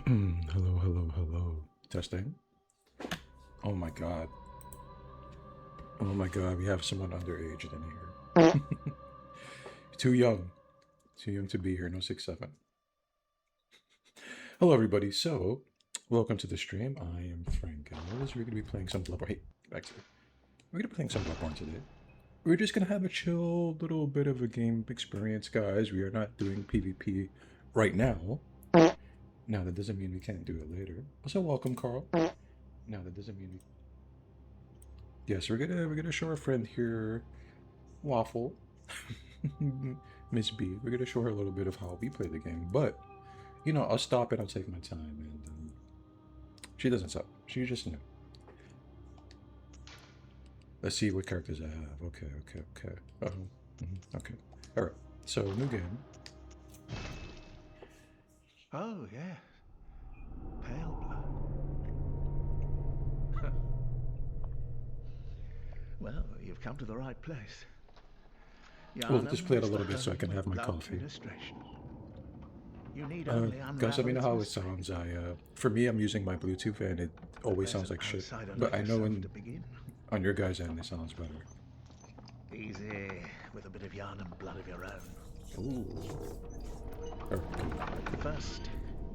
Hello, hello, hello. Testing. Oh my god. Oh my god, we have someone underage in here. Too young. Too young to be here, no 6'7". Hello, everybody. So, welcome to the stream. I am Frank Ellis. We're going to be playing some Bloodborne. Hey, back to it. We're going to be playing some Bloodborne today. We're just going to have a chill little bit of a game experience, guys. We are not doing PvP right now. Now, that doesn't mean we can't do it later. Also, welcome, Carl. Now, that doesn't mean we... Yes, we're gonna show our friend here, Waffle, Miss B. We're gonna show her a little bit of how we play the game, but I'll stop and I'll take my time, and she doesn't stop. She just let's see what characters I have. Okay, okay, okay. Okay. All right. So new game. Oh, yes. Pale blood. Well, you've come to the right place. We'll just play Yharnam it a is the little bit so I home can of have my blood coffee. administration. You need only Guys, let unravel me know its how it mystery. sounds. For me, I'm using my Bluetooth and it But always there's sounds an like shit. outsider But like I know yourself to begin. on your guys' end it sounds better. Easy, with a bit of Yharnam blood of your own. Ooh. All right, cool. First,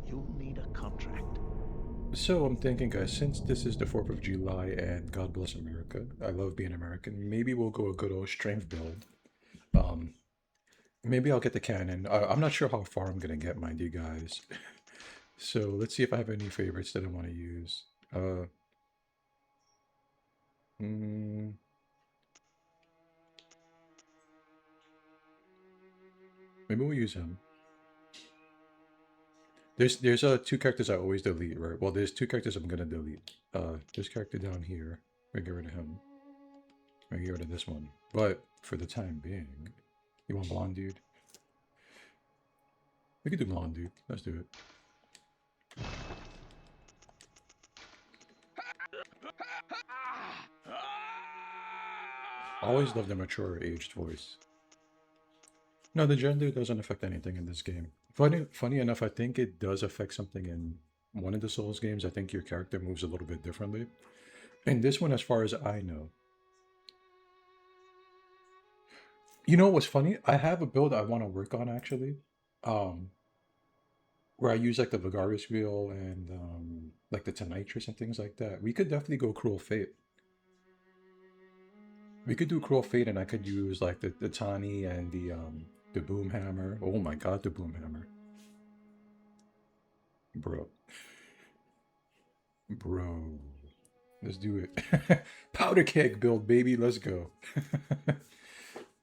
you'll need a contract. So I'm thinking, guys, since this is the 4th of July and God bless America, I love being American, maybe we'll go a good old strength build. Um, Maybe I'll get the cannon. I'm not sure how far I'm going to get, mind you guys. So let's see if I have any favorites that I want to use. Uh, mm, Maybe we'll use him. There's two characters I always delete, right? Well, there's two characters I'm going to delete. This character down here, I get rid of him. I get rid of this one. But for the time being, you want blonde dude? We could do blonde dude. Let's do it. Always love the mature aged voice. No, the gender doesn't affect anything in this game. Funny enough, I think it does affect something in one of the Souls games. I think your character moves a little bit differently. In this one, as far as I know, you know what's funny? I have a build I want to work on actually, um, where I use like the Vagaris wheel and like the Tonitrus and things like that. We could definitely go Cruel Fate. We could do Cruel Fate, and I could use like the Tani and the Boom Hammer. Oh my God, the Boom Hammer, bro. Bro, let's do it. Powder keg build, baby. Let's go.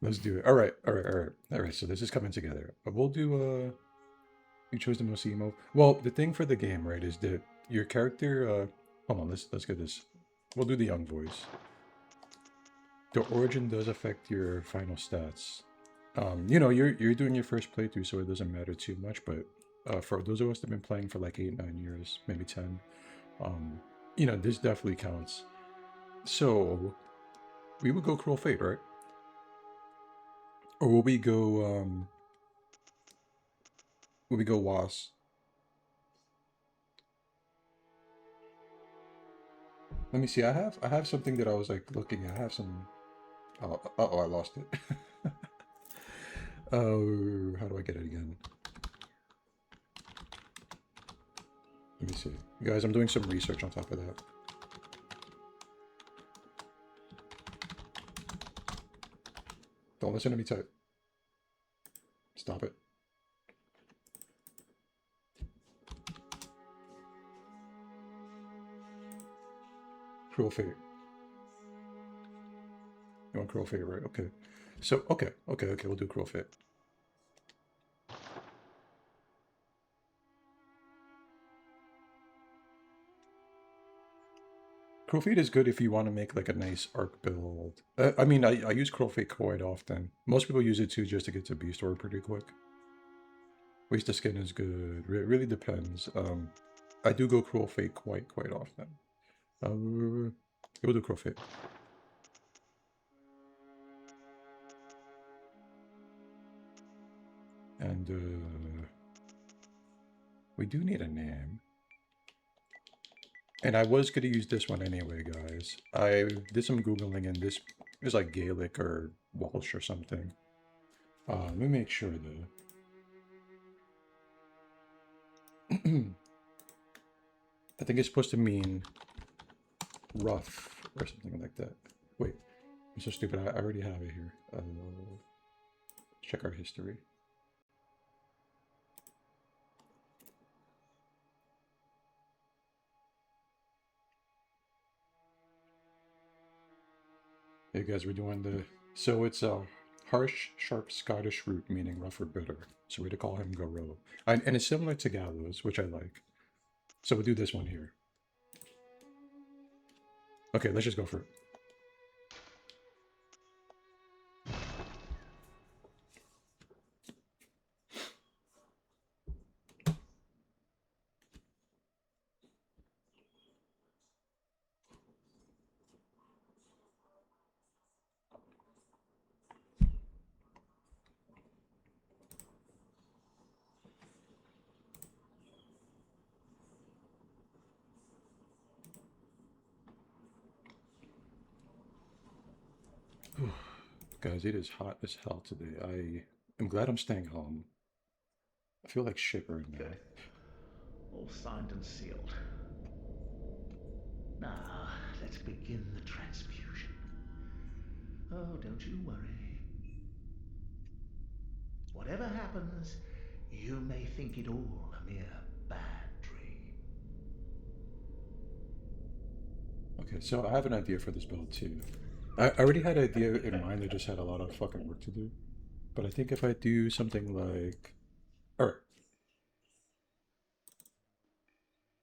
Let's do it. All right, all right, all right, all right. So this is coming together. But we'll do. You chose the most emo. Well, the thing for the game, right, is that your character. Hold on. Let's get this. We'll do the young voice. The origin does affect your final stats. You're doing your first playthrough, so it doesn't matter too much. But for those of us that've been playing for like 8, 9 years, maybe 10, um, this definitely counts. So we would go Cruel Fate, right? Or will we go Was? Let me see. I have something that I was like looking at. I have some. Oh, I lost it. Oh, how do I get it again? Let me see. Guys, I'm doing some research on top of that. Don't listen to me type. Stop it. Cruel Fate. You want Cruel Fate, right? Okay. So, okay. We'll do Cruel Fate. Cruel Fate is good if you want to make like a nice arc build. I mean, I use Cruel Fate quite often. Most people use it too just to get to Beast Orb pretty quick. Waste of Skin is good. It really depends. I do go Cruel Fate quite often. We'll do Cruel Fate. And we do need a name. And I was going to use this one anyway, guys. I did some Googling and this is like Gaelic or Welsh or something. Let me make sure though. I think it's supposed to mean rough or something like that. Wait, I'm so stupid. I already have it here. Check our history. Hey guys, we're doing the... So it's a harsh, sharp Scottish root meaning rough or bitter. So we're to call him Garo. And it's similar to Gallows, which I like. So we'll do this one here. Okay, let's just go for it. Guys, it is hot as hell today. I am glad I'm staying home. I feel like shivering now. Good. All signed and sealed. Now, let's begin the transfusion. Oh, don't you worry. Whatever happens, you may think it all a mere bad dream. Okay, so I have an idea for this build too. I already had an idea in mind, I just had a lot of fucking work to do. But I think if I do something like... Alright.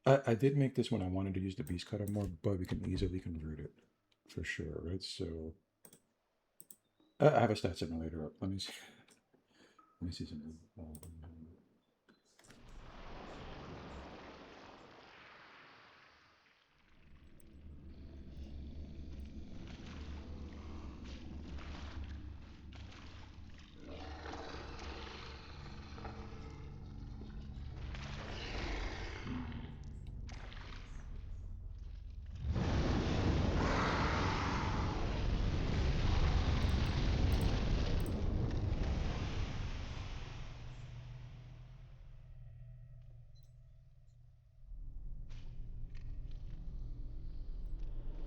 I did make this when I wanted to use the beast cutter more, but we can easily convert it. For sure, right? So... I have a stat simulator up. Let me see. Let me see something.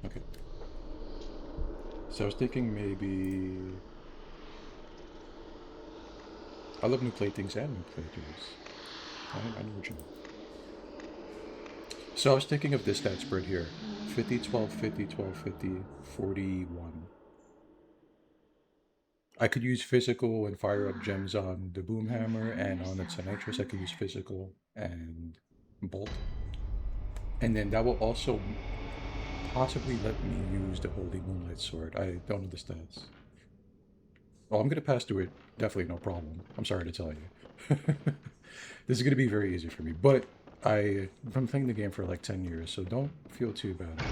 Okay. So I was thinking maybe... I love new playthings and new playthroughs. I know what you mean. So I was thinking of this stat spread here. 50, 12, 50, 12, 50, 41. I could use physical and fire up gems on the boom hammer, and on the Tonitrus I could use physical and bolt. And then that will also possibly let me use the Holy Moonlight Sword. I don't know the stats. Oh, I'm going to pass through it. Definitely no problem. I'm sorry to tell you. This is going to be very easy for me. But I've been playing the game for like 10 years, so don't feel too bad.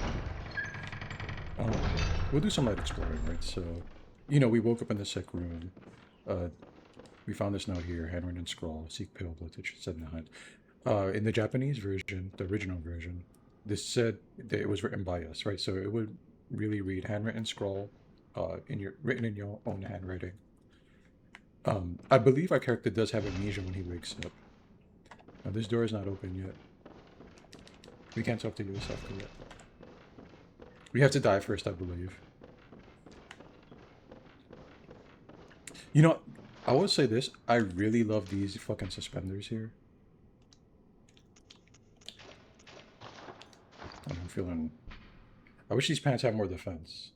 We'll do some light exploring, right? So, you know, we woke up in the sick room. We found this note here, handwritten scroll, seek pale blood, it said in the hunt. In the Japanese version, the original version, this said that it was written by us, right? So it would really read handwritten scroll, written in your own handwriting. I believe our character does have amnesia when he wakes up. Now this door is not open yet. We can't talk to you after yet. We have to die first, I believe. You know, I will say this. I really love these fucking suspenders here. I'm feeling... I wish these pants had more defense.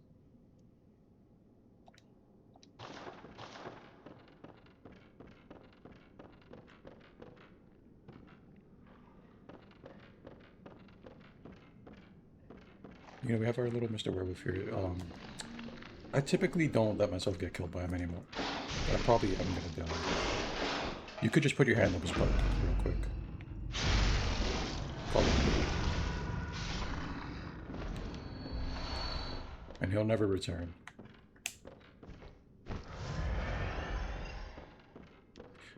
You know, we have our little Mr. Werewolf here. I typically don't let myself get killed by him anymore. But I probably am gonna die. You could just put your hand up his butt real quick. Probably. And he'll never return.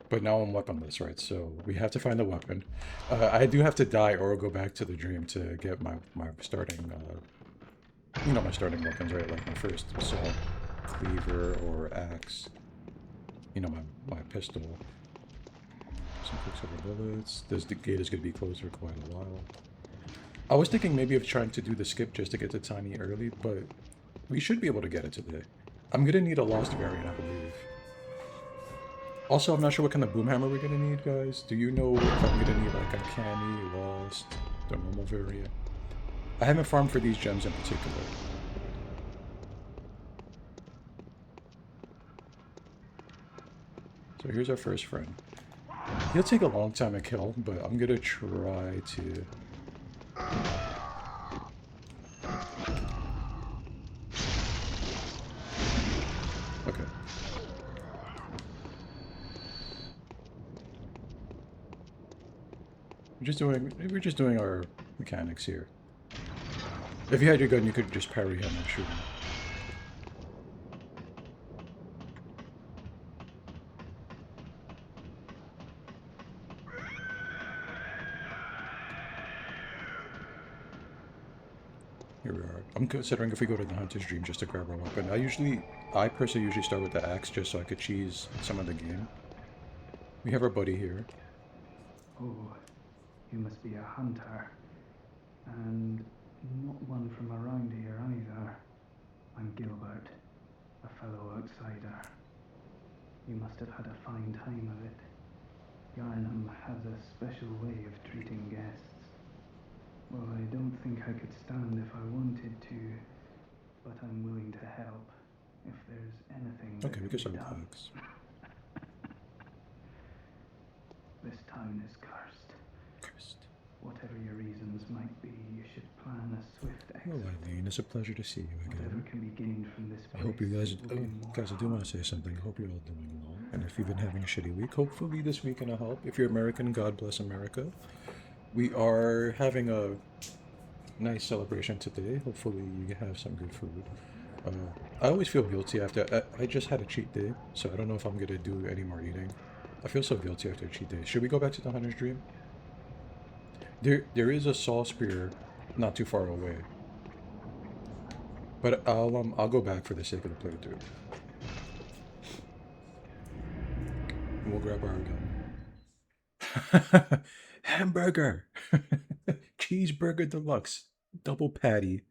But now I'm weaponless, right? So we have to find a weapon. I do have to die or go back to the dream to get my starting, my starting weapons, right? Like my first assault, cleaver, or axe. My pistol. Some quicksilver bullets. The gate is going to be closed for quite a while. I was thinking maybe of trying to do the skip just to get to Tiny early, but we should be able to get it today. I'm going to need a Lost variant, I believe. Also, I'm not sure what kind of boomhammer we're going to need, guys. Do you know if I'm going to need like a canny, Lost, the normal variant? I haven't farmed for these gems in particular. So here's our first friend. He'll take a long time to kill, but I'm gonna try to... Okay. We're just doing our mechanics here. If you had your gun, you could just parry him and shoot him. Here we are. I'm considering if we go to the Hunter's Dream just to grab our weapon. I personally usually start with the axe just so I could cheese some of the game. We have our buddy here. Oh, you must be a hunter. And not one from around here either. I'm Gilbert, a fellow outsider. You must have had a fine time of it. Yarnham has a special way of treating guests. Well, I don't think I could stand if I wanted to, but I'm willing to help if there's anything that Okay, we can can be start with done. the axe. This town is cursed. Cursed. Whatever your reasons might be, you should plan a swift Hello, exit. Eileen. It's a pleasure to see you Whatever again. can be gained from this I place. hope you guys... will do more guys, I do want to say something. I hope you're all doing well. And if you've been having a shitty week, hopefully this weekend will help. If you're American, God bless America. We are having a nice celebration today. Hopefully you have some good food. I always feel guilty after... I just had a cheat day, so I don't know if I'm going to do any more eating. I feel so guilty after a cheat day. Should we go back to the Hunter's Dream? There is a saw spear not too far away. But I'll go back for the sake of the playthrough. We'll grab our gun. Hamburger! Cheeseburger deluxe. Double patty.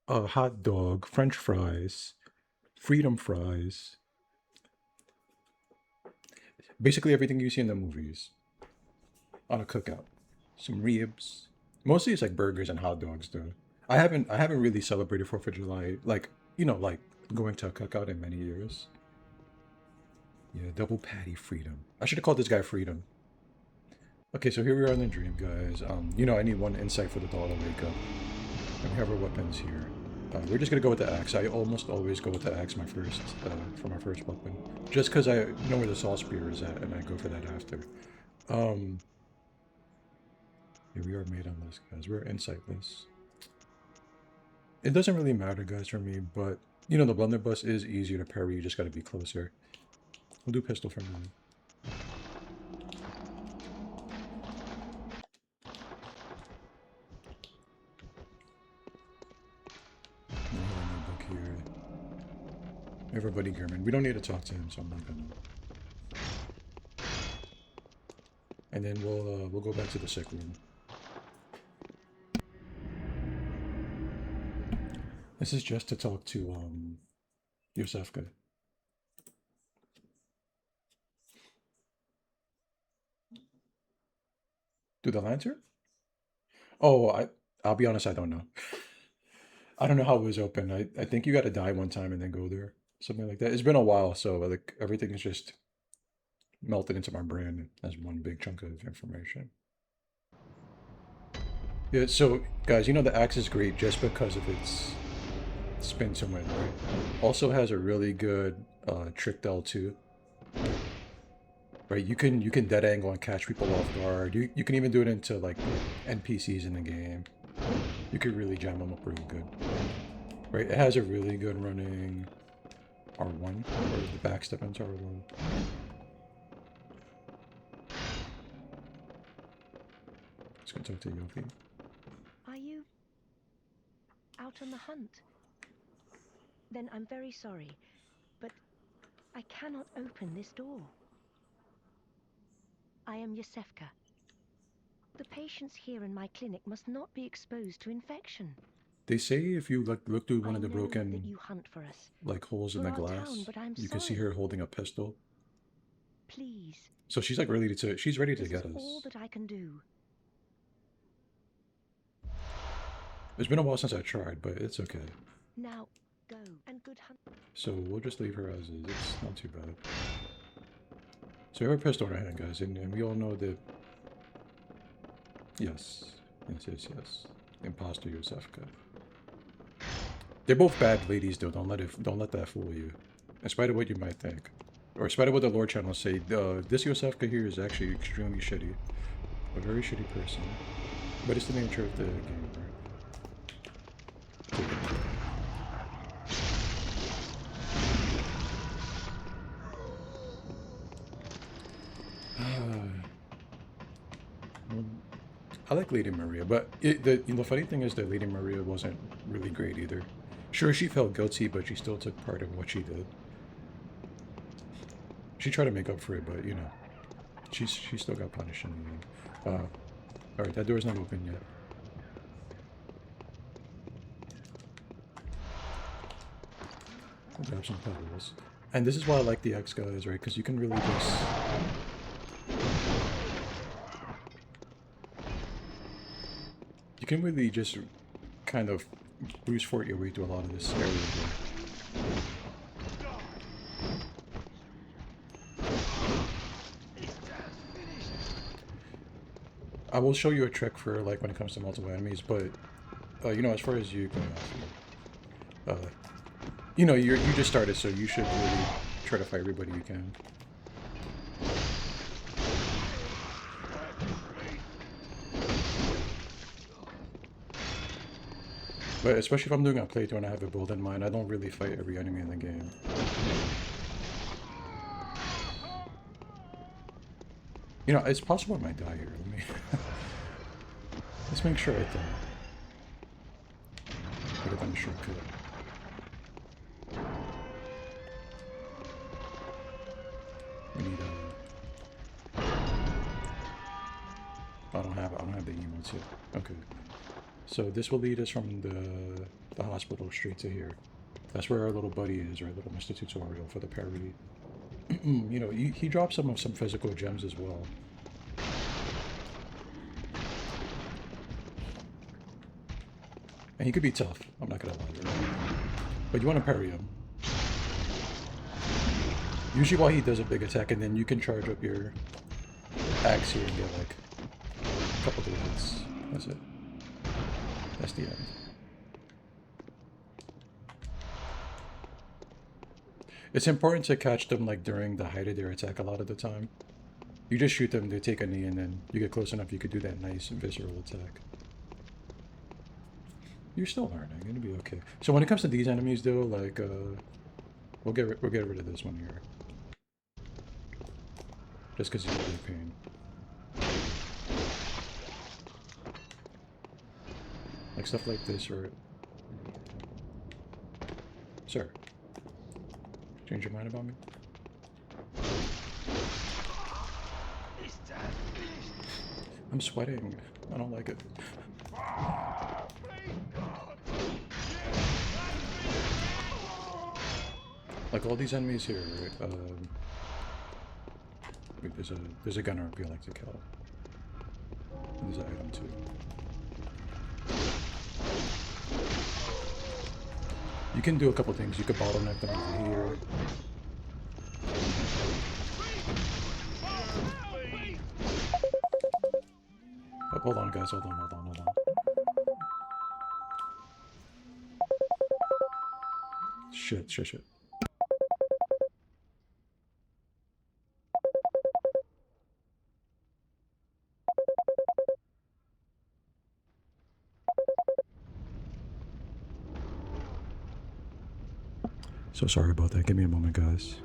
A hot dog. French fries. Freedom fries. Basically everything you see in the movies. On a cookout. Some ribs. Mostly it's like burgers and hot dogs though. I haven't really celebrated 4th of July like going to a cookout in many years. Yeah, double patty freedom. I should have called this guy Freedom. Okay, so here we are in the dream, guys. I need one insight for the doll to wake up. And we have our weapons here. We're just gonna go with the axe. I almost always go with the axe for my first weapon. Just because I know where the saw spear is at, and I go for that after. Here we are made on this, guys. We're insightless. It doesn't really matter, guys, for me, but, the blunderbuss is easier to parry. You just gotta be closer. We'll do pistol for now. Book here. Everybody, German. We don't need to talk to him, so I'm not gonna. And then we'll go back to the sick room. This is just to talk to Yosefka. Do the lantern? Oh, I'll be honest, I don't know. I don't know how it was open. I think you got to die one time and then go there, something like that. It's been a while, so like everything is just melted into my brain as one big chunk of information. Yeah, so guys, the axe is great just because of its spin to win, right? Also has a really good trick L2. Right, you can dead angle and catch people off guard. You can even do it into like NPCs in the game. You could really jam them up really good. Right, it has a really good running R1, or the backstep into R1. Let's go talk to Yofi. Are you out on the hunt? Then I'm very sorry, but I cannot open this door. I am Yosefka. The patients here in my clinic must not be exposed to infection. They say if you look through one I of the know broken that you hunt for us, like holes in for the our glass, town, but I'm you can see sorry. her holding a pistol. Please. So she's like ready to. She's ready to This get is us. all that I can do. It's been a while since I tried, but it's okay. Now, go and good hunt. So we'll just leave her as is. It's not too bad. So we have a pistol in our hand, guys, and we all know that. Yes. Yes. Imposter Yosefka. They're both bad ladies, though. Don't let that fool you. In spite of what you might think, or in spite of what the lore channels say, this Yosefka here is actually extremely shitty, a very shitty person. But it's the nature of the game, right? I like Lady Maria, but the funny thing is that Lady Maria wasn't really great either. Sure, she felt guilty, but she still took part in what she did. She tried to make up for it, but you know, she still got punished in the end. All right, that door's not open yet. I'll grab some pebbles, and this is why I like the X guys, right? Because you can really just. You can really just kind of Bruce Fort your way through a lot of this area here. I will show you a trick for like when it comes to multiple enemies, but you know, as far as you can, you know, you just started, so you should really try to fight everybody you can. But especially if I'm doing a playthrough and I have a build in mind, I don't really fight every enemy in the game. You know, it's possible I might die here. Let me... Let's make sure I don't. Put it on the shortcut. We need I don't have the emotes yet. Okay. So this will lead us from the hospital straight to here. That's where our little buddy is, our little Mr. Tutorial for the parry. You know, he dropped some physical gems as well. And he could be tough, I'm not gonna lie. But you want to parry him. Usually while he does a big attack, and then you can charge up your axe here and get like a couple of hits. That's it. That's the end. It's important to catch them like during the height of their attack a lot of the time. You just shoot them, they take a knee, and then you get close enough, you could do that nice visceral attack. You're still learning, it'll be okay. So when it comes to these enemies though, like we'll get rid of this one here. Just because he's really a pain. Like stuff like this, or... Sir. Change your mind about me? I'm sweating. I don't like it. Like all these enemies here, right? Wait, there's a gunner I like to kill. And there's an item too. You can do a couple things. You could bottleneck them over here. Oh, hold on, guys. Hold on. Shit. So sorry about that. Give me a moment, guys.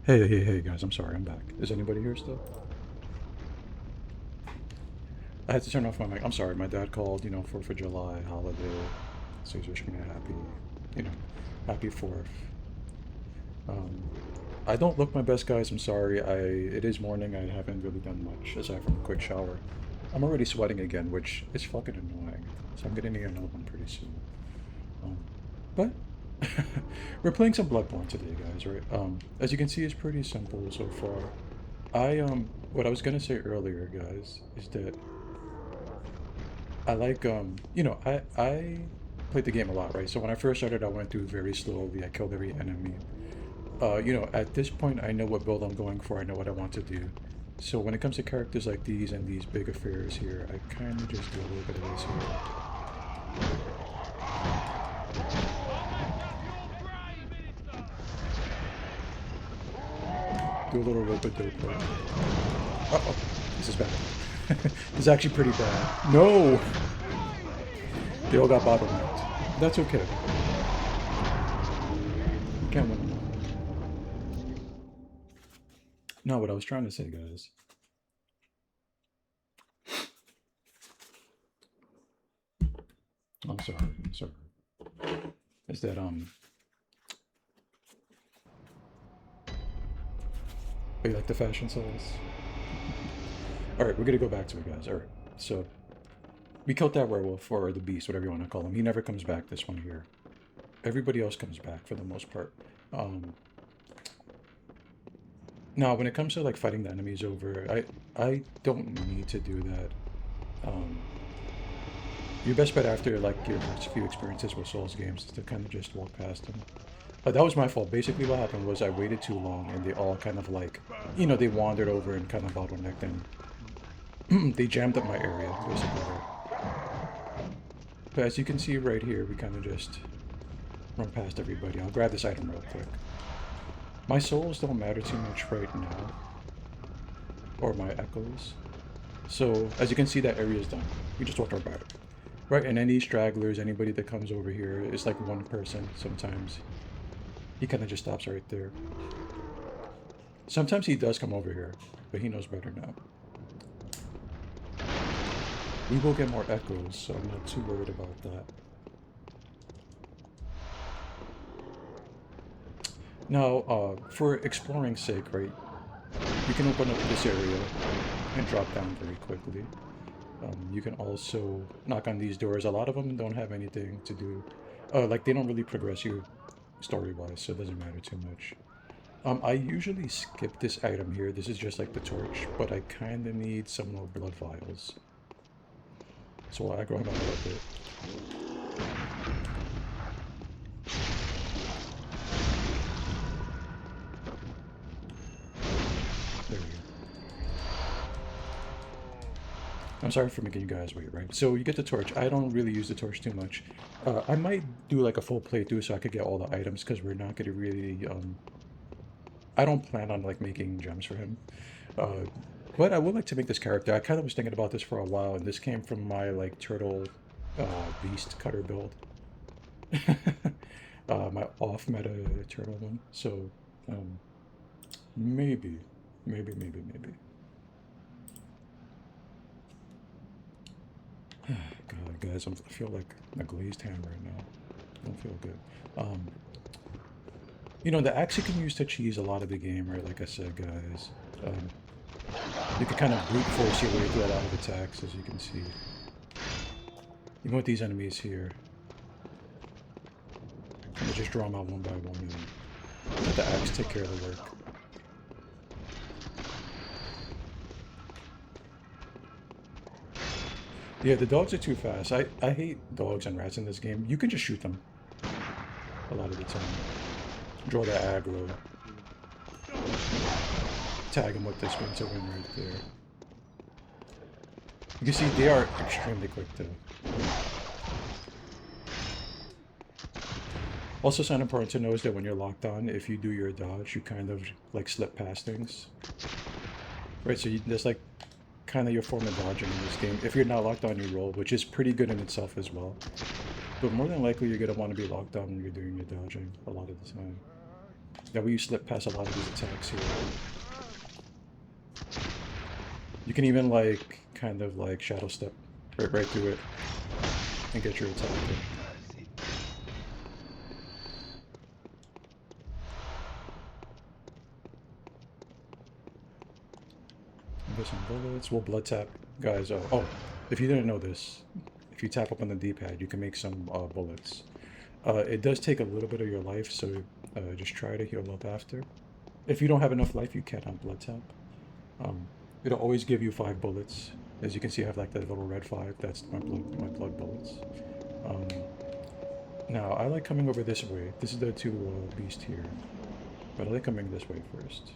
Hey, guys, I'm sorry, I'm back. Is anybody here still? I had to turn off my mic. I'm sorry, my dad called, 4th of July holiday. So he's wishing me a happy, you know, happy 4th. Um, I don't look my best, guys. I'm sorry. It is morning. I haven't really done much aside from a quick shower. I'm already sweating again, which is fucking annoying. So I'm gonna need another one pretty soon. Um, but we're playing some Bloodborne today, guys. Right? As you can see, it's pretty simple so far. What I was gonna say earlier, guys, is that I like I played the game a lot, right? So when I first started, I went through very slowly. I killed every enemy. At this point, I know what build I'm going for. I know what I want to do. So when it comes to characters like these and these big affairs here, I kind of just do a little bit of this here. Do a little rope-a-dope. Uh-oh. This is bad. This is actually pretty bad. No! They all got bottlenecked. That's okay. You can't win them all. No, what I was trying to say, guys. I'm sorry. Is that, you like the fashion sauce? Alright, we're gonna go back to it, guys. Alright, so we killed that werewolf, or the beast, whatever you want to call him. He never comes back, this one here. Everybody else comes back for the most part. Now, when it comes to like fighting the enemies over, I don't need to do that. Your best bet after like your first few experiences with Souls games is to kind of just walk past them. That was my fault. Basically, what happened was I waited too long, and they all kind of like, they wandered over and kind of bottlenecked, and they jammed up my area, basically. But as you can see right here, we kind of just run past everybody. I'll grab this item real quick. My souls don't matter too much right now, or my echoes. So, as you can see, that area is done. We just walked right by it. Right, and any stragglers, anybody that comes over here, is like one person sometimes. He kind of just stops right there. Sometimes he does come over here, but he knows better now. We will get more echoes, so I'm not too worried about that. Now, for exploring's sake, right, you can open up this area and drop down very quickly. You can also knock on these doors. A lot of them don't have anything to do. Like, they don't really progress you story-wise, so it doesn't matter too much. I usually skip this item here. This is just like the torch, but I kind of need some more blood vials. So I go on a little bit. There we go. I'm sorry for making you guys wait, right? So you get the torch. I don't really use the torch too much. I might do like a full playthrough so I could get all the items, because we're not going to really... I don't plan on like making gems for him. But I would like to make this character. I kind of was thinking about this for a while, and this came from my like turtle beast cutter build. My off-meta turtle one. So, maybe. God, guys, I feel like a glazed ham right now. Don't feel good. The axe you can use to cheese a lot of the game, right? Like I said, guys. You can kind of brute force your way through a lot of attacks, as you can see. Even with these enemies here. I'm gonna just draw them out one by one and let the axe take care of the work. Yeah, the dogs are too fast. I hate dogs and rats in this game. You can just shoot them a lot of the time. Draw the aggro. Tag them with this winter win right there. You can see they are extremely quick though. Also, something important to know is that when you're locked on, if you do your dodge, you kind of like slip past things. Right, so there's like kind of your form of dodging in this game. If you're not locked on, you roll, which is pretty good in itself as well. But more than likely, you're going to want to be locked on when you're doing your dodging a lot of the time. That way you slip past a lot of these attacks here. You can even like kind of like shadow step right through it and get your attack in. Get some bullets. We'll blood tap, guys. Oh, if you didn't know this, if you tap up on the D-pad, you can make some bullets. It does take a little bit of your life, so just try to heal up after. If you don't have enough life, you cannot blood tap. It'll always give you 5 bullets. As you can see, I have like that little red 5. That's my blood bullets. Now, I like coming over this way. This is the 2 beast here. But I like coming this way first.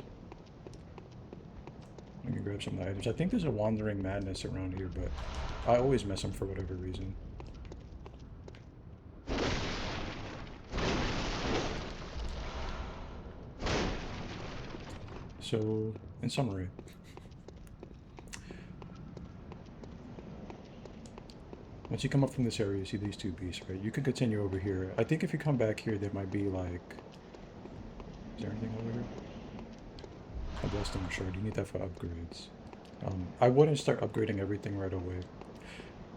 Let me grab some of the items. I think there's a Wandering Madness around here, but I always miss them for whatever reason. So, in summary, once you come up from this area, you see these 2 beasts, right? You can continue over here. I think if you come back here, there might be like... Is there anything over here? A Blessed Shard. You need that for upgrades. I wouldn't start upgrading everything right away.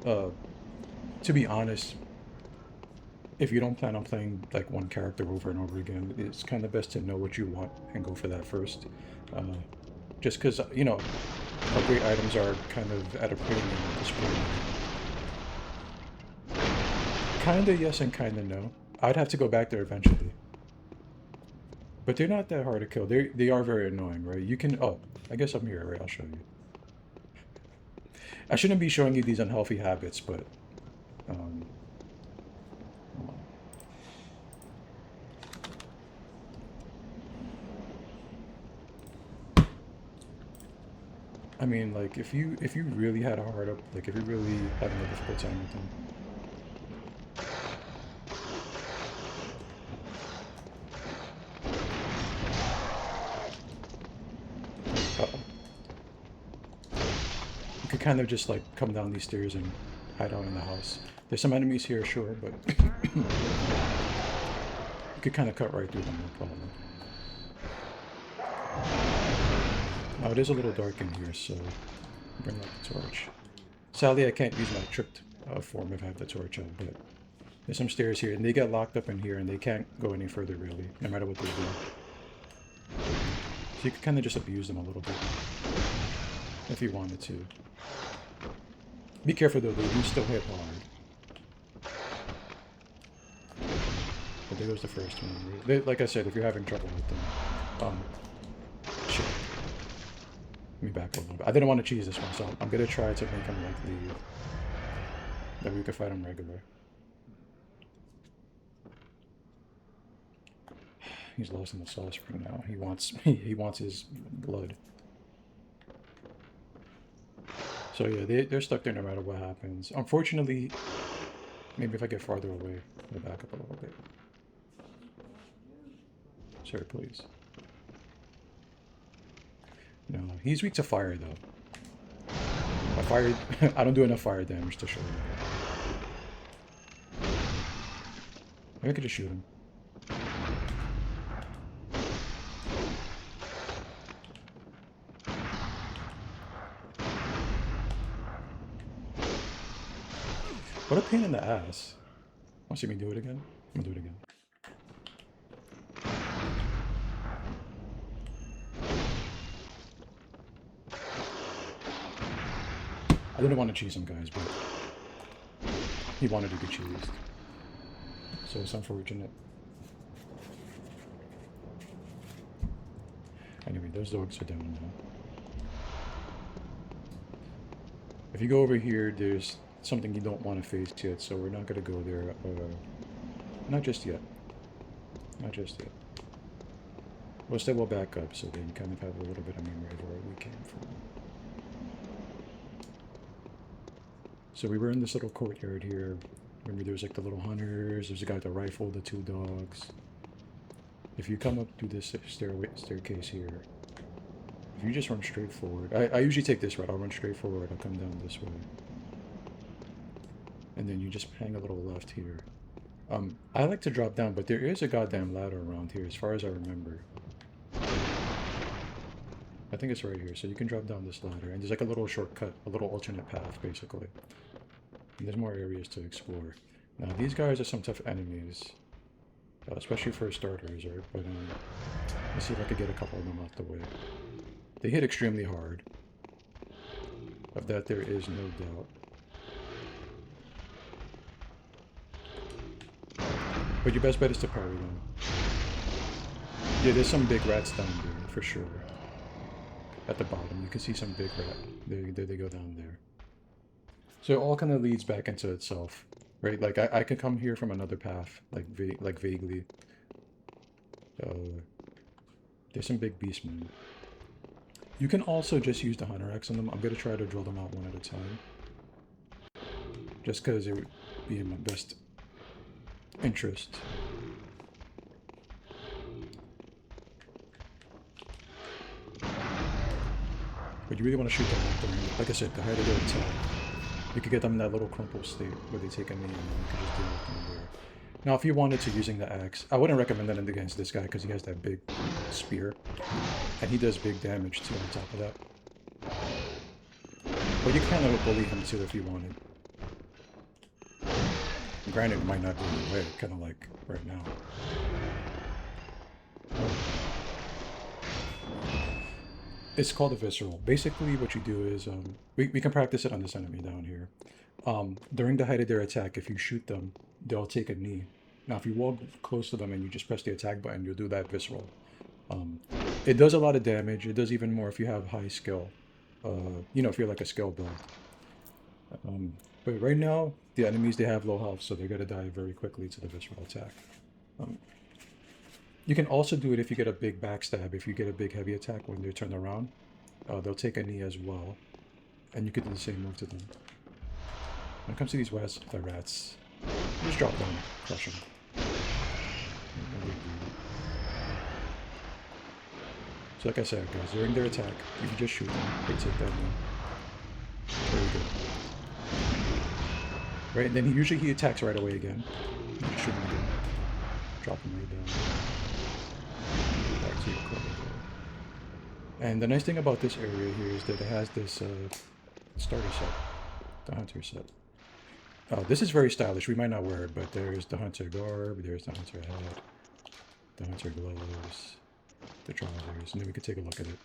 To be honest, if you don't plan on playing like one character over and over again, it's kind of best to know what you want and go for that first. Just because, you know, upgrade items are kind of at a premium at this point. Kinda yes and kinda no. I'd have to go back there eventually. But they're not that hard to kill. They are very annoying, right? You can... Oh, I guess I'm here, right? I'll show you. I shouldn't be showing you these unhealthy habits, but... I mean, like, if you really had a hard up... Like, if you're really having a difficult time with them... You could kind of just like come down these stairs and hide out in the house. There's some enemies here, sure, but you could kind of cut right through them, no problem. Now it is a little dark in here, so bring out the torch. Sadly, I can't use my tripped form if I have the torch out, but there's some stairs here, and they get locked up in here, and they can't go any further really, no matter what they do. So you could kind of just abuse them a little bit, if you wanted to. Be careful though, they do still hit hard. But there goes the first one. Like I said, if you're having trouble with them, shit. Let me back a little bit. I didn't want to cheese this one, so I'm gonna try to make him like leave. Then we can fight him regular. He's lost in the sauce for now. He wants his blood. So yeah, they're stuck there no matter what happens. Unfortunately, maybe if I get farther away, I'll back up a little bit. Sir, please. No, he's weak to fire though. I don't do enough fire damage to show him. Maybe I could just shoot him. What a pain in the ass. Want to see me do it again? I'm gonna do it again. I didn't want to cheese him, guys, but he wanted to get cheesed. So it's unfortunate. Anyway, those dogs are down now. If you go over here, there's something you don't want to face yet, so we're not going to go there. Not just yet. Not just yet. Well, still we'll back up so that you kind of have a little bit of memory of where we came from. So we were in this little courtyard here. Remember there was like the little hunters, there's a guy with the rifle, the 2 dogs. If you come up through this staircase here, if you just run straight forward, I usually take this route, I'll run straight forward, I'll come down this way. And then you just hang a little left here. I like to drop down, but there is a goddamn ladder around here, as far as I remember. I think it's right here, so you can drop down this ladder, and there's like a little shortcut, a little alternate path, basically. And there's more areas to explore. Now, these guys are some tough enemies, especially for starters, right? But let's see if I could get a couple of them out the way. They hit extremely hard. Of that, there is no doubt. But your best bet is to parry them. Yeah, there's some big rats down there, for sure. At the bottom, you can see some big rat. There they go down there. So it all kind of leads back into itself, right? Like, I could come here from another path, like vaguely. There's some big beastmen. You can also just use the hunter axe on them. I'm going to try to drill them out one at a time. Just because it would be in my best interest. But you really want to shoot them at the, like I said, the height of their attack. You could get them in that little crumple state where they take a knee and then you can just deal with them there. Now, if you wanted to using the axe, I wouldn't recommend that against this guy because he has that big spear. And he does big damage too on top of that. But you can kind of bully him too if you wanted. Granted, it might not go your way, kind of like right now. It's called a visceral. Basically, what you do is, we can practice it on this enemy down here. During the height of their attack, if you shoot them, they'll take a knee. Now, if you walk close to them and you just press the attack button, you'll do that visceral. It does a lot of damage. It does even more if you have high skill. You know, if you're like a skill build. But right now, the enemies, they have low health, so they're going to die very quickly to the visceral attack. You can also do it if you get a big backstab. If you get a big heavy attack when they're turned around, they'll take a knee as well. And you could do the same move to them. When it comes to these the rats, just drop them, crush them. So like I said, guys, during their attack, if you just shoot them, they take that knee. Very good. Right, and then usually he attacks right away again. You just shoot him again. Drop him right down. Back to your corner there. And the nice thing about this area here is that it has this starter set, the hunter set. This is very stylish. We might not wear it, but there's the hunter garb, there's the hunter hat, the hunter gloves, the trousers, and then we could take a look at it.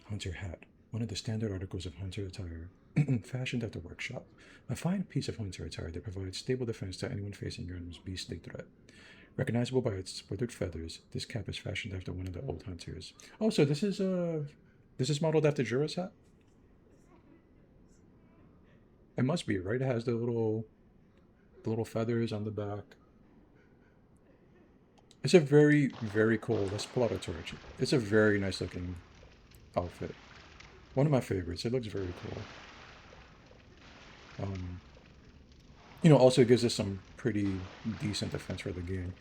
Hunter hat, one of the standard articles of hunter attire, fashioned at the workshop. A fine piece of hunter attire that provides stable defense to anyone facing your enemy's beastly threat. Recognizable by its withered feathers, this cap is fashioned after one of the old hunters. Oh, so this is modeled after Jura's hat? It must be, right? It has the little feathers on the back. It's a very, very cool. Let's pull out a torch. It's a very nice looking outfit. One of my favorites. It looks very cool. You know, also gives us some pretty decent defense for the game.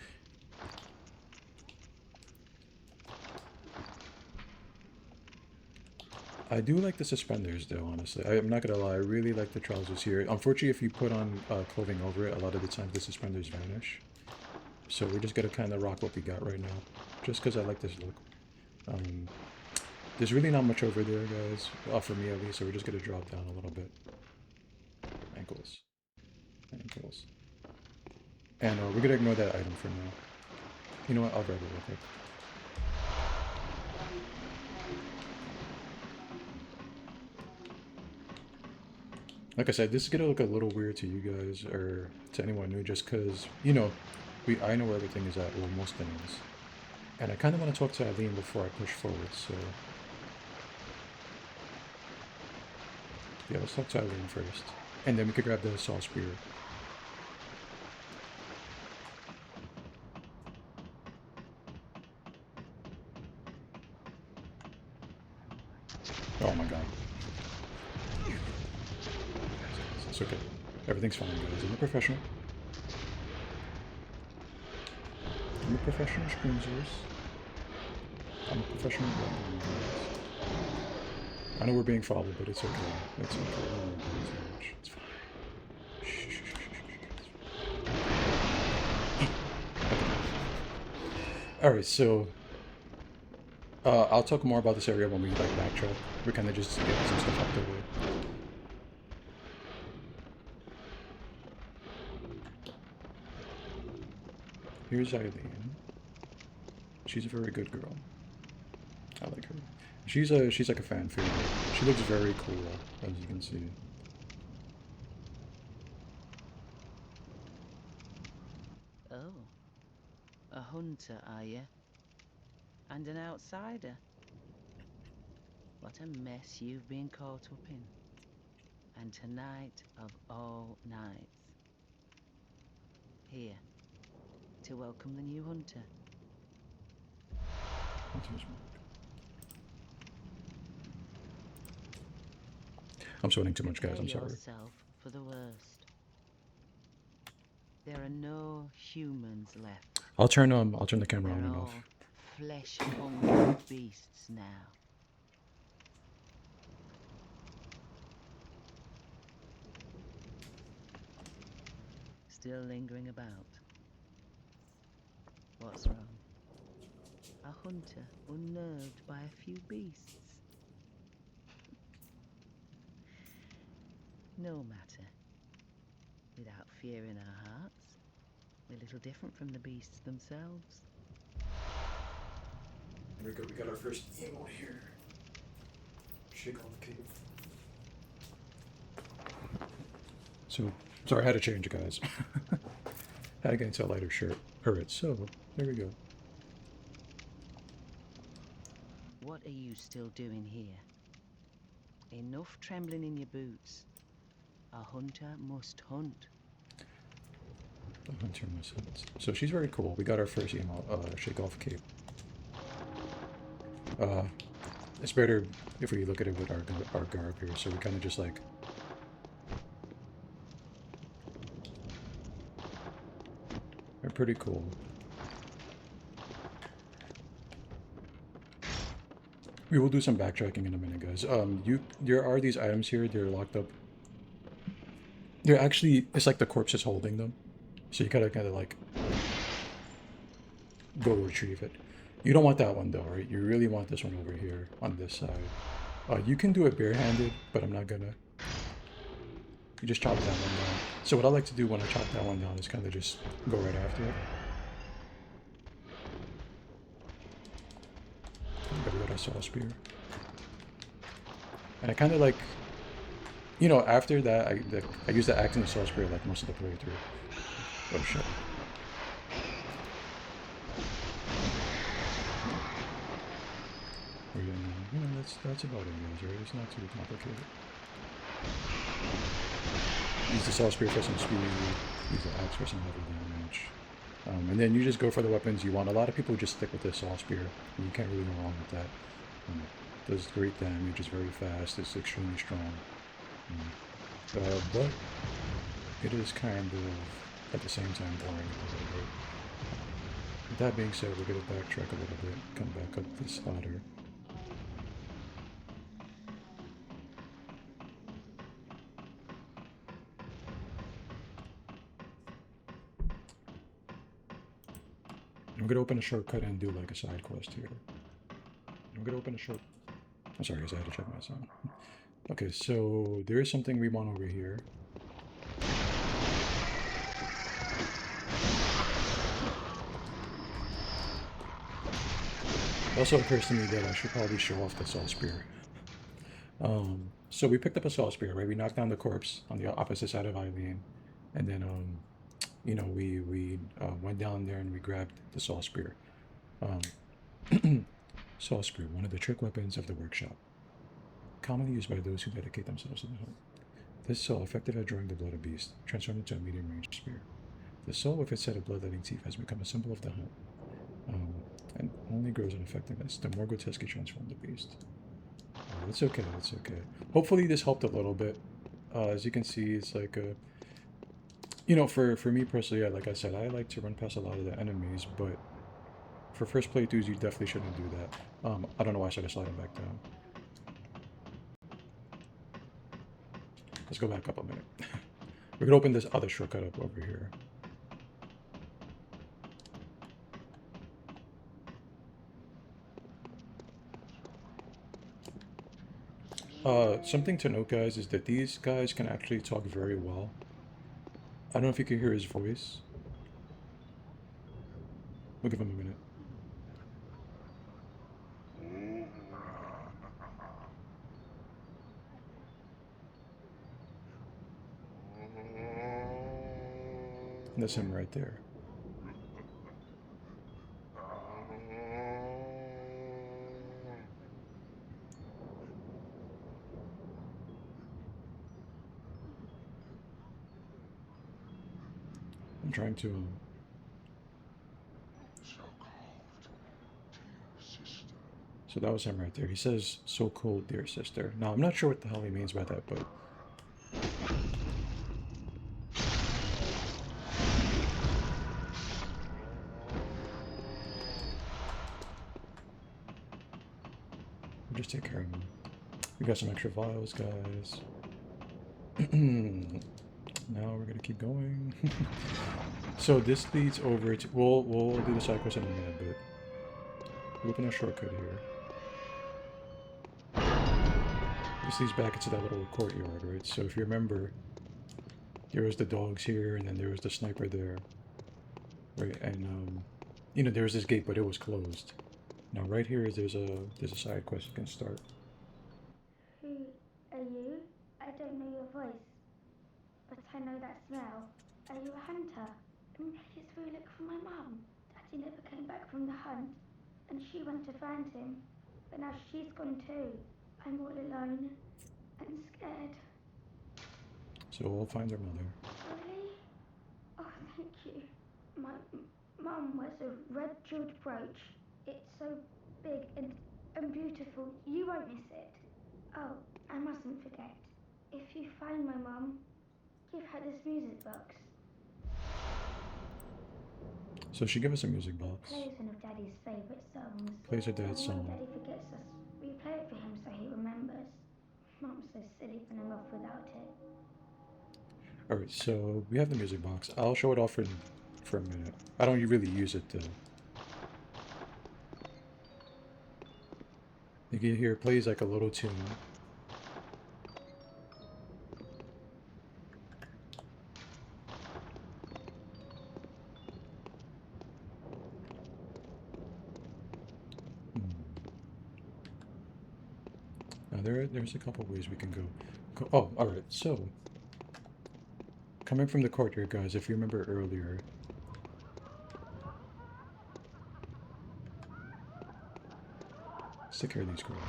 I do like the suspenders though, honestly. I'm not gonna lie, I really like the trousers here. Unfortunately, if you put on clothing over it, a lot of the times the suspenders vanish. So we're just gonna kind of rock what we got right now. Just because I like this look. There's really not much over there, guys. For me at least, so we're just gonna drop down a little bit. Ankles. And we're gonna ignore that item for now. You know what, I'll grab it real quick. Like I said, this is gonna look a little weird to you guys, or to anyone new, just because, you know, I know where everything is at, well, most things. And I kind of want to talk to Eileen before I push forward, so... yeah, let's talk to Eileen first. And then we could grab the saw spear. Oh my god. It's okay. Everything's fine, guys. I'm a professional. I'm a professional screeners. I'm a professional guys. I know we're being followed, but it's okay. It's okay. I don't worry about it too much. It's fine. Shh. All right, so I'll talk more about this area when we like backtrack. We're kind of just getting some stuff out the way. Here's Eileen. She's a very good girl. I like her. She's like a fan favorite. She looks very cool, as you can see. Oh, a hunter, are you? And an outsider? What a mess you've been caught up in. And tonight of all nights. Here, to welcome the new hunter. I'm sweating too much, guys. Prepare I'm sorry. yourself for the worst. There are no humans left. I'll turn the camera on They're and all off. flesh-hungry beasts now. Still lingering about. What's wrong? A hunter unnerved by a few beasts? No matter. Without fear in our hearts, we're little different from the beasts themselves. Here we go. We got our first emote here. Shake off the cape. So, sorry, I had to change it, guys. Had to get into a lighter shirt. Alright, so, there we go. What are you still doing here? Enough trembling in your boots. A hunter must hunt. The hunter must hunt. So she's very cool. We got our first emote, shake off cape. It's better if we look at it with our garb here. So we kind of just like... They're pretty cool. We will do some backtracking in a minute, guys. There are these items here. They're locked up. They're actually, it's like the corpse is holding them. So you gotta kind of like go retrieve it. You don't want that one though, right? You really want this one over here on this side. You can do it barehanded, but I'm not gonna. You just chop that one down. So what I like to do when I chop that one down is kind of just go right after it. We got our saw spear. And I kind of like, you know, after that, I use the axe and the saw spear like most of the playthrough. Oh shit. You know, that's about it, guys, right? It's not too complicated. Use the saw spear for some speed, use the axe for some heavy damage. And then you just go for the weapons you want. A lot of people just stick with the saw spear, and you can't really go wrong with that. It does great damage, it's very fast, it's extremely strong. But it is kind of, at the same time, boring a little bit. With that being said, we're going to backtrack a little bit, come back up this ladder. I'm going to open a shortcut and do like a side quest here. I'm going to open a short... I'm sorry guys, I had to check my sound. Okay, so there is something we want over here. It also occurs to me that I should probably show off the saw spear. So we picked up a saw spear, right? We knocked down the corpse on the opposite side of Eileen. And then, you know, we went down there and we grabbed the saw spear. Saw spear, one of the trick weapons of the workshop. Commonly used by those who dedicate themselves to the hunt. This saw, effective at drawing the blood of beast, transformed into a medium-range spear. The saw with its set of bloodletting teeth has become a symbol of the hunt, and only grows in effectiveness the more grotesquely transformed the beast. That's okay, that's okay. Hopefully this helped a little bit. As you can see, it's like a... You know, for me personally, like I said, I like to run past a lot of the enemies, but for first playthroughs, you definitely shouldn't do that. I don't know why I started sliding back down. Let's go back up a minute. We're gonna open this other shortcut up over here. Something to note, guys, is that these guys can actually talk very well. I don't know if you can hear his voice. We'll give him a minute. And that's him right there. I'm trying to. So that was him right there. He says, "So cold, dear sister." Now, I'm not sure what the hell he means by that, but. We'll just take care of him. We got some extra vials, guys. Now we're gonna keep going. So this leads over to. We'll do the side quest in a minute, but. We'll open a shortcut here. This leads back into that little courtyard, right? So if you remember, there was the dogs here, and then there was the sniper there, right? And you know, there was this gate, but it was closed. Now right here is there's a side quest you can start. Who are you? I don't know your voice, but I know that smell. Are you a hunter? Maybe it's where you look for my mum. Daddy never came back from the hunt, and she went to find him, but now she's gone too. I'm all alone and scared. So we'll find their mother. Really? Oh, thank you. My mum wears a red jeweled brooch. It's so big and beautiful. You won't miss it. Oh, I mustn't forget. If you find my mum, give her this music box. So she gave us a music box. Plays one of Daddy's favourite songs. Plays her dad's And when song. Daddy forgets us, we play it for him so he remembers. Mum's so silly when I'm off without it. Alright, so we have the music box. I'll show it off for a minute. I don't really use it though. You can hear it plays like a little tune. Now there's a couple ways we can go. Oh, alright, so coming from the courtyard, guys, if you remember earlier, let's take care of these girls.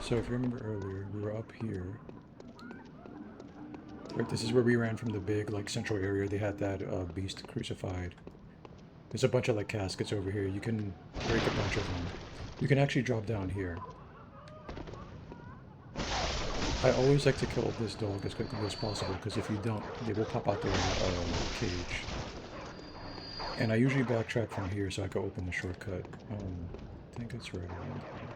So if you remember earlier, we were up here. Right, this is where we ran from the big, like, central area. They had that beast crucified. There's a bunch of, like, caskets over here. You can break a bunch of them. You can actually drop down here. I always like to kill this dog as quickly as possible, because if you don't, they will pop out their cage. And I usually backtrack from here so I can open the shortcut. I think it's right around here.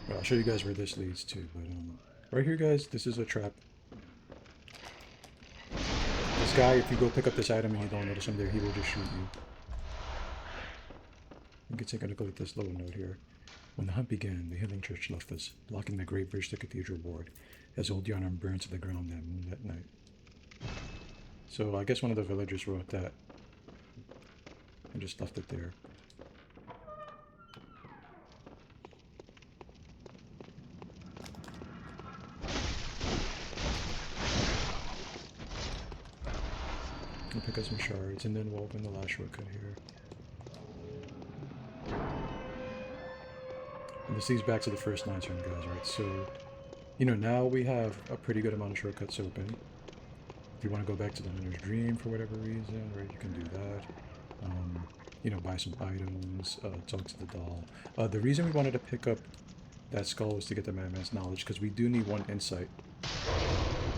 Well, I'll show you guys where this leads to, but right here, guys, this is a trap. This guy, if you go pick up this item and you don't notice him there, he will just shoot you. You can take a look at this little note here. When the hunt began, the Healing Church left us, blocking the great bridge to Cathedral Ward, as old Yarnum burned to the ground that moonlit night. So I guess one of the villagers wrote that and just left it there. We'll pick up some shards, and then we'll open the last shortcut here. And this leads back to the first lantern, guys, right? So, you know, now we have a pretty good amount of shortcuts open. If you want to go back to the Hunter's Dream for whatever reason, right, you can do that. You know, buy some items, talk to the doll. The reason we wanted to pick up that skull was to get the Madman's knowledge, because we do need one insight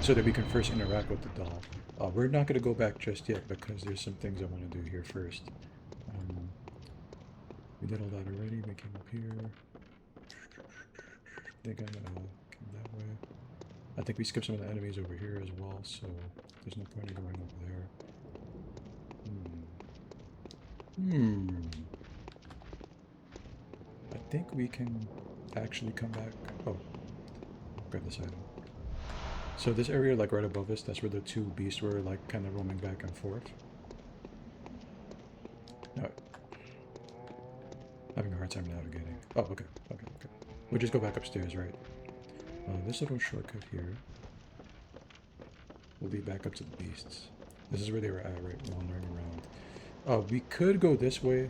so that we can first interact with the doll. We're not going to go back just yet because there's some things I want to do here first. We did all that already. We came up here. I think I'm going to come that way. I think we skipped some of the enemies over here as well, so there's no point in going over there. I think we can actually come back. Oh, grab this item. So this area, like right above us, that's where the two beasts were, like kind of roaming back and forth. No. Having a hard time navigating. Oh, okay. We'll just go back upstairs, right? This little shortcut here will lead back up to the beasts. This is where they were at, right? Wandering around. We could go this way.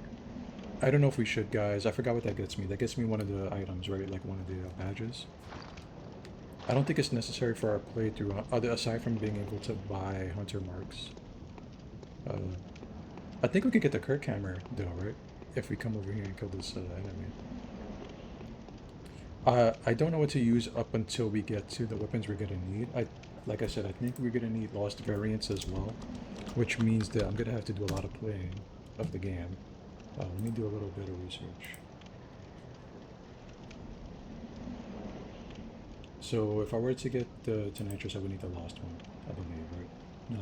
I don't know if we should, guys. I forgot what that gets me. That gets me one of the items, right? Like one of the badges. I don't think it's necessary for our playthrough, aside from being able to buy hunter marks. I think we could get the Kirk hammer, though, right? If we come over here and kill this enemy. I don't know what to use up until we get to the weapons we're gonna need. Like I said, I think we're gonna need lost variants as well, which means that I'm gonna have to do a lot of playing of the game. Let me do a little bit of research. So if I were to get the Nitrous, I would need the lost one, I believe, right? No,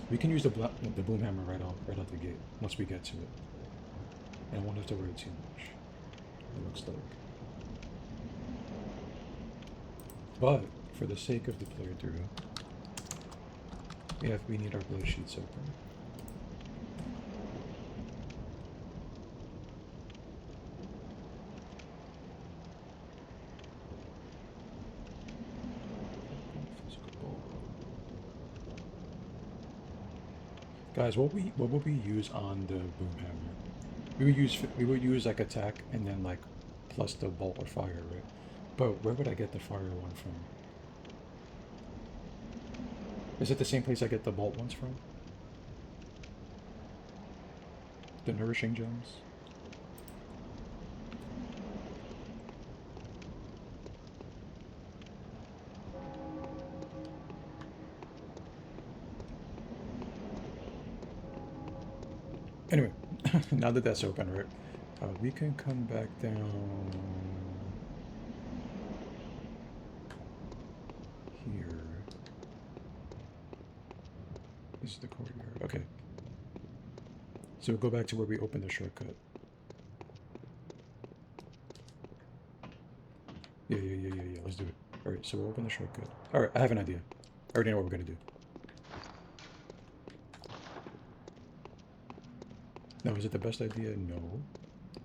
we can use the boom hammer right out the gate once we get to it, and I won't have to worry too much. It looks like. But for the sake of the playthrough, we need our blood sheets open. Guys, what would we use on the boom hammer? We would use like attack and then like plus the bolt or fire, right? But where would I get the fire one from? Is it the same place I get the bolt ones from? The nourishing gems? Anyway, now that that's open, right? We can come back down here. This is the courtyard. Okay. So we'll go back to where we opened the shortcut. Yeah. Let's do it. All right, so we'll open the shortcut. All right, I have an idea. I already know what we're gonna do. Now, is it the best idea? No.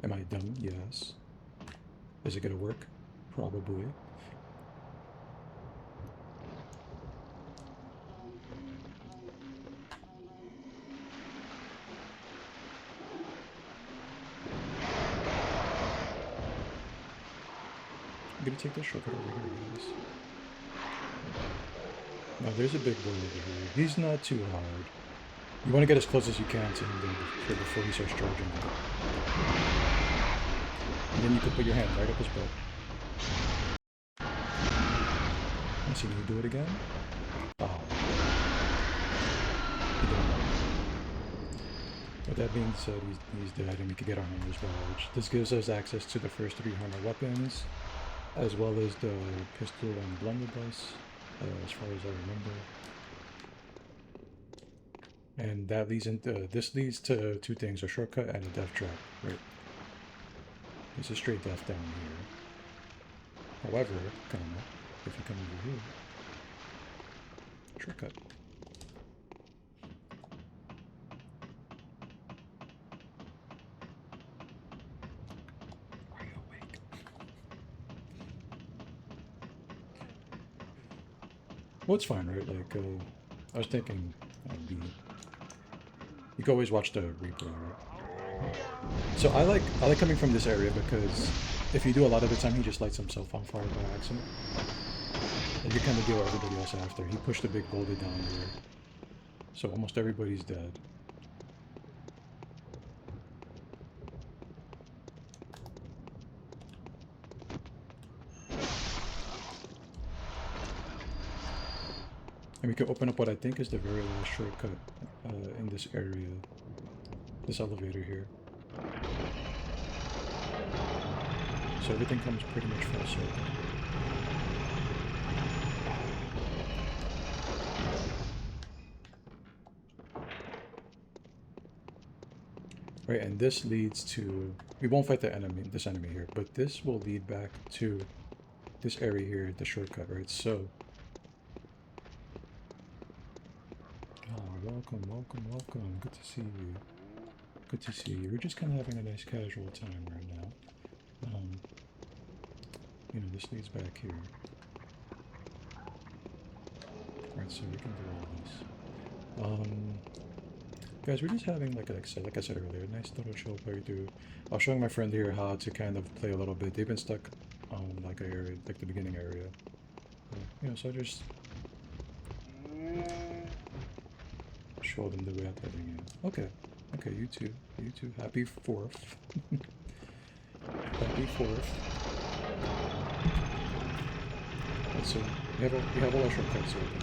Am I dumb? Yes. Is it gonna work? Probably. I'm gonna take this shortcut over here, guys. Now, there's a big boy over here. He's not too hard. You want to get as close as you can to him before he starts charging. And then you can put your hand right up his butt. Let's see, can you do it again? Oh. He didn't. With that being said, he's dead, and we can get our Hunter's Badge. This gives us access to the first 3 Hunter weapons, as well as the pistol and blunderbuss, as far as I remember. And that leads into this leads to 2 things: a shortcut and a death trap. Right? There's a straight death down here. However, if you come over here, shortcut. Are you awake? Well, it's fine, right? Like, I was thinking, you can always watch the replay, right? So I like coming from this area because if you do a lot of the time, he just lights himself on fire by accident. And you kind of deal with everybody else after. He pushed a big boulder down there. So almost everybody's dead. And we can open up what I think is the very last shortcut in this area. This elevator here. So everything comes pretty much full circle. Right, and this leads to... We won't fight the enemy, this enemy here, but this will lead back to this area here, the shortcut, right? So... Oh, welcome, welcome, welcome. Good to see you. Good to see you. We're just kind of having a nice casual time right now. You know, this leads back here. Alright, so we can do all this. Guys, we're just having, like I said earlier, a nice little chill playthrough. I was showing my friend here how to kind of play a little bit. They've been stuck on like an area, like the beginning area. You know, so I just show them the way I'm playing it. Okay, okay, you too, happy 4th. Happy 4th. Right, so we have all our shortcuts open.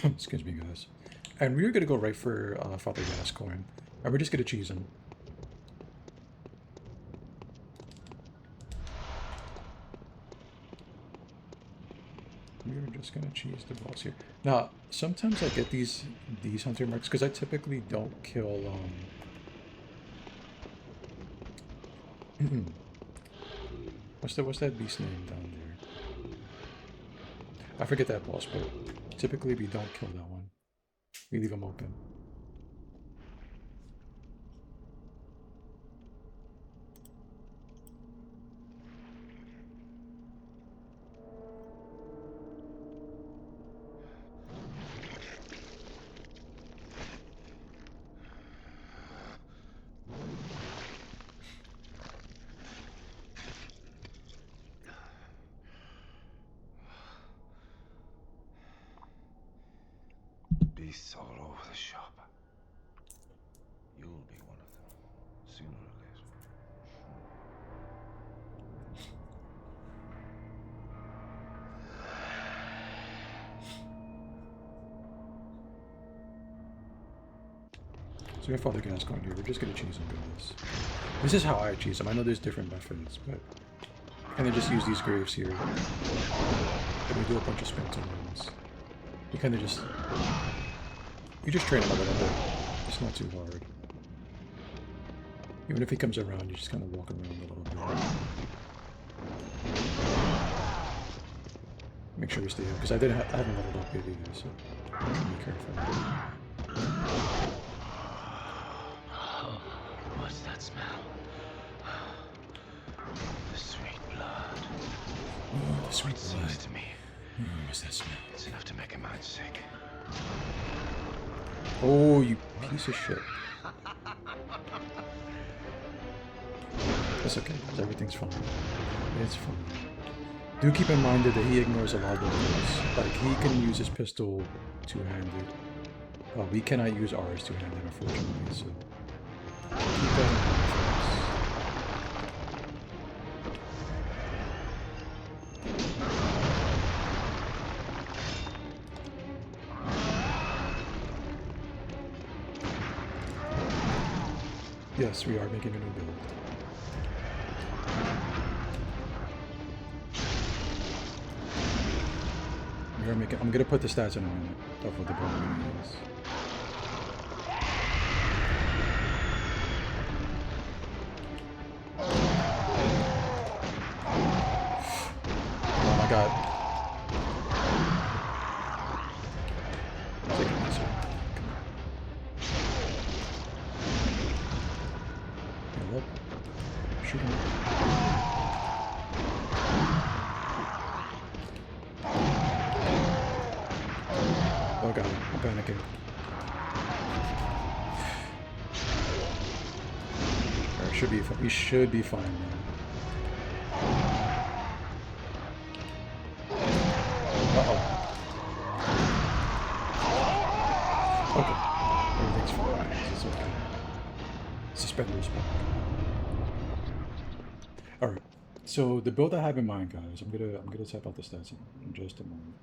Excuse me, guys. And we're gonna go right for Father Gascoigne. And we're just gonna cheese him. We're just gonna cheese the boss here. Now, sometimes I get these hunter marks because I typically don't kill what's that beast name down there? I forget that boss, but typically we don't kill that one. We leave him open. Beasts all over the shop. You'll be one of them, sooner or later. So we have Father Gascoigne here. We're just gonna cheese him, guys. This is how I cheese him. I know there's different methods, but and then just use these graves here. And we do a bunch of spins and runs. You kind of just... You just train him a little bit. It's not too hard. Even if he comes around, you just kind of walk around a little bit. Make sure we stay up, because I haven't leveled up yet either, so be careful. What's that smell? The sweet blood. Oh, the sweet It blood. seems to me What's that smell? it's enough to make a man sick. Oh, you piece of shit. That's okay, because everything's fine. It's fine. Do keep in mind that he ignores a lot of things. Like, he can use his pistol two-handed. We cannot use ours two-handed, unfortunately, so... Keep that in mind, folks. Yes, we are making a new build. We are making... I'm gonna put the stats in a minute of what the build is. Oh my god. Take it easy. Come on. Yeah, look. Shoot him. Oh god, I'm panicking. Alright, should be fine. We should be fine now. Uh-oh. Okay. Everything's fine. It's okay. Suspenders back. All right. So the build I have in mind, guys, I'm gonna type out the stats in just a moment.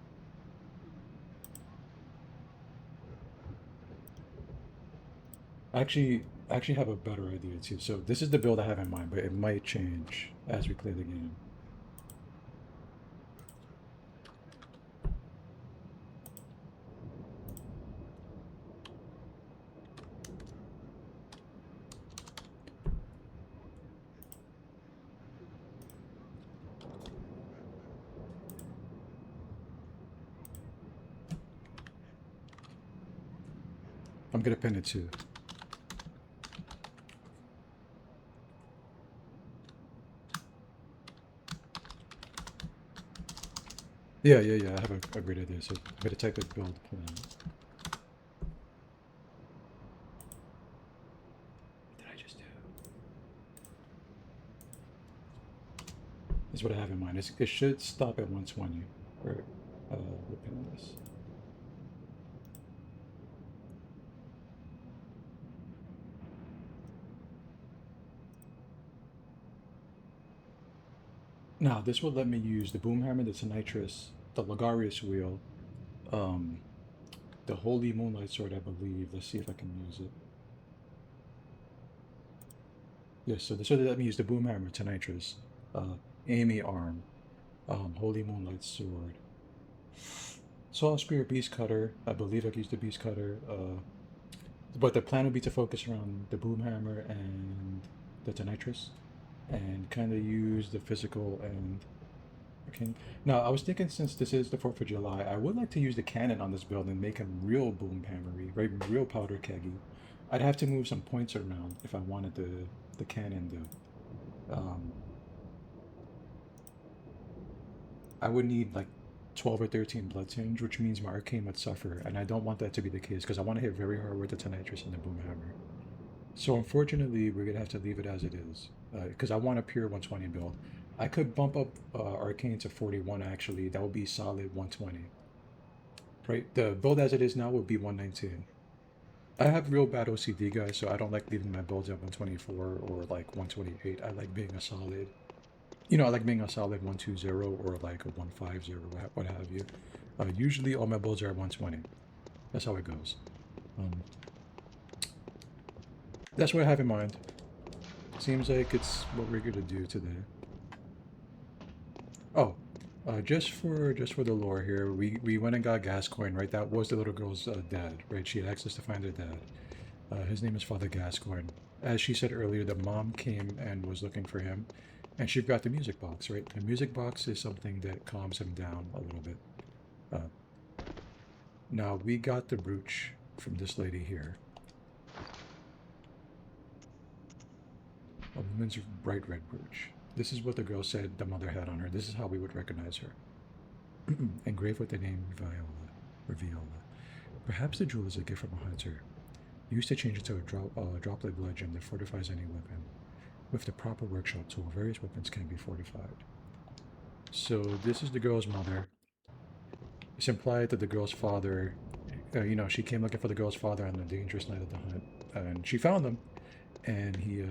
I actually have a better idea too. So this is the build I have in mind, but it might change as we play the game. I'm gonna pin it too. Yeah. I have a great idea. So I'm gonna type it build plan. What did I just do? This is what I have in mind. It should stop at 120. Or we'll pin this. Now this will let me use the boom hammer, the Tonitrus, the Logarius wheel, um, the Holy Moonlight Sword, I believe. Let's see if I can use it. Yes, so this will let me use the boom hammer, Tonitrus, Amy arm, Holy Moonlight Sword, Saw Spear, Beast Cutter. I believe I can use the Beast Cutter. But the plan would be to focus around the boom hammer and the Tonitrus, and kind of use the physical and okay. Now I was thinking, since this is the 4th of July, I would like to use the cannon on this build and make him real boom hammery, right? Real powder keggy. I'd have to move some points around if I wanted the cannon to. I would need like 12 or 13 blood tinge, which means my arcane would suffer, and I don't want that to be the case because I want to hit very hard with the Tonitrus and the boom hammer. So unfortunately, we're gonna have to leave it as it is because I want a pure 120 build. I could bump up arcane to 41 actually. That would be solid 120. Right? The build as it is now would be 119. I have real bad OCD, guys, so I don't like leaving my builds at 124 or like 128. I like being a solid, I like being a solid 120 or like a 150, what have you. Usually all my builds are at 120. That's how it goes. That's what I have in mind. Seems like it's what we're gonna do today. Oh, just for the lore here, we went and got Gascoigne, right? That was the little girl's dad, right? She had access to find her dad. His name is Father Gascoigne. As she said earlier, the mom came and was looking for him, and she got the music box, right? The music box is something that calms him down a little bit. Now we got the brooch from this lady here. A woman's bright red brooch. This is what the girl said the mother had on her. This is how we would recognize her. Engraved with the name Viola. Perhaps the jewel is a gift from a hunter. Used to change it to a droplet bludgeon that fortifies any weapon. With the proper workshop tool, various weapons can be fortified. So this is the girl's mother. It's implied that the girl's father, she came looking for the girl's father on a dangerous night of the hunt, and she found him, and he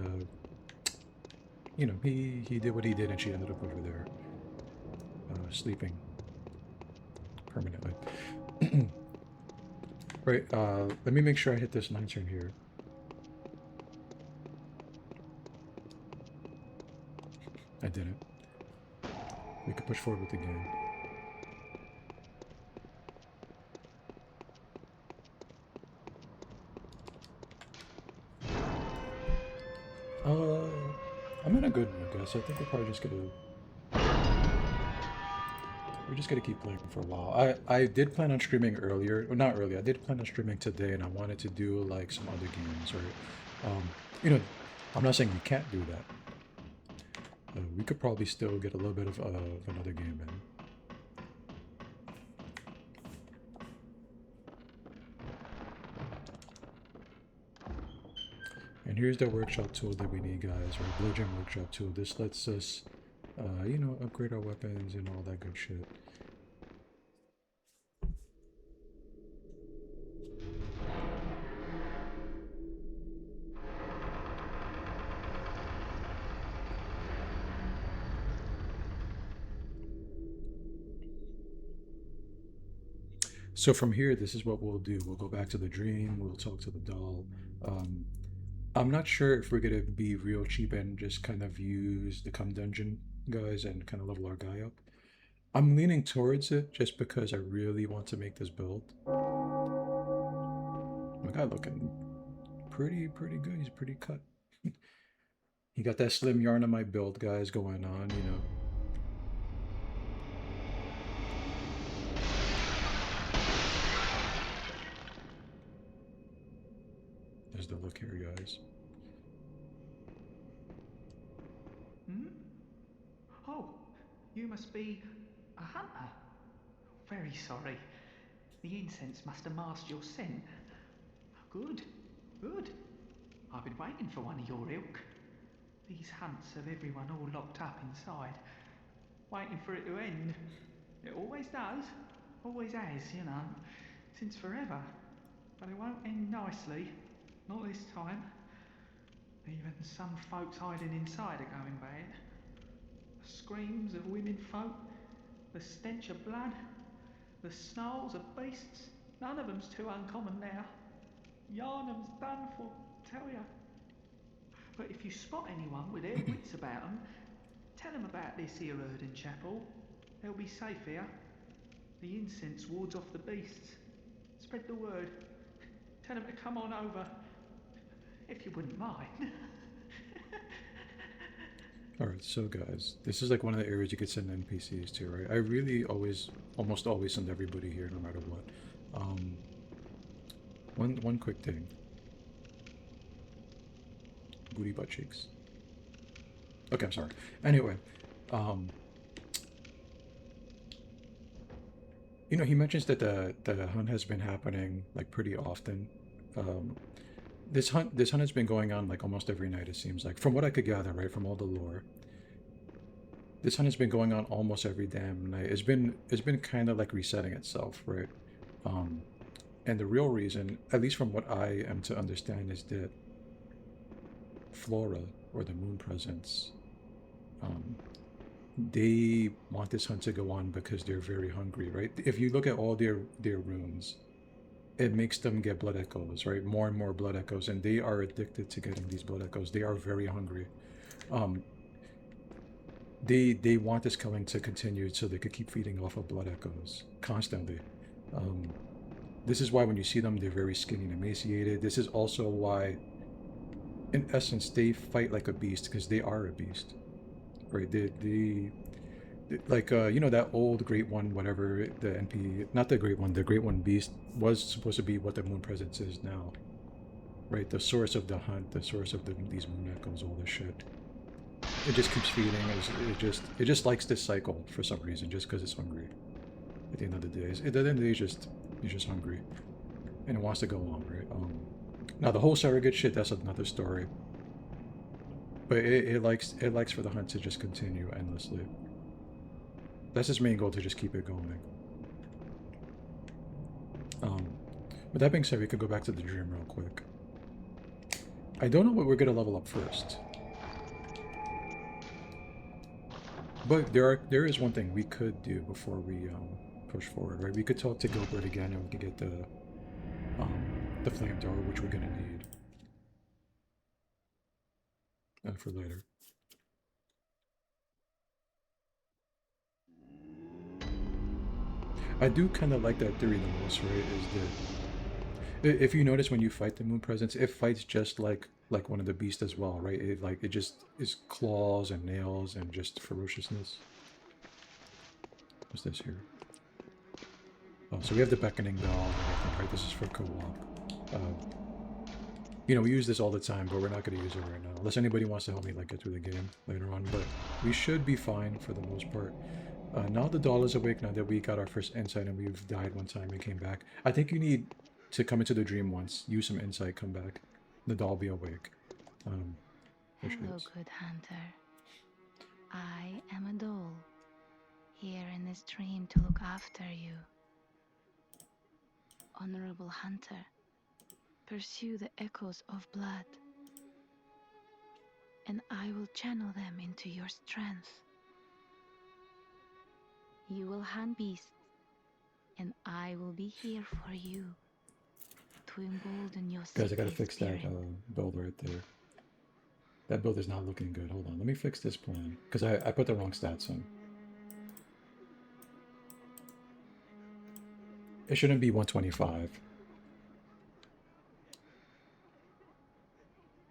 did what he did, and she ended up over there, sleeping permanently. Right, let me make sure I hit this 9 turn here. I didn't. We could push forward with the game. I'm in a good mood, guys. I think we're probably just gonna keep playing for a while. I did plan on streaming earlier, or not earlier. I did plan on streaming today, and I wanted to do like some other games, or I'm not saying we can't do that. We could probably still get a little bit of another game in. And here's the workshop tool that we need, guys, or bludgeon workshop tool. This lets us, upgrade our weapons and all that good shit. So from here, this is what we'll do. We'll go back to the dream. We'll talk to the doll. Um, I'm not sure if we're gonna be real cheap and just kind of use the come dungeon guys and kind of level our guy up. I'm leaning towards it just because I really want to make this build. My guy looking pretty good. He's pretty cut. He got that slim yarn on my build, guys, going on, you know. There's the look here, guys. Hmm? Oh, you must be a hunter. Very sorry. The incense must have masked your scent. Good, good. I've been waiting for one of your ilk. These hunts have everyone all locked up inside, waiting for it to end. It always does, always has, you know, since forever. But it won't end nicely, not this time. Even some folks hiding inside are going bad. The screams of women folk, the stench of blood, the snarls of beasts, none of them's too uncommon now. Yarnum's done for, tell ya. But if you spot anyone with their wits about 'em, tell 'em about this here Erden Chapel. They'll be safe here. The incense wards off the beasts. Spread the word. Tell 'em to come on over. If you wouldn't mind. Alright, so guys, this is like one of the areas you could send NPCs to, right? I really almost always send everybody here no matter what. One quick thing. Booty butt cheeks. Okay, I'm sorry. Anyway, you know, he mentions that the hunt has been happening like pretty often. This hunt has been going on like almost every night, it seems like, from what I could gather, right, from all the lore. This hunt has been going on almost every damn night. It's been kind of like resetting itself, right? And the real reason, at least from what I am to understand, is that Flora, or the moon presence, they want this hunt to go on because they're very hungry, right? If you look at all their runes, it makes them get blood echoes, right? More and more blood echoes, and they are addicted to getting these blood echoes. They are very hungry. They want this killing to continue so they could keep feeding off of blood echoes constantly. This is why when you see them, they're very skinny and emaciated. This is also why, in essence, they fight like a beast, because they are a beast, right? Like you know, that old Great One, whatever, the NP, not the Great One, the Great One beast was supposed to be what the moon presence is now, right? The source of the hunt, the source of these moon echoes, all this shit. It just keeps feeding. It just likes this cycle for some reason, just because it's hungry. At the end of the day, at the end of the day, it's just hungry, and it wants to go on, right? Now the whole surrogate shit, that's another story. But it likes for the hunt to just continue endlessly. That's his main goal, to just keep it going. With that being said, we could go back to the dream real quick. I don't know what we're gonna level up first. But there is one thing we could do before we push forward, right? We could talk to Gilbert again, and we could get the flamethrower, which we're gonna need for later. I do kind of like that theory the most, right? Is that if you notice when you fight the moon presence, it fights just like one of the beasts as well, right? It just is claws and nails and just ferociousness. What's this here? Oh, so we have the beckoning bell and everything, right? This is for co-op. You know, we use this all the time, but we're not going to use it right now, unless anybody wants to help me like get through the game later on. But we should be fine for the most part. Now the doll is awake. Now that we got our first insight and we've died one time and came back, I think you need to come into the dream once, use some insight, come back. The doll be awake. Hello, good hunter. I am a doll, here in this dream to look after you. Honorable hunter, pursue the echoes of blood, and I will channel them into your strength. You will hunt beasts, and I will be here for you to embolden your Guys, I gotta sickly fix that spirit. build right there. That build is not looking good. Hold on, let me fix this plan. Because I put the wrong stats in. It shouldn't be 125.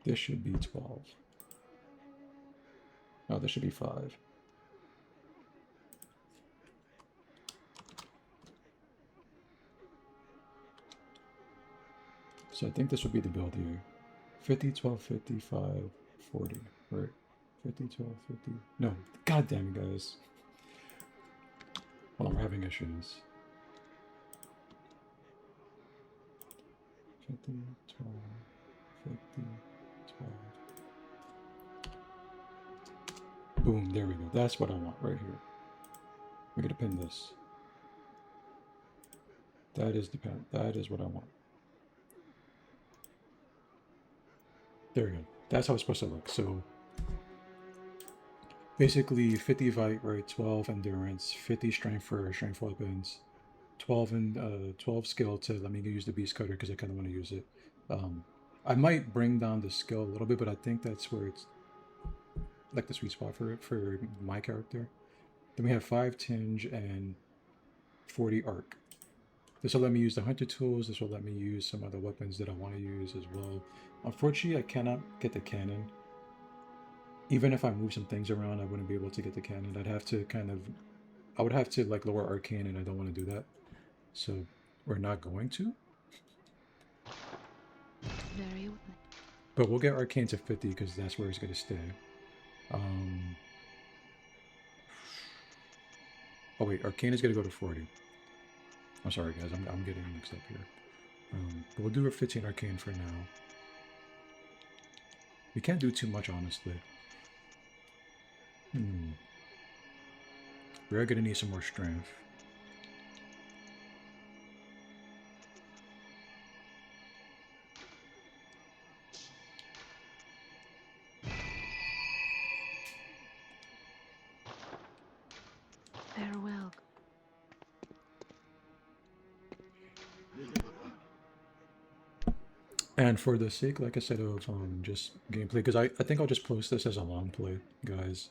This should be 12. No, this should be 5. So I think this would be the build here. 50, 12, 55, 40, right? 50, 12, 50. No, god damn it, guys. Hold on, we're having issues. 50, 12, 50, 12. Boom, there we go. That's what I want right here. We're gonna pin this. That is the pen. That is what I want. There we go. That's how it's supposed to look. So basically 50 Vite, right? 12 endurance, 50 strength for strength weapons, 12 and 12 skill to let me use the beast cutter because I kind of want to use it. I might bring down the skill a little bit, but I think that's where it's like the sweet spot for it for my character. Then we have 5 tinge and 40 arc. This will let me use the hunter tools. This will let me use some other weapons that I want to use as well. Unfortunately, I cannot get the cannon. Even if I move some things around, I wouldn't be able to get the cannon. I'd have to I would have to like lower arcane, and I don't want to do that. So we're not going to. Very well. But we'll get arcane to 50 because that's where it's going to stay. Oh wait, arcane is going to go to 40. I'm sorry guys, I'm getting mixed up here. But we'll do a 15 arcane for now. We can't do too much, honestly. We're going to need some more strength. Farewell. And for the sake, like I said, of just gameplay, because I think I'll just post this as a long play, guys.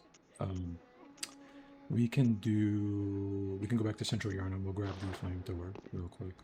We can go back to Central Yarn and we'll grab the flamethrower real quick.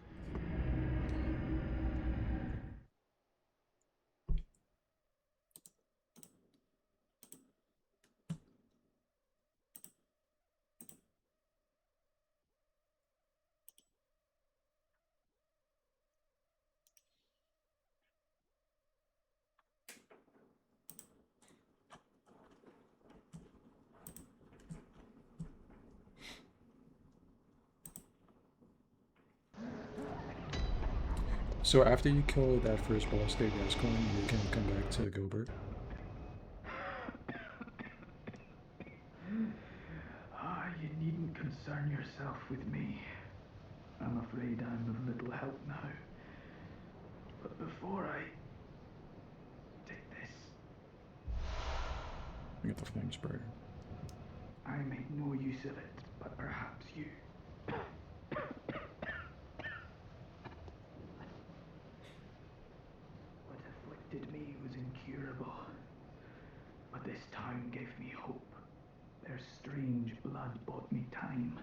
So after you kill that first boss stage Gascoigne, you can come back to Gilbert. You needn't concern yourself with me. I'm afraid I'm of little help now. But before I take this, We get the flame sprayer. I make no use of it, but perhaps you. What afflicted me was incurable, but this town gave me hope. Their strange blood bought me time.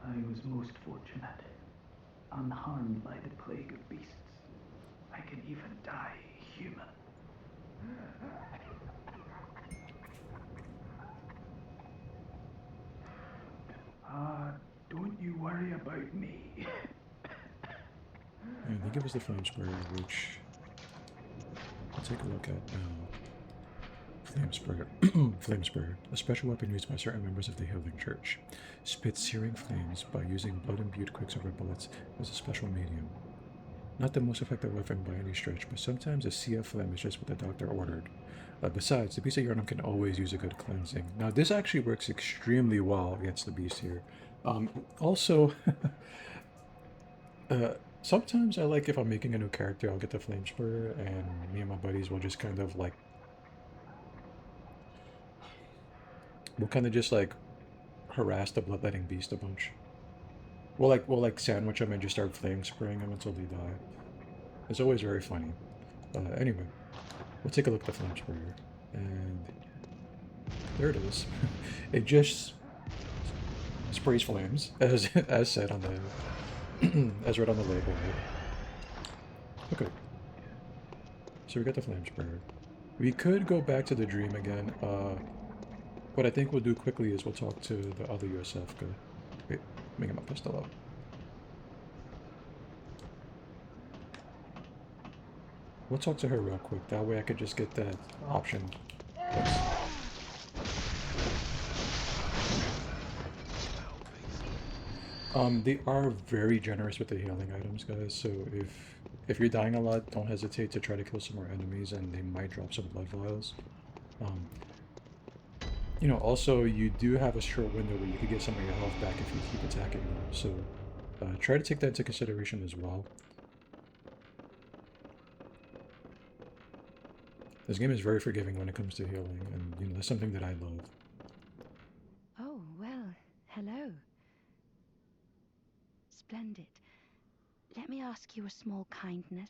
I was most fortunate, unharmed by the plague of beasts. I can even die human. Don't you worry about me. And they give us the flame sprayer, which I'll take a look at now. Flame sprayer. Flame sprayer. A special weapon used by certain members of the Healing Church. Spits searing flames by using blood-imbued quicksilver bullets as a special medium. Not the most effective weapon by any stretch, but sometimes a sea of flame is just what the doctor ordered. Besides, the Beast of Yharnam can always use a good cleansing. Now, this actually works extremely well against the beast here. Also, sometimes I like if I'm making a new character, I'll get the flame sprayer, and me and my buddies will just kind of like, we'll kind of just like harass the bloodletting beast a bunch. We'll like sandwich them and just start flame spraying them until they die. It's always very funny. Anyway, we'll take a look at the flame sprayer, and there it is. It just sprays flames, as said on the as read on the label. Right? Okay, so we got the flame sprayer. We could go back to the dream again. What I think we'll do quickly is we'll talk to the other USF guy. Wait, let me get my pistol out. We'll talk to her real quick. That way I could just get that option. They are very generous with the healing items, guys. So if you're dying a lot, don't hesitate to try to kill some more enemies, and they might drop some blood vials. You know, also you do have a short window where you could get some of your health back if you keep attacking them. So try to take that into consideration as well. This game is very forgiving when it comes to healing, and you know that's something that I love. Oh, well, hello. Splendid. Let me ask you a small kindness.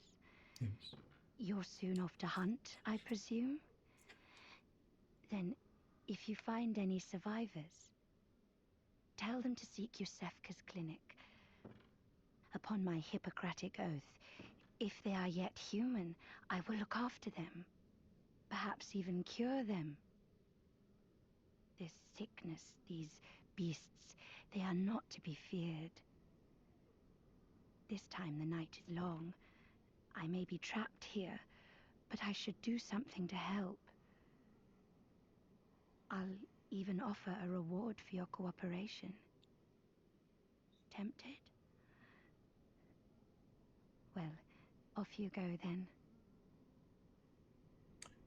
Yes. You're soon off to hunt, I presume? Then, if you find any survivors, tell them to seek Yusefka's clinic. Upon my Hippocratic oath, if they are yet human, I will look after them. Perhaps even cure them. This sickness, these beasts, they are not to be feared. This time the night is long. I may be trapped here, but I should do something to help. I'll even offer a reward for your cooperation. Tempted? Well, off you go then.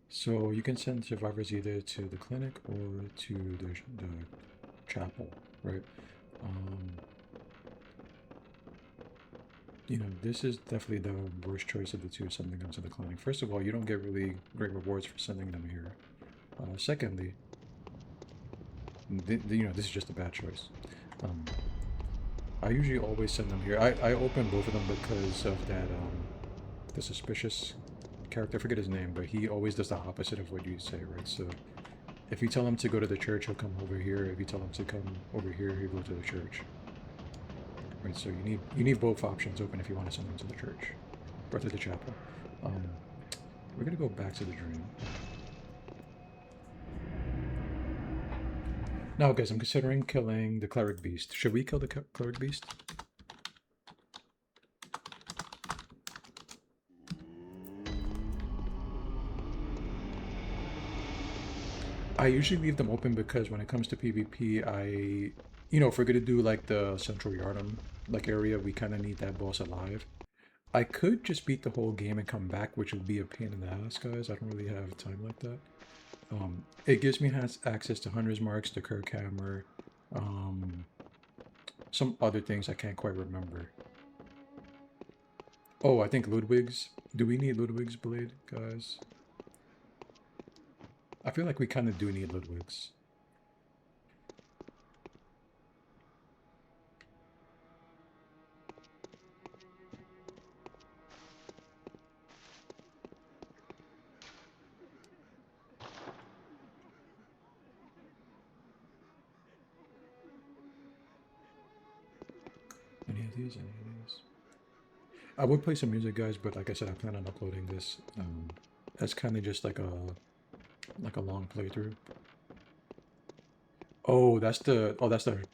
So you can send survivors either to the clinic or to the chapel, right? You know, this is definitely the worst choice of the two, sending them to the clinic. First of all, you don't get really great rewards for sending them here. Secondly, you know, this is just a bad choice. I usually always send them here. I open both of them because of that, the suspicious character, I forget his name, but he always does the opposite of what you say, right? So if you tell him to go to the church, he'll come over here. If you tell him to come over here, he'll go to the church. Right, so you need both options open if you want to send them to the church or to the chapel. We're gonna go back to the dream. Now, guys, I'm considering killing the cleric beast. Should we kill the cleric beast? I usually leave them open because when it comes to PvP, you know, if we're gonna do like the Central Yharnam like area, we kind of need that boss alive. I could just beat the whole game and come back, which would be a pain in the ass, guys. I don't really have time like that. It gives me access to Hunter's Marks, the Kirk Hammer, some other things I can't quite remember. Oh, I think Ludwig's. Do we need Ludwig's blade, guys? I feel like we kind of do need Ludwig's. Any of these? Any of these? I would play some music, guys, but like I said, I plan on uploading this as kind of just like a long playthrough. Oh, that's the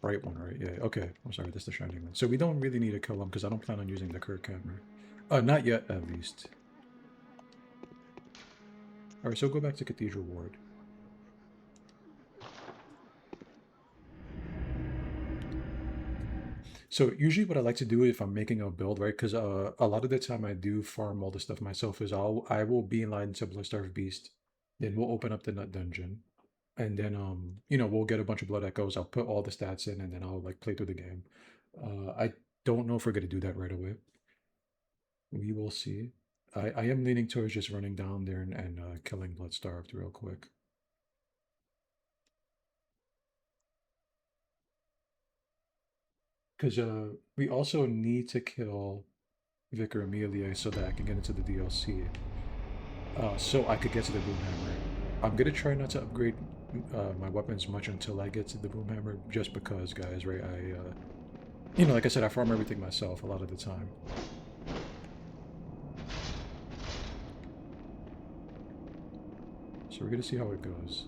bright one, right? Yeah. Okay. I'm sorry. That's the shining one. So we don't really need to kill him because I don't plan on using the Kirk Hammer. Not yet, at least. All right. So go back to Cathedral Ward. So usually what I like to do if I'm making a build, right? Because a lot of the time I do farm all the stuff myself. Is I will beeline to Bloodstarved Beast, then we'll open up the Nut Dungeon, and then you know, we'll get a bunch of Blood Echoes. I'll put all the stats in, and then I'll like play through the game. I don't know if we're gonna do that right away. We will see. I am leaning towards just running down there and killing Bloodstarved real quick. Because we also need to kill Vicar Amelia so that I can get into the DLC. So I could get to the Boomhammer. I'm gonna try not to upgrade my weapons much until I get to the Boomhammer, just because, guys, right? You know, like I said, I farm everything myself a lot of the time. So we're gonna see how it goes.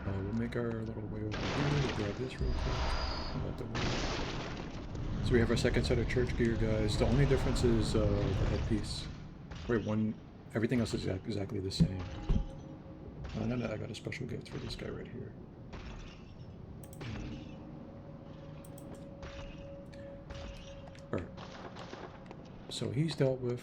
We'll make our little way over here. We'll grab this real quick. Let them know. So we have our second set of church gear, guys. The only difference is the headpiece. Wait, everything else is exactly the same. No, I got a special gift for this guy right here. Alright. So he's dealt with.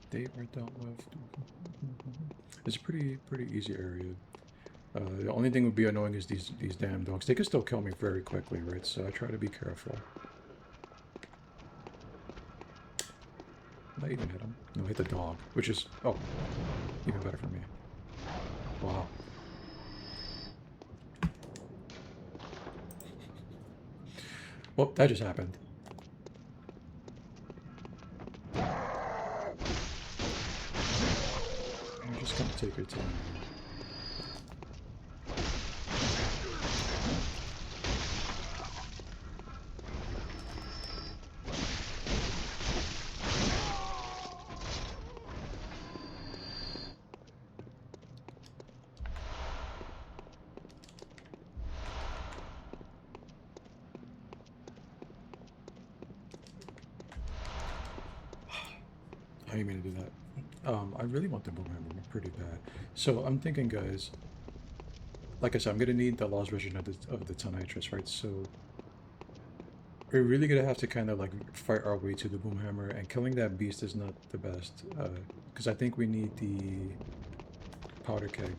They are dealt with. It's a pretty easy area. The only thing would be annoying is these damn dogs. They could still kill me very quickly, right? So I try to be careful. Not even hit him. No, hit the dog, which is even better for me. Wow. Well, that just happened. You're just gonna take your time. I didn't mean to do that. I really want the Boomhammer pretty bad. So I'm thinking, guys, like I said, I'm gonna need the Lost version of the Tonitrus, right? So we're really gonna have to kind of like fight our way to the Boomhammer, and killing that beast is not the best, because I think we need the powder keg,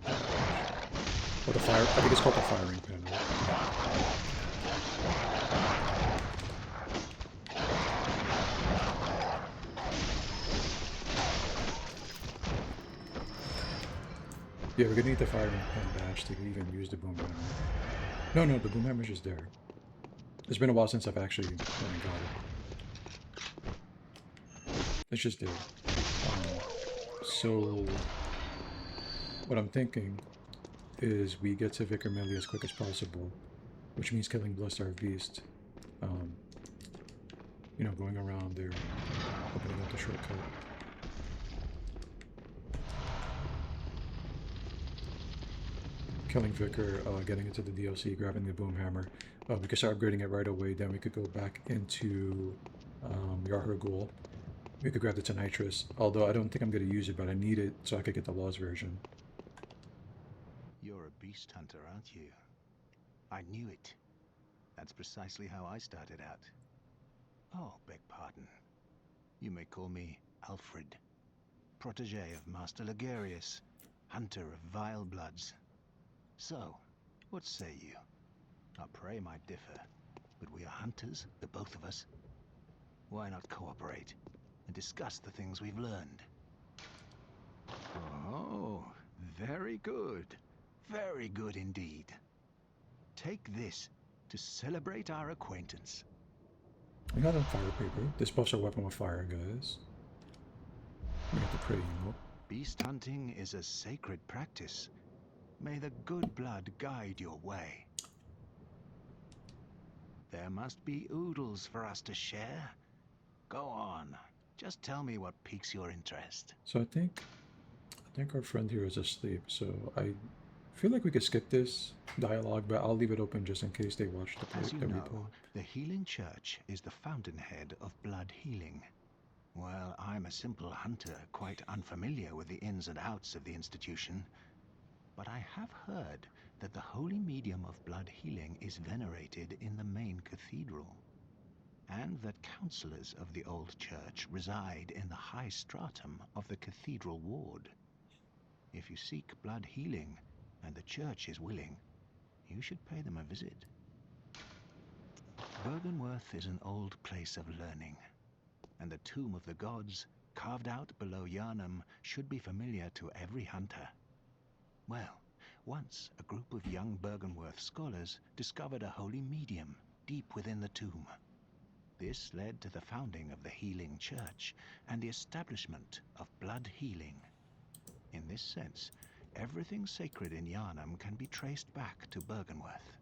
or the fire. I think it's called the firing pin. Right? Yeah, we're gonna need the firing pin badge to even use the Boomhammer. No, the Boomhammer's just there. It's been a while since I've actually went and got it. It's just there. So what I'm thinking is we get to Vicar Amelia as quick as possible, which means killing Bloodstar Beast. You know, going around there, opening up the shortcut. Killing Vicar, getting into the DLC, grabbing the Boomhammer. We could start upgrading it right away, then we could go back into Yarhurgul. We could grab the Tonitrus, although I don't think I'm going to use it, but I need it so I could get the Lost version. You're a beast hunter, aren't you? I knew it. That's precisely how I started out. Oh, beg pardon. You may call me Alfred, protege of Master Ligarius, hunter of vile bloods. So, what say you? Our prey might differ, but we are hunters, the both of us. Why not cooperate and discuss the things we've learned? Oh, very good. Very good indeed. Take this to celebrate our acquaintance. I got a fire paper. This buffs our weapon with fire, guys. We got the pretty emote. Beast hunting is a sacred practice. May the good blood guide your way. There must be oodles for us to share. Go on. Just tell me what piques your interest. So I think our friend here is asleep, so I feel like we could skip this dialogue, but I'll leave it open just in case they watch the As you replay. know, the Healing Church is the fountainhead of blood healing. Well, I'm a simple hunter, quite unfamiliar with the ins and outs of the institution. But I have heard that the holy medium of blood healing is venerated in the main cathedral, and that counselors of the old church reside in the high stratum of the cathedral ward. If you seek blood healing, and the church is willing, you should pay them a visit. Byrgenwerth is an old place of learning, and the Tomb of the Gods, carved out below Yharnam, should be familiar to every hunter. Well, once a group of young Byrgenwerth scholars discovered a holy medium deep within the tomb. This led to the founding of the Healing Church and the establishment of blood healing. In this sense, everything sacred in Yharnam can be traced back to Byrgenwerth.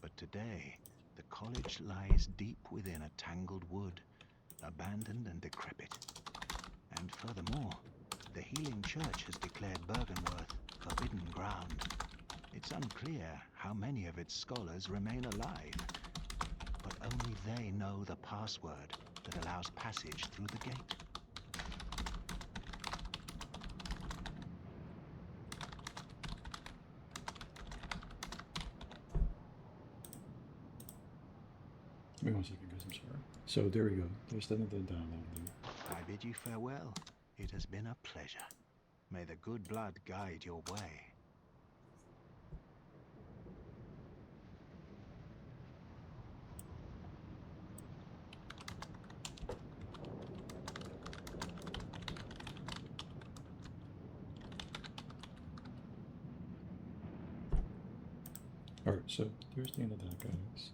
But today, the college lies deep within a tangled wood, abandoned and decrepit. And furthermore, the Healing Church has declared Byrgenwerth forbidden ground. It's unclear how many of its scholars remain alive, but only they know the password that allows passage through the gate. Wait 1 second, guys, I'm sorry. So there we go. There's another download there. I bid you farewell. It has been a pleasure. May the good blood guide your way. Alright, so there's the end of that, guys.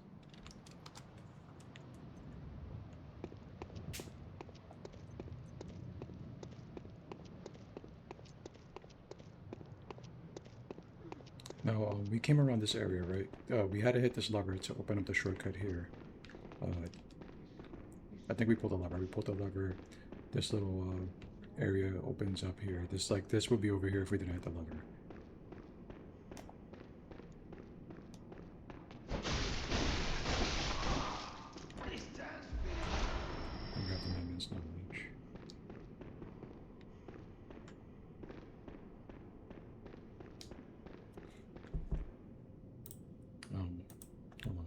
Now, we came around this area, right? We had to hit this lever to open up the shortcut here. I think we pulled the lever. We pulled the lever. This little area opens up here. This would be over here if we didn't hit the lever. I got the amendments knowledge. Hold on.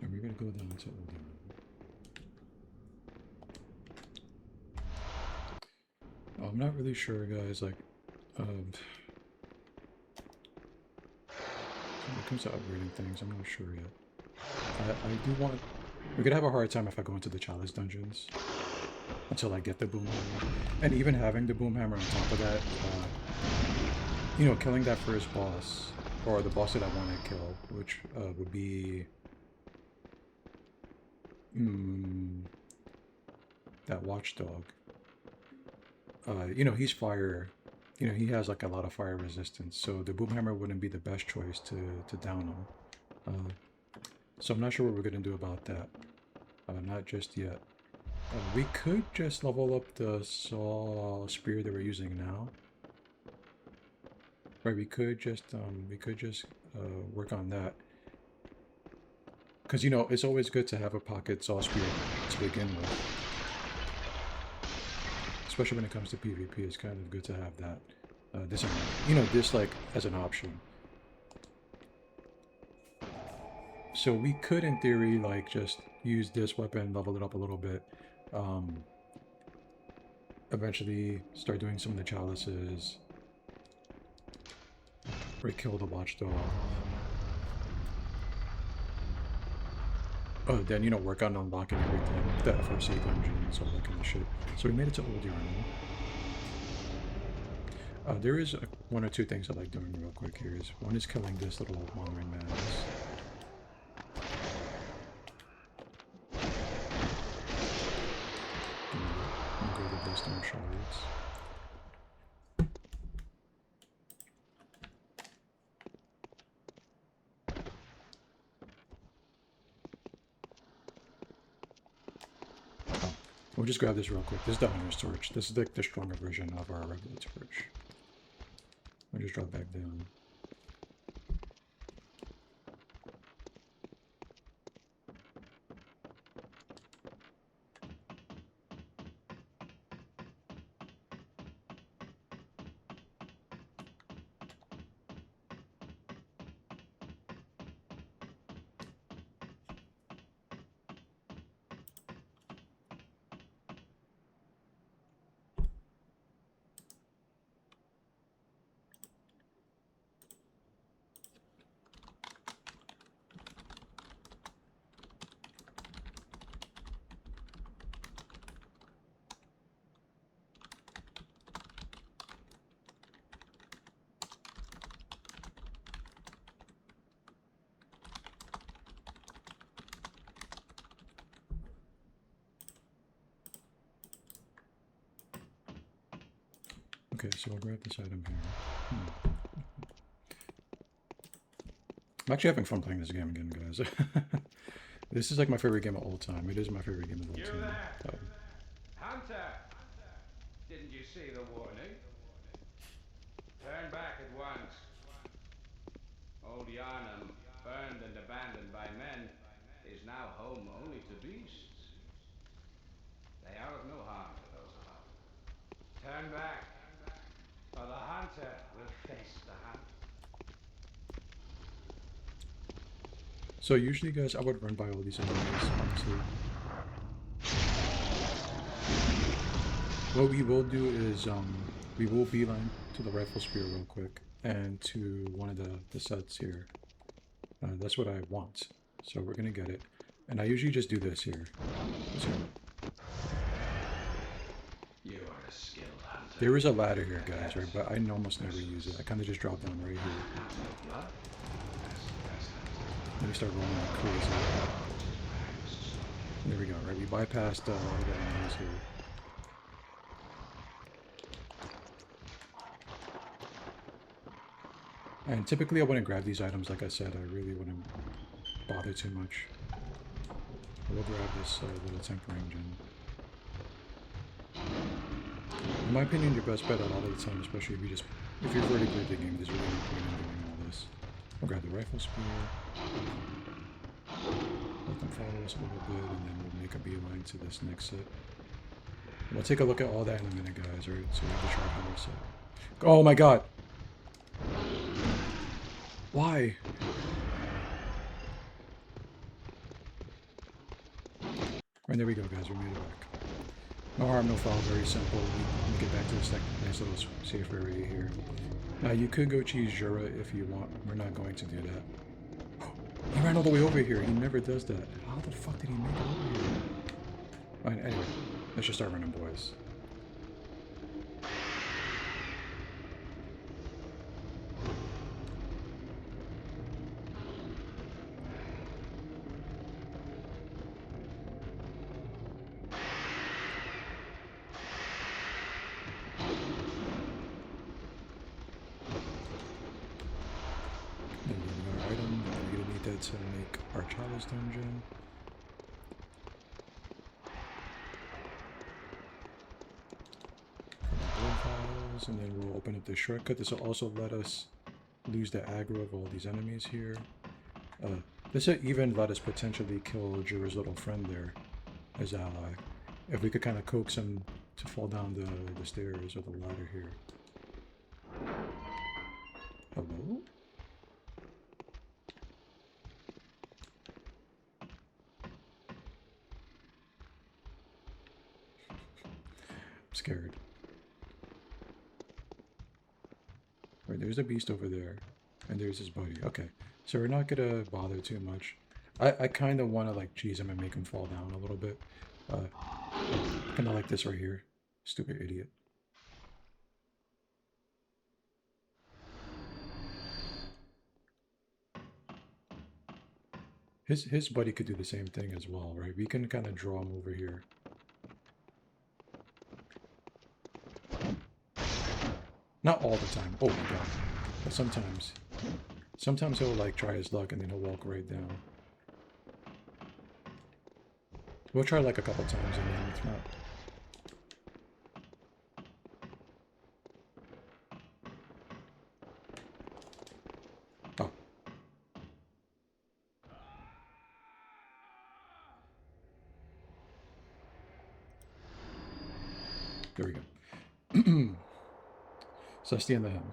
And we're gonna go down to Oldham. I'm not really sure, guys, like, when it comes to upgrading things, I'm not sure yet. I do want... We're gonna have a hard time if I go into the Chalice dungeons until I get the boom hammer. And even having the boom hammer on top of that, you know, killing that first boss, or the boss that I want to kill, which would be... that watchdog. You know, he's fire. You know, he has like a lot of fire resistance, so the boom hammer wouldn't be the best choice to down him. So I'm not sure what we're gonna do about that. Not just yet. We could just level up the saw spear that we're using now. Right, we could just work on that. Because, you know, it's always good to have a pocket saw spear to begin with. Especially when it comes to PvP, it's kind of good to have that. This like as an option. So we could, in theory, like just use this weapon, level it up a little bit. Eventually start doing some of the chalices. Or kill the watchdog. Oh, then, you know, work on unlocking everything. The FRC dungeons, all that kind of shit. So we made it to Old Yharnam. There is one or two things I like doing real quick here. One is killing this little wandering man. Go to the Stone Shards. We'll just grab this real quick. This is the Hunter's Torch. This is like the stronger version of our regular torch. We'll just drop back down. Okay, so I'll grab this item here. I'm actually having fun playing this game again, guys. This is like my favorite game of all time. It is my favorite game of all time. Hunter! Didn't you see the warning? Turn back at once. Old Yharnam, burned and abandoned by men, is now home only to beasts. They are of no harm to those about. Turn back, or the hunter will face the hunt. So usually, guys, I would run by all these enemies, honestly. What we will do is, we will beeline to the rifle spear real quick, and to one of the sets here. That's what I want. So we're gonna get it. And I usually just do this here. You are a skilled hunter. There is a ladder here, guys, right? But I almost never use it. I kind of just drop down right here. Let me start rolling like crazy. There we go, right? We bypassed all the enemies here. And typically I wouldn't grab these items, like I said. I really wouldn't bother too much. We'll grab this little temporary engine. In my opinion, your best bet a lot of the time, especially if you've already played the game, there's really no point in doing all this. We'll grab the rifle spear. Let them follow us a little bit, and then we'll make a beeline to this next set. We'll take a look at all that in a minute, guys, right? So we have the tri-power set. Oh my god! Why? Right, there we go, guys. We made it back. No harm, no foul. Very simple. Let me get back to this nice little safe area here. Now, you could go cheese Jura if you want. We're not going to do that. He ran all the way over here. He never does that. How the fuck did he make it over here? Alright, anyway. Let's just start running, boys. To make our Chalice dungeon. Files, and then we'll open up the shortcut. This will also let us lose the aggro of all these enemies here. This will even let us potentially kill Jura's little friend there as ally. If we could kind of coax him to fall down the stairs or the ladder here. Hello? Scared. Right, there's a beast over there, and there's his buddy. Okay, so we're not gonna bother too much. I kind of want to like cheese him and make him fall down a little bit. Kind of like this right here. Stupid idiot. His buddy could do the same thing as well, right? We can kind of draw him over here. Not all the time. Oh my god. But sometimes. Sometimes he'll like try his luck and then he'll walk right down. We'll try like a couple times and then There we go. So that's the end of him.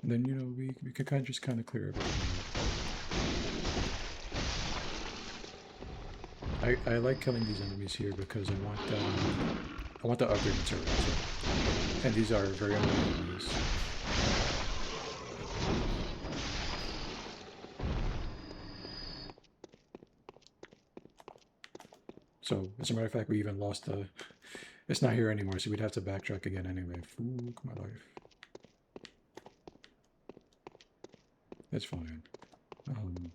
And then, you know, we can kind of clear everything up. I like killing these enemies here because I want the upgrade materials. And these are very annoying enemies. So, as a matter of fact, we even lost the... It's not here anymore, so we'd have to backtrack again anyway. Fuck my life. It's fine. And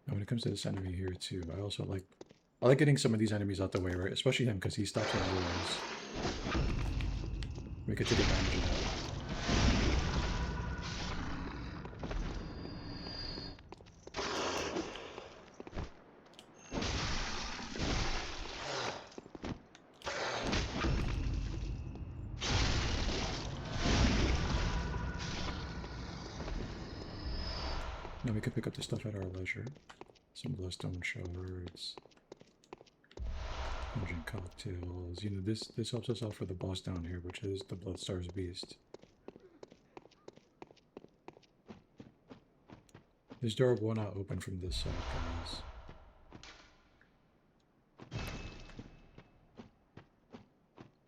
when it comes to this enemy here too, I like getting some of these enemies out the way, right? Especially him, because he stops on doors. We could take advantage of that. Now we can pick up the stuff at our leisure. Some bloodstone shards. Pungent cocktails. You know, this helps us out for the boss down here, which is the Bloodstars Beast. This door will not open from this side, guys.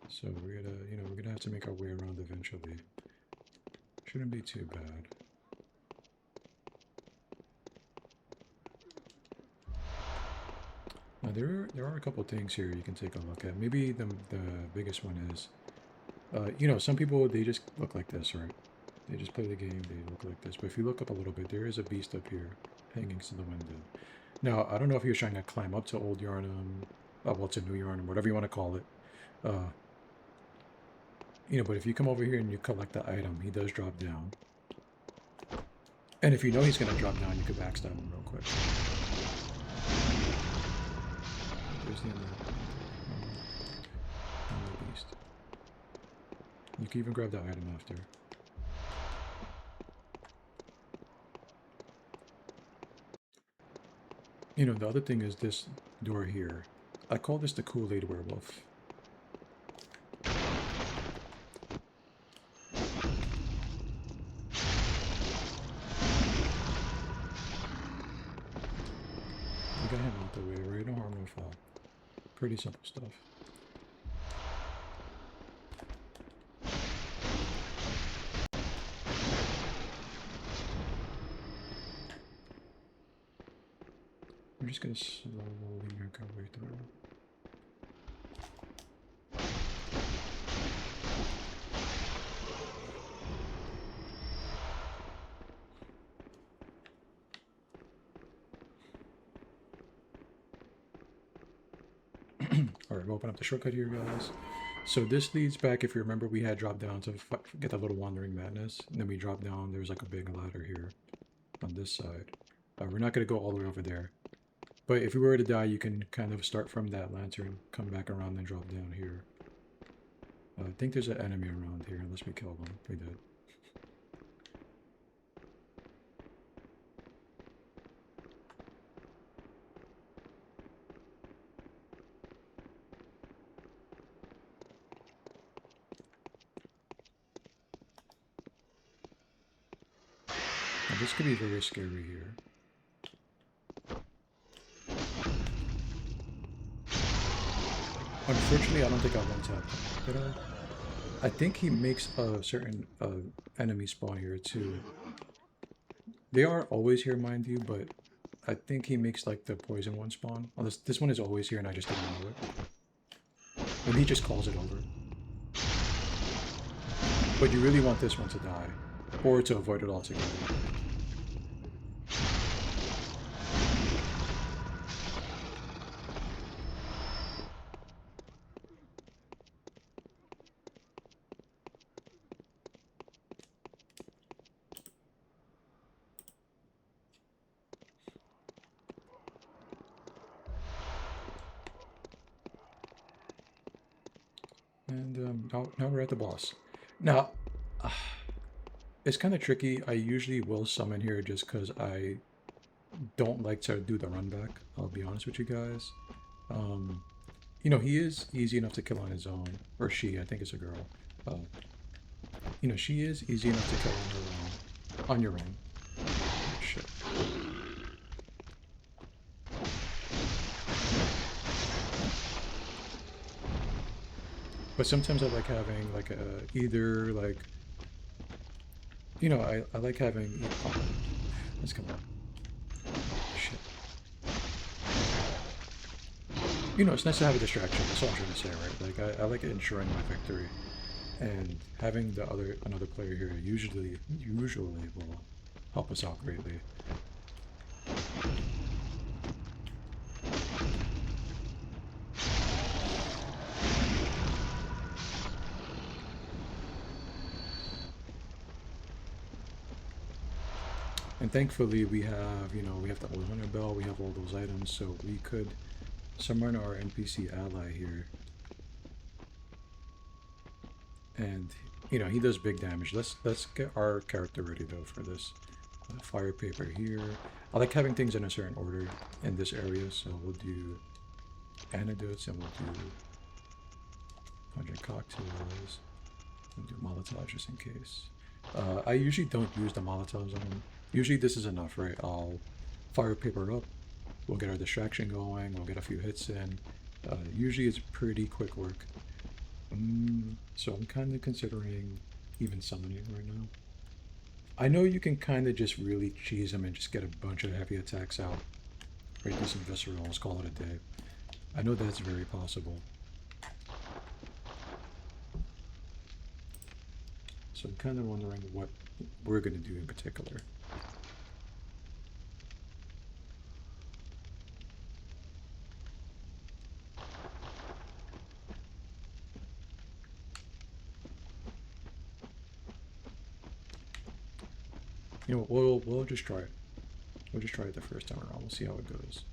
So we're gonna have to make our way around eventually. Shouldn't be too bad. Now there are a couple things here you can take a look at. Maybe the biggest one is, you know, some people, they just look like this, right? They just play the game, they look like this. But if you look up a little bit, there is a beast up here, hanging to the window. Now, I don't know if you're trying to climb up to Old Yarnum, well, to New Yarnum, whatever you want to call it. You know, but if you come over here and you collect the item, he does drop down. And if you know he's going to drop down, you could backstab him real quick. There's the other beast. You can even grab that item after. You know, the other thing is this door here. I call this the Kool-Aid werewolf. We got him out the way, right? No harm, no foul. Pretty simple stuff. We're just gonna slowly make our way through. Alright, we'll open up the shortcut here, guys. So this leads back, if you remember, we had dropped down to get that little Wandering Madness. And then we dropped down, there's like a big ladder here on this side. We're not going to go all the way over there. But if we were to die, you can kind of start from that lantern, come back around, and drop down here. I think there's an enemy around here, unless we kill them. We did. Now, this could be very scary here. Unfortunately, I don't think I one-tapped him, did I? I think he makes a certain enemy spawn here too. They are always here, mind you, but I think he makes like the poison one spawn. Well, this one is always here and I just didn't know it. Maybe he just calls it over. But you really want this one to die, or to avoid it altogether. And now we're at the boss. Now, it's kind of tricky. I usually will summon here just because I don't like to do the run back. I'll be honest with you guys. You know, he is easy enough to kill on his own. Or she, I think it's a girl. You know, she is easy enough to kill on her own. On your own. Shit. But sometimes I like having like a either like, you know, I like having. Oh, let's come on. Shit. You know, it's nice to have a distraction. That's all I'm trying to say, right? Like I like ensuring my victory, and having another player here usually will help us out greatly. And thankfully we have, you know, we have the Old Hunter Bell, we have all those items, so we could summon our NPC ally here. And, you know, he does big damage. Let's get our character ready though for this. Fire paper here. I like having things in a certain order in this area, so we'll do antidotes and we'll do 100 cocktails. We'll do Molotovs just in case. I usually don't use the Molotovs on them. Usually this is enough, right? I'll fire paper up, we'll get our distraction going, we'll get a few hits in. Usually it's pretty quick work. So I'm kind of considering even summoning right now. I know you can kind of just really cheese them and just get a bunch of heavy attacks out. Right, do some viscerals, call it a day. I know that's very possible. So I'm kind of wondering what we're going to do in particular. You know, we'll just try it. We'll just try it the first time around. We'll see how it goes.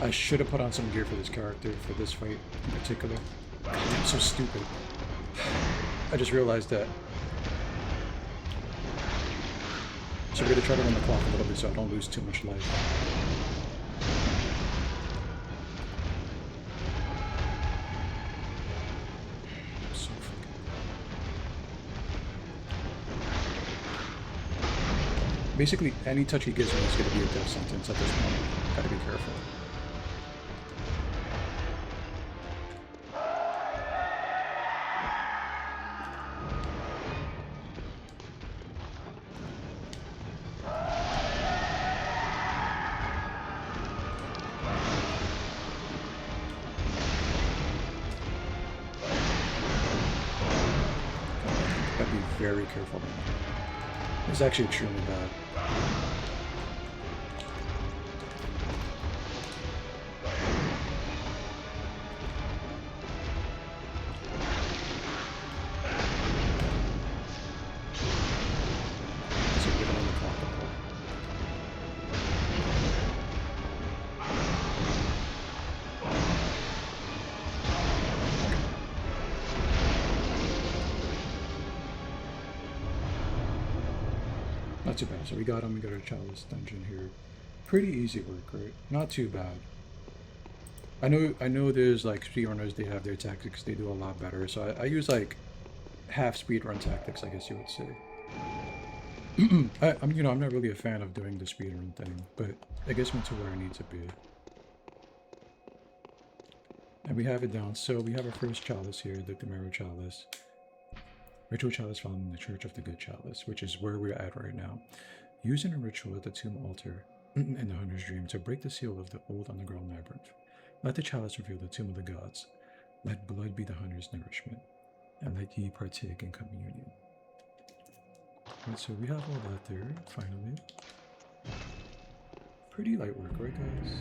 I should have put on some gear for this character, for this fight in particular. I'm so stupid. I just realized that. So we're going to try to run the clock a little bit so I don't lose too much life. So basically, any touch he gives me is going to be a death sentence at this point. Gotta be careful. Gotta be very careful. It's actually extremely bad. Not too bad. So we got him. We got our chalice dungeon here. Pretty easy work, right? Not too bad. I know. There's like speedrunners. They have their tactics. They do a lot better. So I use like half speedrun tactics, I guess you would say. I'm not really a fan of doing the speedrun thing, but it gets me to where I need to be. And we have it down. So we have our first chalice here, the Khmer chalice. Ritual chalice found in the Church of the Good Chalice, which is where we're at right now. Using a ritual at the tomb altar in the Hunter's Dream to break the seal of the old underground labyrinth. Let the chalice reveal the tomb of the gods. Let blood be the hunter's nourishment, and let ye partake in communion. Right, so we have all that there, finally. Pretty light work, right guys?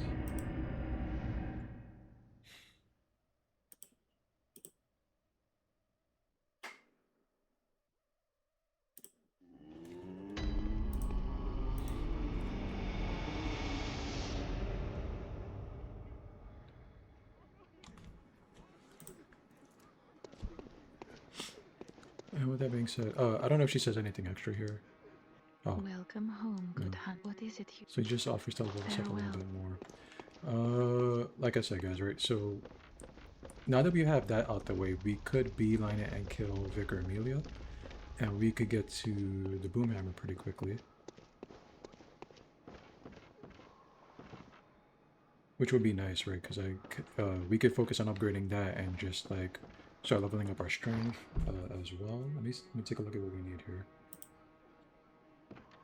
And with that being said, I don't know if she says anything extra here. Oh. Welcome home, good hunt. What is it you... So he just offers to level us up a little bit more. Like I said, guys, right? So now that we have that out the way, we could beeline it and kill Vicar Amelia, and we could get to the Boomhammer pretty quickly. Which would be nice, right? Because we could focus on upgrading that and just like start leveling up our strength as well. Let me take a look at what we need here.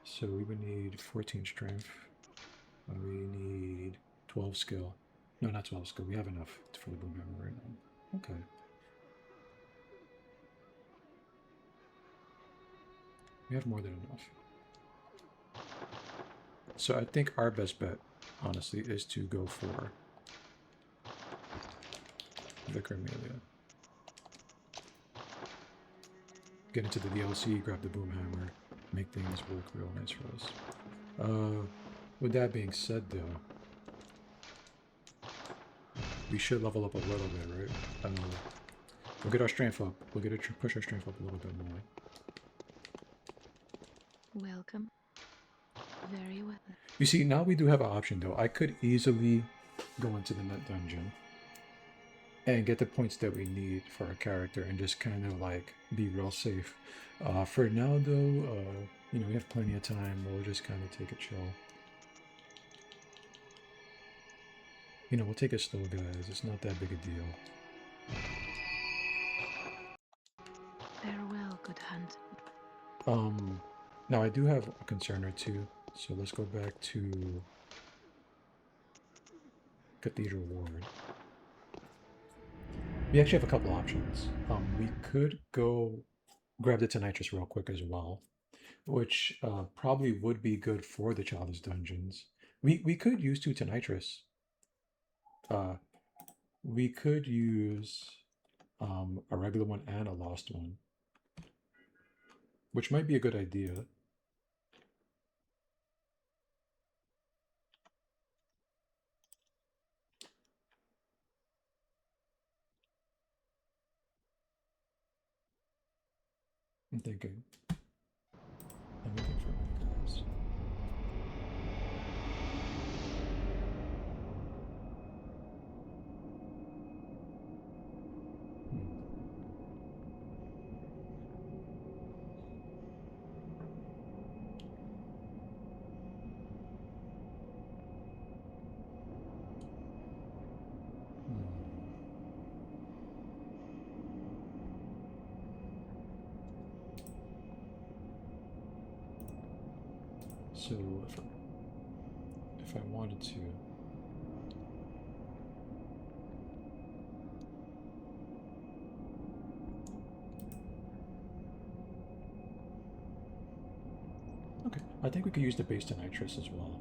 So we would need 14 strength. We need 12 skill. No, not 12 skill. We have enough for the Boomhammer right now. Okay. We have more than enough. So I think our best bet, honestly, is to go for Vicar Amelia. Get into the DLC, grab the Boomhammer, make things work real nice for us. With that being said, though, we should level up a little bit, right? We'll get our strength up. We'll get push our strength up a little bit more. Welcome. Very well. You see, now we do have an option, though. I could easily go into the Net Dungeon and get the points that we need for our character and just kind of like be real safe. For now, though, you know, we have plenty of time. We'll just kind of take it chill. You know, we'll take it slow, guys. It's not that big a deal. Farewell, good hunt. Now I do have a concern or two, so let's go back to Cathedral Ward. We actually have a couple options. We could go grab the Tonitrus real quick as well, which probably would be good for the Chalice Dungeons. We could use 2 Tonitrus. We could use a regular one and a lost one, which might be a good idea. I'm thinking. I'm looking for my guys. So if I wanted to, okay, I think we could use the base Tonitrus as well.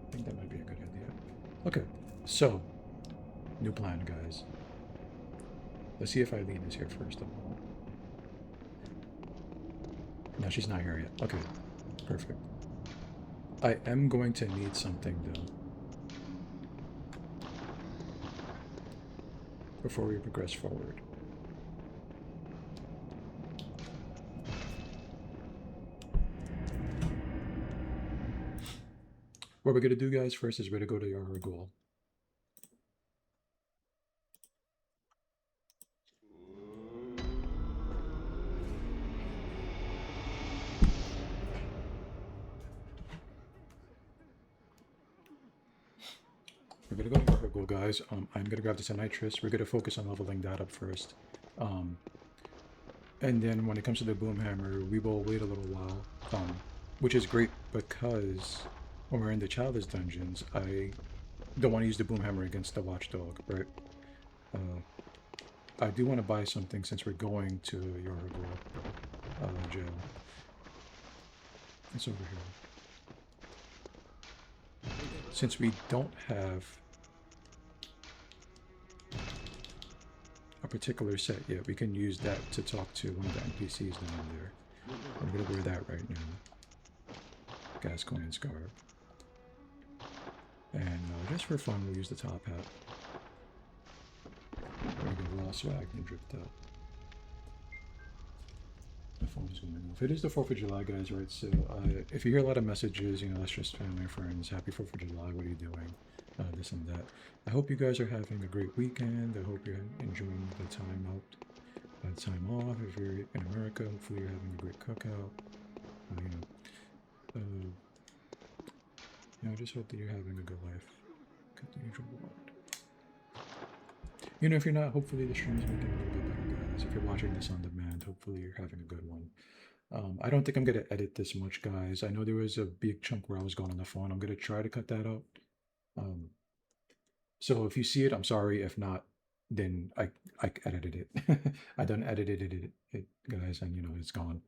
I think that might be a good idea. Okay, so new plan, guys. Let's see if Eileen is here first of all. No, she's not here yet. Okay, perfect. I am going to need something, though, before we progress forward. What we're going to do, guys, first is we're going to go to Yargul. We're gonna go to Vertical, guys. I'm gonna grab the Nitrous. We're gonna focus on leveling that up first. And then when it comes to the Boomhammer, we will wait a little while. Which is great because when we're in the Chalice dungeons, I don't want to use the Boomhammer against the Watchdog, right? I do want to buy something since we're going to Yorgul jail. It's over here. Since we don't have a particular set yet, we can use that to talk to one of the NPCs down there. I'm gonna wear that right now. Gascoigne Scarf. And just for fun, we'll use the top hat. We're gonna get raw swag and dripped out. My phone is going off. It is the 4th of July, guys, right? So if you hear a lot of messages, you know, that's just family and friends. Happy 4th of July, what are you doing? This and that. I hope you guys are having a great weekend. I hope you're enjoying the time out, time off. If you're in America, hopefully you're having a great cookout. I just hope that you're having a good life. Continue to reward. You know, if you're not, hopefully the stream's making it a little bit better, guys. If you're watching this on demand, hopefully you're having a good one. I don't think I'm going to edit this much, guys. I know there was a big chunk where I was going on the phone. I'm going to try to cut that out. So if you see it, I'm sorry. If not, then I edited it. I done edited it, guys, and you know, it's gone.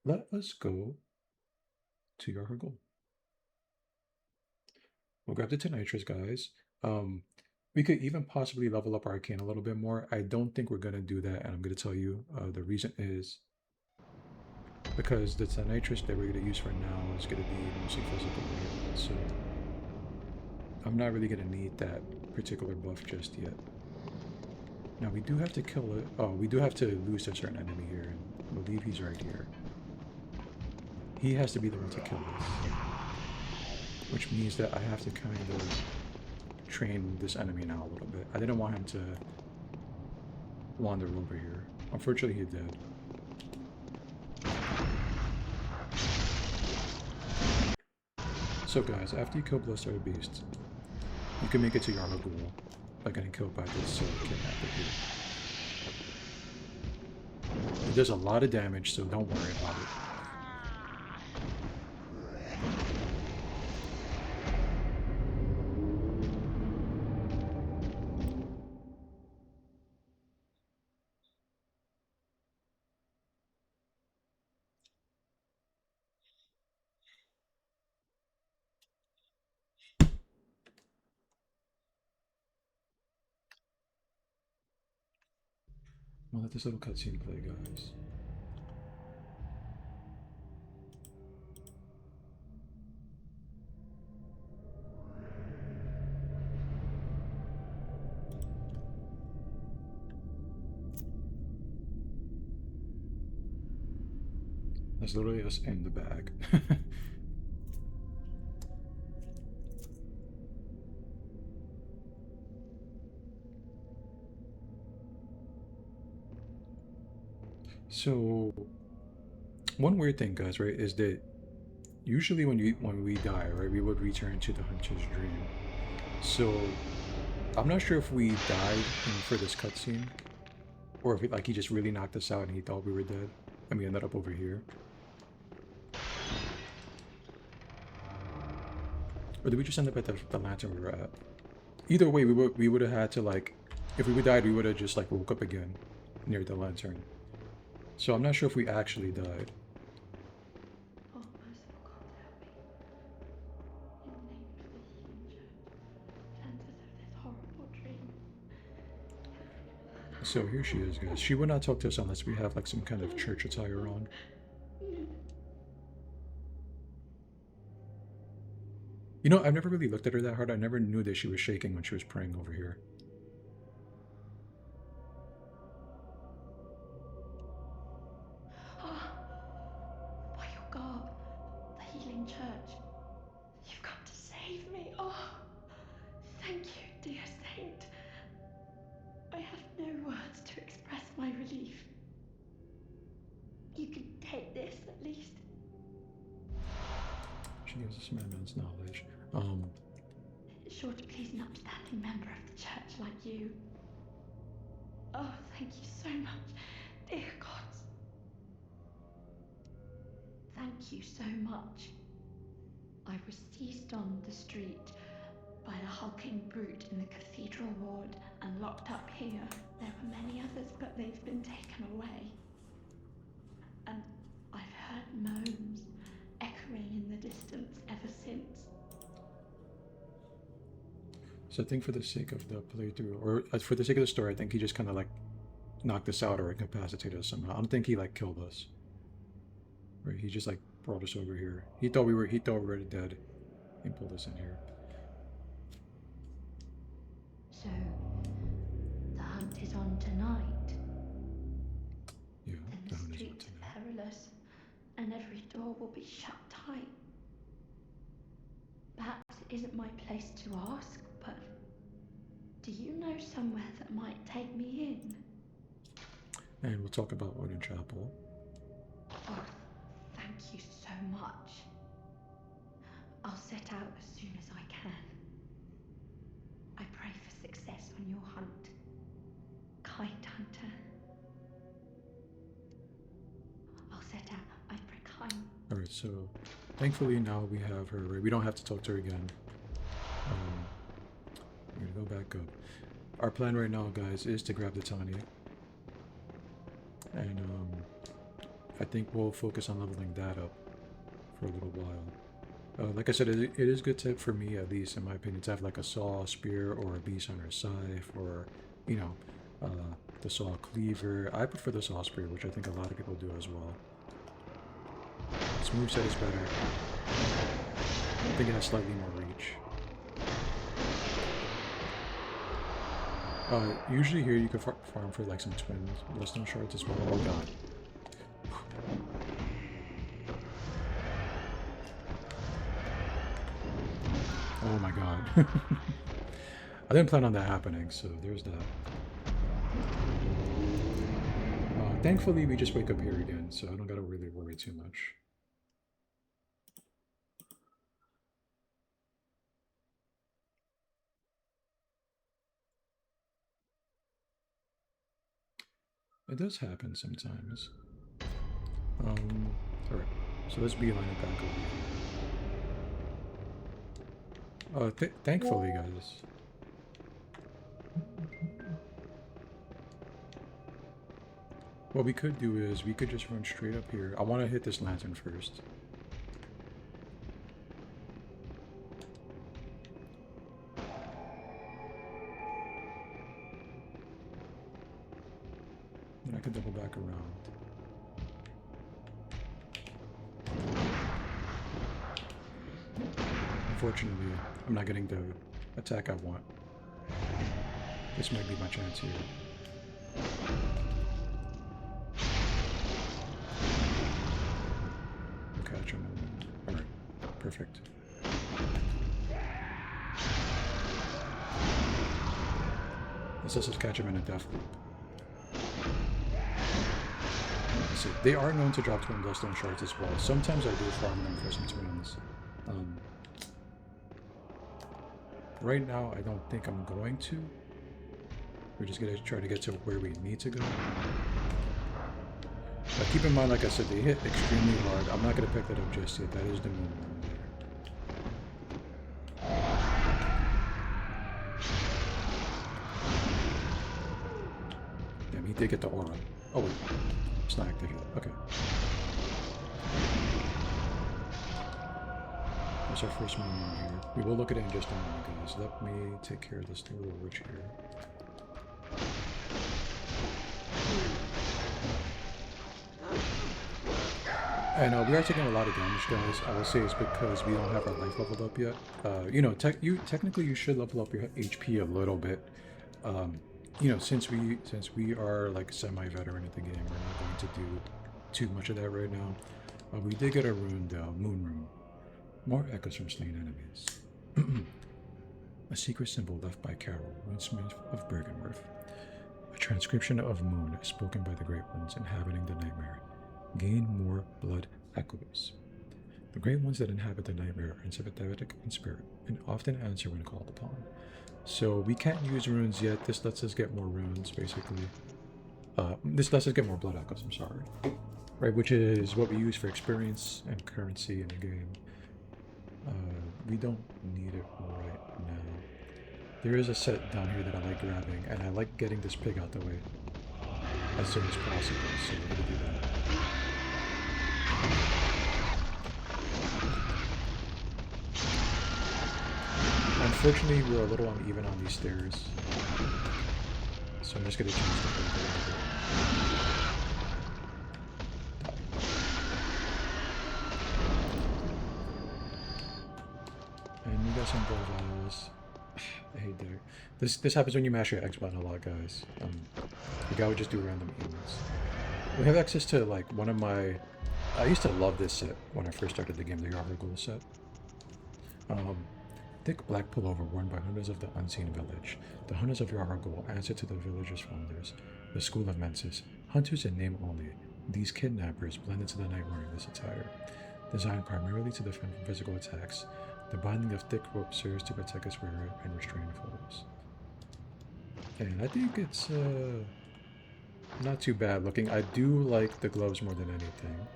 Let us go to Yorgul. We'll grab the Nitrous, guys. We could even possibly level up Arcane a little bit more. I don't think we're going to do that, and I'm going to tell you the reason is because the Nitrous that we're going to use for now is going to be mostly physical, so I'm not really going to need that particular buff just yet. Now we do have to kill it. Oh, we do have to lose to a certain enemy here, and I believe he's right here. He has to be the one to kill us, which means that I have to kind of train this enemy now a little bit. I didn't want him to wander over here. Unfortunately, he did. So guys, after you kill Bloodstart Beast, you can make it to Yorgul by getting killed by this kidnapper here. It does a lot of damage, so don't worry about it. I'll let this little cutscene play, guys. That's literally us in the bag. So, one weird thing, guys, right, is that usually when we die, right, we would return to the Hunter's Dream. So, I'm not sure if we died for this cutscene, or if he just really knocked us out and he thought we were dead, and we ended up over here. Or did we just end up at the lantern we were at? Either way, we would have had to, like, if we died, we would have just like woke up again near the lantern. So I'm not sure if we actually died. Oh, merciful God, help me. In the name of the healing church, cleanse us of this horrible dream. So here she is, guys. She would not talk to us unless we have like some kind of church attire on. You know, I've never really looked at her that hard. I never knew that she was shaking when she was praying over here. By your garb, the healing church, you've come to save me. Oh, thank you, dear saint. I have no words to express my relief. You can take this at least. She gives us man's knowledge. sure to please an upstanding member of the church like you. Oh, thank you so much, dear gods. Thank you so much. I was seized on the street by the hulking brute in the cathedral ward and locked up here. There were many others, but they've been taken away. And I've heard moans echoing in the distance ever since. So I think for the sake of the playthrough, or for the sake of the story, I think he just kind of like knocked us out or incapacitated us somehow. I don't think he like killed us. Right? He just like brought us over here. He thought we were already dead. He pulled us in here. So, the hunt is on tonight. Yeah, Then the the hunt is on streets tonight. are perilous, and every door will be shut tight. Perhaps it isn't my place to ask, but do you know somewhere that might take me in? And we'll talk about Odin Chapel. Oh, thank you so much. I'll set out as soon as I can. I pray for success on your hunt, kind hunter. I'll set out, I pray kind. Alright, so thankfully now we have her, right? We don't have to talk to her again. We're gonna go back up. Our plan right now, guys, is to grab the Tanya. And I think we'll focus on leveling that up for a little while. Like I said, it is good tip for me, at least in my opinion, to have like a saw, spear, or a beast hunter scythe, or, you know, the saw cleaver. I prefer the saw spear, which I think a lot of people do as well. Its moveset is better. I think it has slightly more reach. Usually here you can farm for like some twin bloodstone shards as well. Oh god. Oh my god. I didn't plan on that happening, so there's that. Thankfully we just wake up here again, so I don't gotta really worry too much. It does happen sometimes. Alright, so let's beeline it back over here. Thankfully, guys. What we could do is, we could just run straight up here. I want to hit this lantern first. Then I could double back around. Unfortunately, I'm not getting the attack I want. This might be my chance here. Catch him. Alright, perfect. This lets us catch him in a death loop. So they are known to drop twin bloodstone shards as well. Sometimes I do farm them for some twins. Right now, I don't think I'm going to. We're just going to try to get to where we need to go. But keep in mind, like I said, they hit extremely hard. I'm not going to pick that up just yet. That is the moon room there. Damn, he did get the aura. Oh wait, it's not active yet. Okay. That's our first moon room here. We will look at it in just a moment, guys. Let me take care of this little witch here. And we are taking a lot of damage, guys. I will say it's because we don't have our life leveled up yet. You know, technically you should level up your HP a little bit. You know, since we are like semi-veteran at the game, we're not going to do too much of that right now. We did get a rune, though, Moon Rune. More echoes from slain enemies. A secret symbol left by Carol, Runesmith of Bergenworth. A transcription of Moon spoken by the Great Ones inhabiting the Nightmare. Gain more blood echoes. The The great ones that inhabit the nightmare are sympathetic in spirit and often answer when called upon. So we can't use runes yet. This lets us get more runes, basically. This lets us get more blood echoes, I'm sorry. Right, which is what we use for experience and currency in the game. We don't need it right now. There is a set down here that I like grabbing, and I like getting this pig out the way as soon as possible, so we're gonna do that. Unfortunately, we're a little uneven on these stairs, so I'm just gonna change the pig a little bit. And we got some gold vials. I hate that. This happens when you mash your X button a lot, guys. The guy would just do random aimings. We have access to like one of my. I used to love this set when I first started the game, the Yargul set. Thick black pullover worn by hunters of the Unseen Village. The hunters of Yargul answer to the village's founders, the School of Mensis. Hunters in name only, these kidnappers blend into the night wearing this attire. Designed primarily to defend from physical attacks, the binding of thick rope serves to protect its wearer and restrain foes. And I think it's not too bad looking. I do like the gloves more than anything.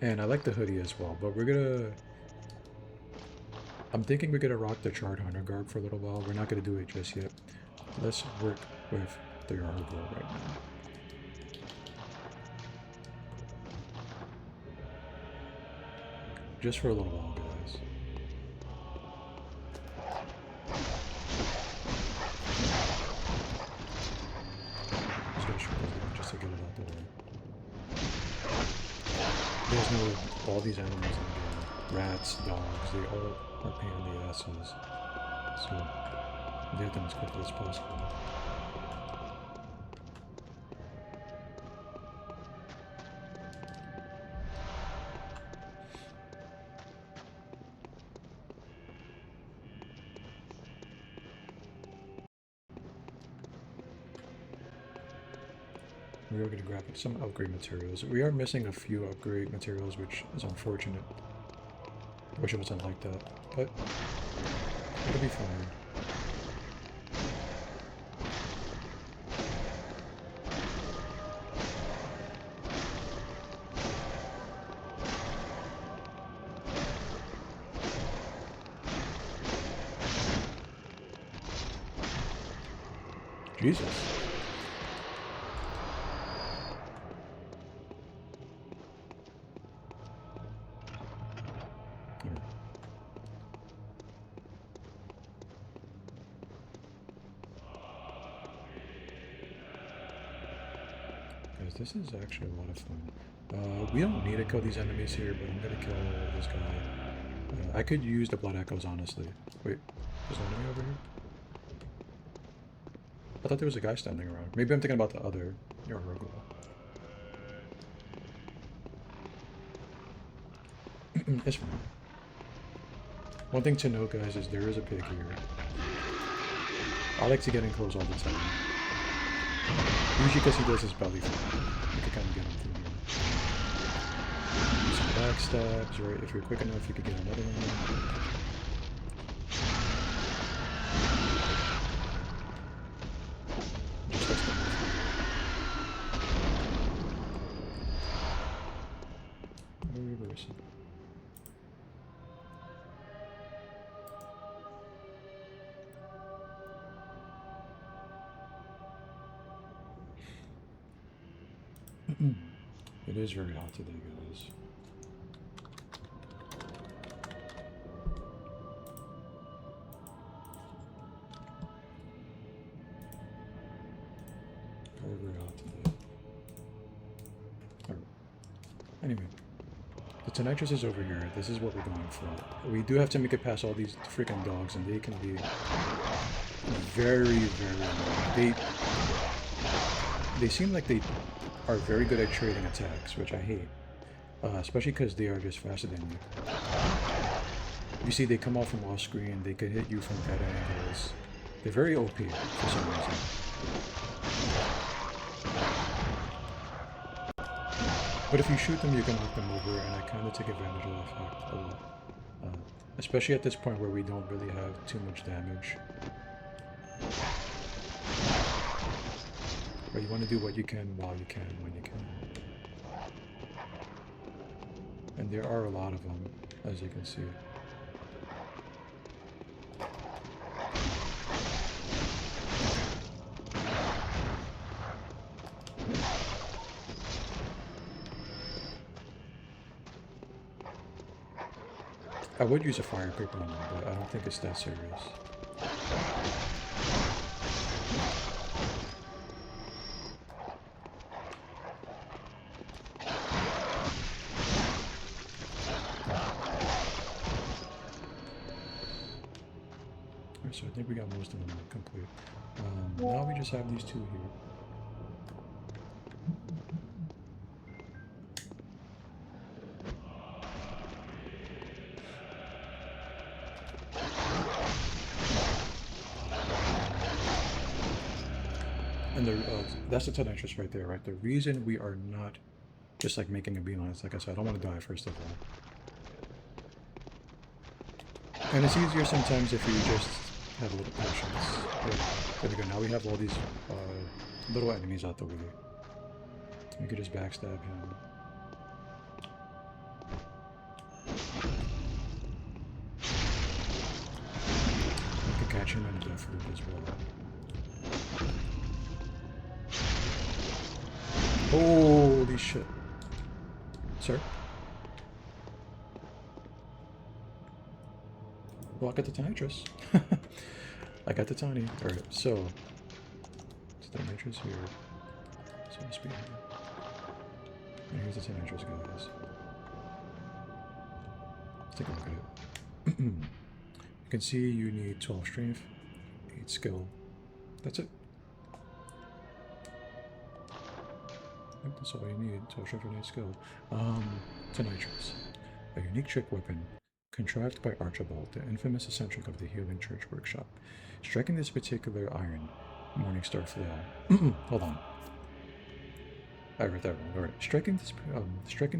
And I like the hoodie as well, but we're gonna... I'm thinking we're gonna rock the Charred Hunter garb for a little while. We're not gonna do it just yet. Let's work with the Yargul right now. Just for a little while, guys. Just gotta shoot this just to get it out the way. You guys know all these animals in the game, rats, dogs, they all are pain in the asses. So, get them as quickly as possible. We are going to grab some upgrade materials. We are missing a few upgrade materials, which is unfortunate. I wish it wasn't like that, but it'll be fine. Jesus. This is actually a lot of fun. We don't need to kill these enemies here, but I'm gonna kill this guy. I could use the blood echoes, honestly. Wait, there's an enemy over here? I thought there was a guy standing around. Maybe I'm thinking about the other Yargul. It's fine. One thing to note, guys, is there is a pig here. I like to get in close all the time. Usually because he does his belly flop. You can kind of get him through here. Some backstabs, right? If you're quick enough, you could get another one. Just that's the move. Reverse it. It is very hot today, guys. Very, very hot today. Right. Anyway, the Tonitrus is over here. This is what we're going for. We do have to make it past all these freaking dogs, and they can be very, very annoying. They seem like they are very good at trading attacks, which I hate. Especially because they are just faster than you. You see, they come off from off screen, they could hit you from dead angles. They're very OP for some reason. But if you shoot them, you can knock them over, and I kind of take advantage of the fact a lot. Especially at this point where we don't really have too much damage. But you want to do what you can while you can, when you can. And there are a lot of them, as you can see. I would use a fire creeper on them, but I don't think it's that serious. So I think we got most of them complete. Now we just have these two here. And that's the Tenetrus right there, right? The reason we are not just like making a beeline is, like I said, I don't want to die first of all. And it's easier sometimes if you just have a little patience. There we go. Now we have all these little enemies out the way. You could just backstab him. You could catch him in a death loop as well. Holy shit. Sir? Well, I got the Tenetrus. I got the Tiny. Alright, so it's the Tenetrus here. So let's be here. And here's the Tenetrus, guys. Let's take a look at it. You can see you need 12 strength, 8 skill. That's it. That's all you need. 12 strength and 8 skill. Tenetrus. A unique trick weapon contrived by Archibald, the infamous eccentric of the Healing Church Workshop. Striking this particular iron, Morningstar Flail. Hold on. I read that wrong. Alright. Striking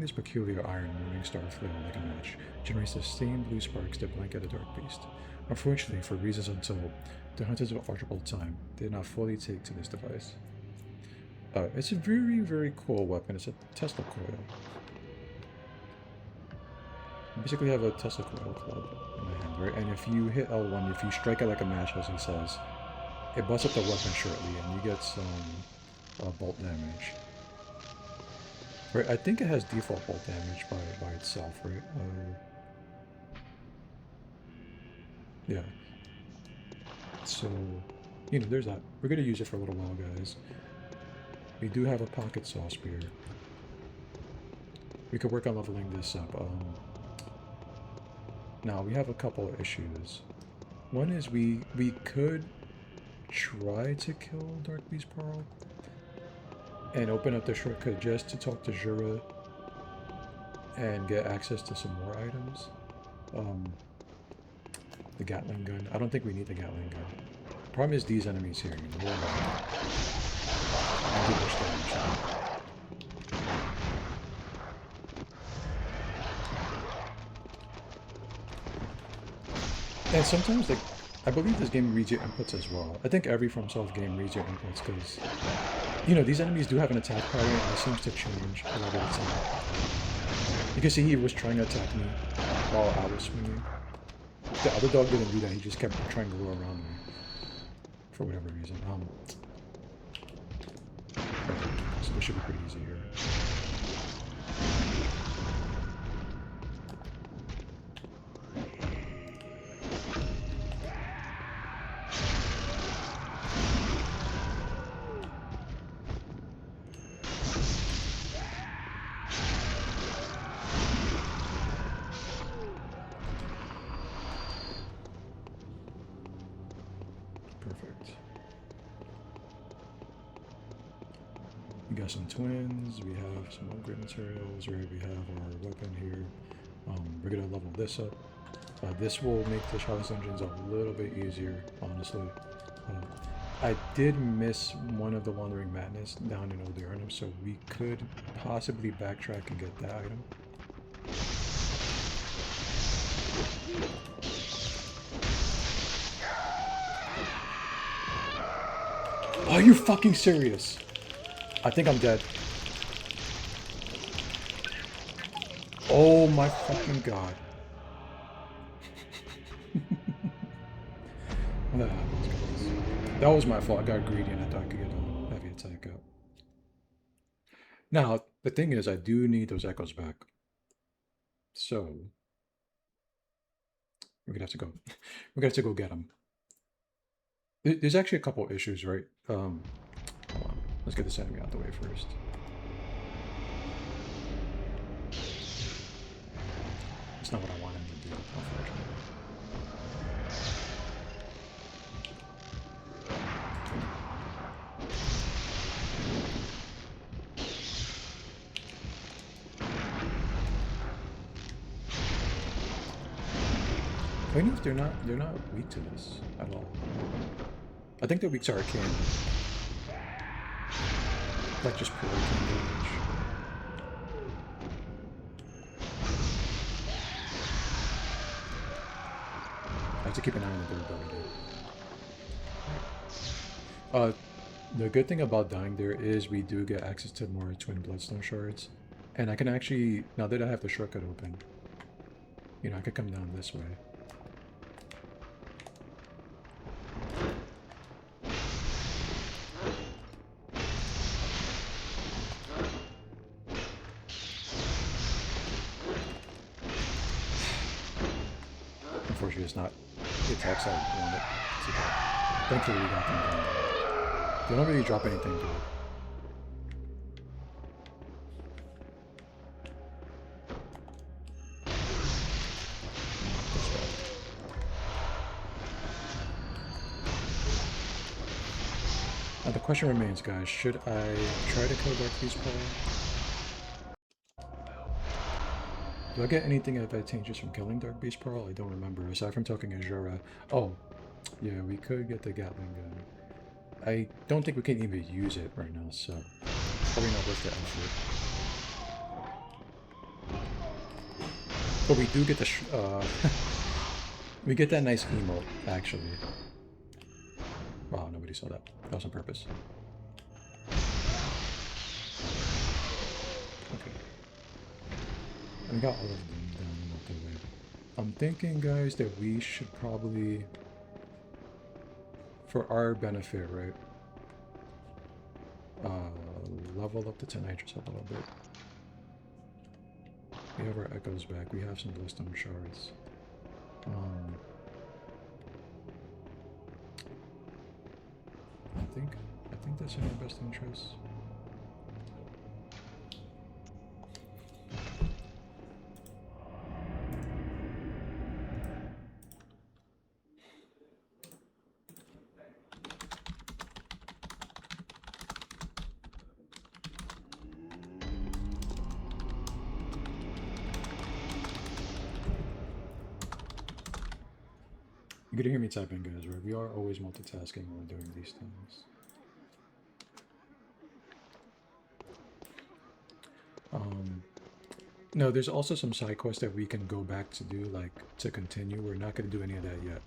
this peculiar iron Morningstar Flail like a match generates the same blue sparks that blanket a dark beast. Unfortunately, for reasons untold, the hunters of Archibald's time did not fully take to this device. It's a very, very cool weapon. It's a Tesla coil. You basically have a Tesla coil club in my hand, right? And if you hit L1, if you strike it like a match, as he says, it busts up the weapon shortly, and you get some bolt damage. Right? I think it has default bolt damage by itself, right? Yeah. So, you know, there's that. We're gonna use it for a little while, guys. We do have a pocket saw spear. We could work on leveling this up. Now, we have a couple of issues. One is we could try to kill Dark Beast Pearl and open up the shortcut just to talk to Jura and get access to some more items. The Gatling gun. I don't think we need the Gatling gun. Problem is these enemies here. You know, and sometimes, like, I believe this game reads your inputs as well. I think every FromSoft game reads your inputs because, you know, these enemies do have an attack pattern and it seems to change a lot of the time. You can see he was trying to attack me while I was swinging. The other dog didn't do that, he just kept trying to go around me for whatever reason. So this should be pretty easy here. We got some twins, we have some upgrade materials, right? We have our weapon here. We're gonna level this up. This will make the Chalice Dungeons a little bit easier, honestly. I did miss one of the Wandering Madness down in Old Yharnam, so we could possibly backtrack and get that item. Are you fucking serious? I think I'm dead. Oh my fucking god. That happens, guys. That was my fault. I got greedy and I thought I could get a heavy attack out. Now, the thing is, I do need those echoes back. So, we're gonna have to go. We're gonna have to go get them. There's actually a couple issues, right? Hold on. Let's get this enemy out the way first. That's not what I wanted to do, unfortunately. Funny enough, they're not weak to this at all. I think they're weak to arcane. Like just pure arcane damage. I have to keep an eye on the durability. The good thing about dying there is we do get access to more twin bloodstone shards. And I can actually, now that I have the shortcut open, you know, I could come down this way. Unfortunately, it's not the attacks I wanted to get. Thankfully, we got them down. They don't really drop anything good. Now the question remains, guys, should I try to kill Dark Beast Pearl? Do I get anything advantageous from killing Dark Beast Pearl? I don't remember, aside from talking Azura. Oh, yeah, we could get the Gatling gun. I don't think we can even use it right now, so probably not worth the effort. But we do get the we get that nice emote, actually. Wow, nobody saw that. That was on purpose. Okay. We got all of them down and out the way. I'm thinking, guys, that we should probably, for our benefit, right? Level up the Tenitrus a little bit. We have our echoes back. We have some glowstone shards. I think that's in our best interest. You're gonna hear me typing, guys, right? We are always multitasking when doing these things. No, there's also some side quests that we can go back to do, like, to continue. We're not gonna do any of that yet.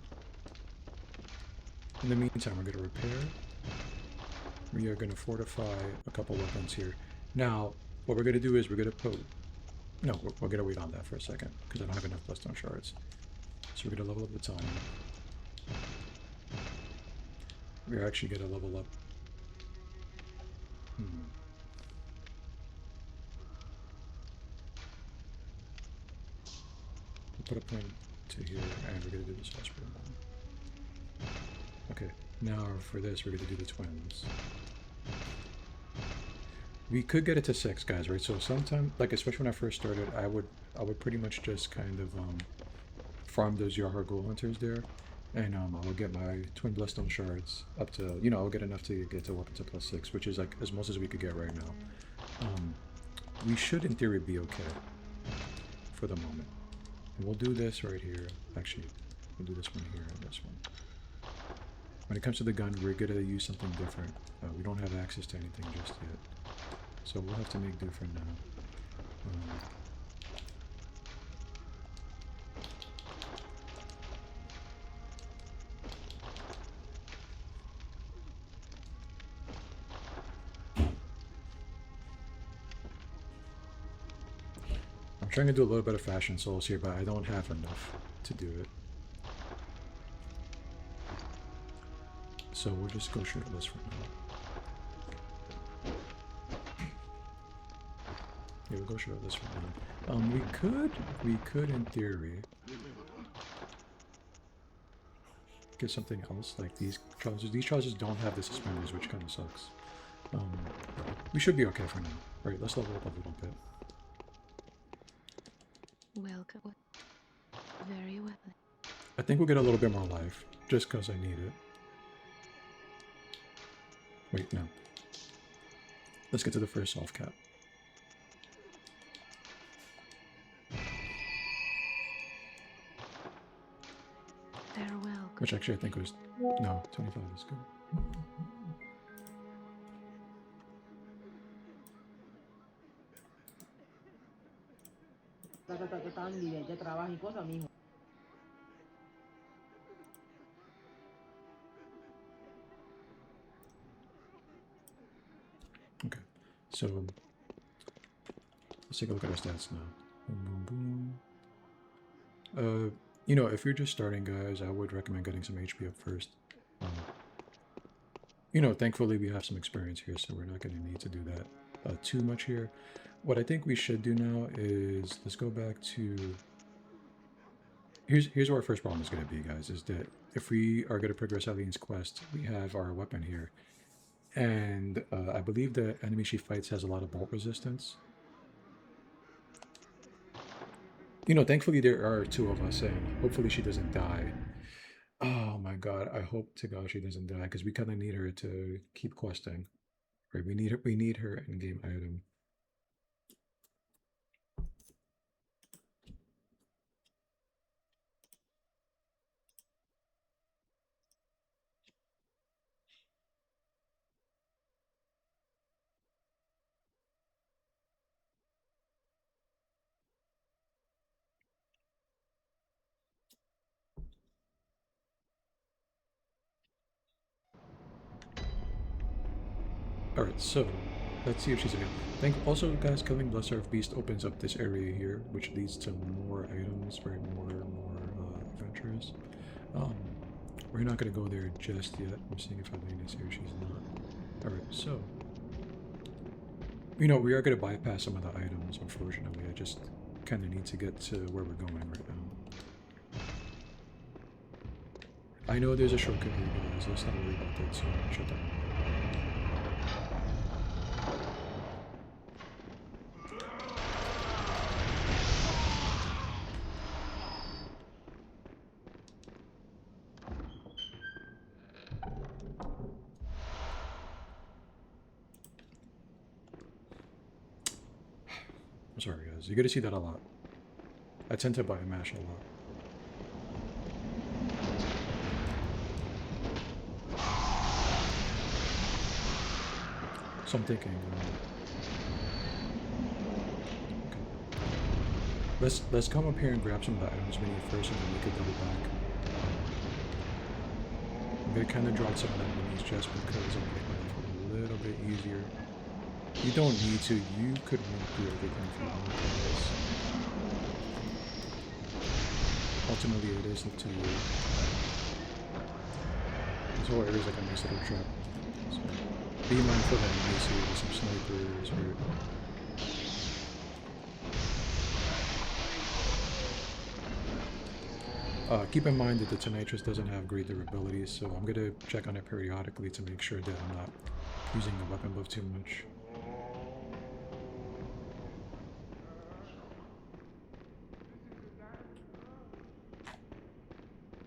In the meantime, we're gonna repair. We are gonna fortify a couple weapons here. Now, what we're gonna do is we're gonna put... No, we're gonna wait on that for a second, because I don't have enough bloodstone shards. So we're gonna level up the time. We're actually gonna level up. We'll put a point to here, and we're gonna do this hospital one. Okay, now for this, we're gonna do the twins. We could get it to 6, guys, right? So sometime, like especially when I first started, I would pretty much just kind of farm those Yahar Ghoul Hunters there. And I will get my twin bloodstone shards up to, you know, I'll get enough to get to weapon to +6, which is like as much as we could get right now. We should, in theory, be okay for the moment. And we'll do this right here. Actually, we'll do this one here and this one. when it comes to the gun, we're gonna use something different. We don't have access to anything just yet. So we'll have to make do for now. I'm trying to do a little bit of Fashion Souls here, but I don't have enough to do it. So we'll just go shirtless for now. Yeah, we'll go shirtless for now. We could in theory get something else like these trousers. These trousers don't have the suspenders, which kind of sucks. We should be okay for now. All right, let's level up a little bit. Welcome. Very well. I think we'll get a little bit more life, just because I need it. Wait, no. Let's get to the first soft cap. Farewell. Which actually I think was... No, 25 is good. Okay, so let's take a look at our stats now. Boom, boom, boom. You know, if you're just starting, guys, I would recommend getting some HP up first. You know, thankfully we have some experience here, so we're not going to need to do that too much here. What I think we should do now is let's go back to... Here's where our first problem is going to be, guys, is that if we are going to progress Eileen's quest, we have our weapon here. And I believe the enemy she fights has a lot of bolt resistance. You know, thankfully there are two of us, and hopefully she doesn't die. Oh my god, I hope to god she doesn't die, because we kind of need her to keep questing. Right, we need her in-game item. Alright, so let's see if she's again. Also, guys, killing Bloodserved Beast opens up this area here, which leads to more items, right? More adventures. We're not going to go there just yet. I'm seeing if Eileen is here. She's not. Alright, so... You know, we are going to bypass some of the items, unfortunately. I just kind of need to get to where we're going right now. I know there's a shortcut here, guys. Let's not worry about that, so I'm going to shut that down. I'm sorry, guys. You're going to see that a lot. I tend to buy a mash a lot. So I'm thinking, okay. Let's come up here and grab some of the items we need first, and then we could double back. I'm gonna kind of draw some of the enemies just because I'm making life a little bit easier. You don't need to. You could run through everything if you want this. Ultimately, it is up to you. This whole area is like a nice little trap. So be mindful that you may see with some snipers or... keep in mind that the Tonitrus doesn't have great durability, so I'm going to check on it periodically to make sure that I'm not using the weapon buff too much.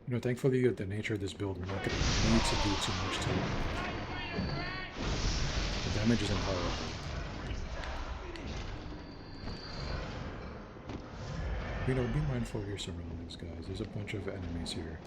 You know, thankfully, the nature of this build, we're not going to need to do too much to it. The damage isn't horrible. You know, be mindful of your surroundings, guys. There's a bunch of enemies here.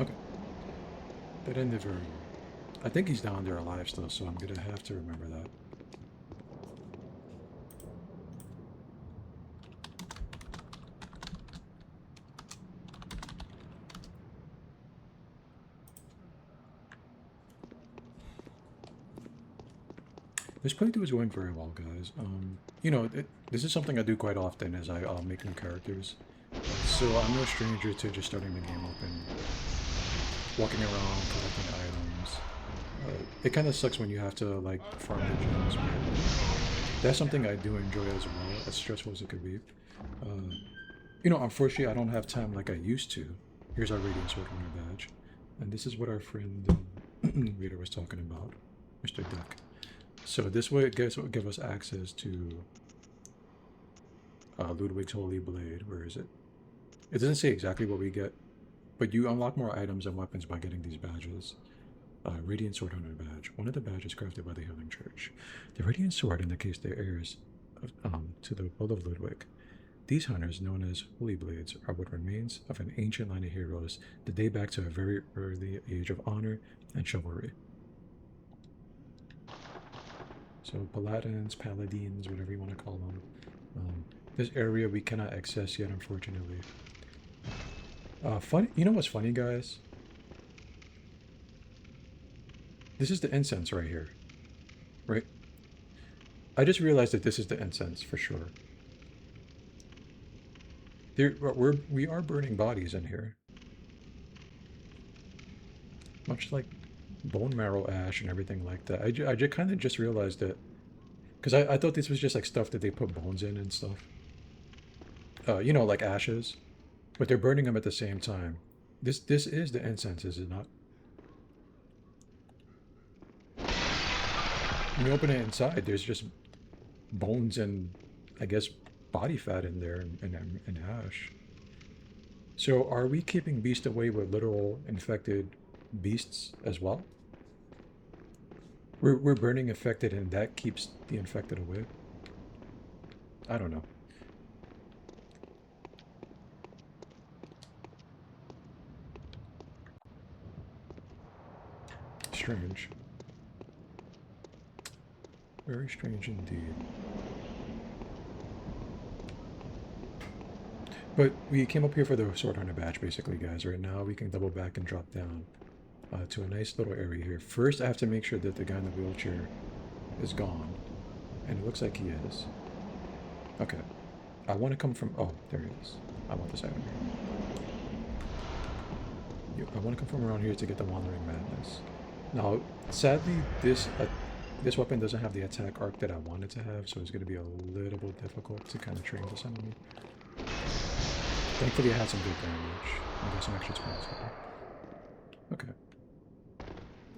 Okay. That ended very well. I think he's down there alive still, so I'm gonna have to remember that. This playthrough is going very well, guys. You know, this is something I do quite often as I make new characters. So I'm no stranger to just starting the game open, walking around, collecting items. It kind of sucks when you have to, like, farm the gems, but that's something I do enjoy as well, as stressful as it could be. You know, unfortunately, I don't have time like I used to. Here's our Radiant Swordrunner badge. And this is what our friend Rita was talking about, Mr. Duck. So this way, guess what will give us access to Ludwig's Holy Blade. Where is it? It doesn't say exactly what we get, but you unlock more items and weapons by getting these badges. Radiant Swordrunner badge. One of the badges crafted by the Healing Church. The Radiant Sword indicates their heirs to the will of Ludwig. These hunters, known as Holy Blades, are what remains of an ancient line of heroes that date back to a very early age of honor and chivalry. So paladins, paladins, whatever you want to call them. This area we cannot access yet, unfortunately. Funny, you know what's funny, guys? This is the incense right here, right? I just realized that this is the incense for sure. We are burning bodies in here, much like bone marrow ash and everything like that. I just kind of just realized it because I thought this was just like stuff that they put bones in and stuff. You know, like ashes, but they're burning them at the same time. This is the incense, is it not? When you open it inside, there's just bones and, I guess, body fat in there and ash. So are we keeping beasts away with literal infected beasts as well? We're burning infected and that keeps the infected away? I don't know. Strange. Very strange indeed. But we came up here for the Swordrunner badge, basically, guys. Right now, we can double back and drop down to a nice little area here. First, I have to make sure that the guy in the wheelchair is gone. And it looks like he is. Okay. I want to come from... Oh, there he is. I want this item here. I want to come from around here to get the Wandering Madness. Now, sadly, this weapon doesn't have the attack arc that I wanted to have, so it's going to be a little bit difficult to kind of train this enemy. Thankfully, I had some good damage. I got some extra spells here. Okay.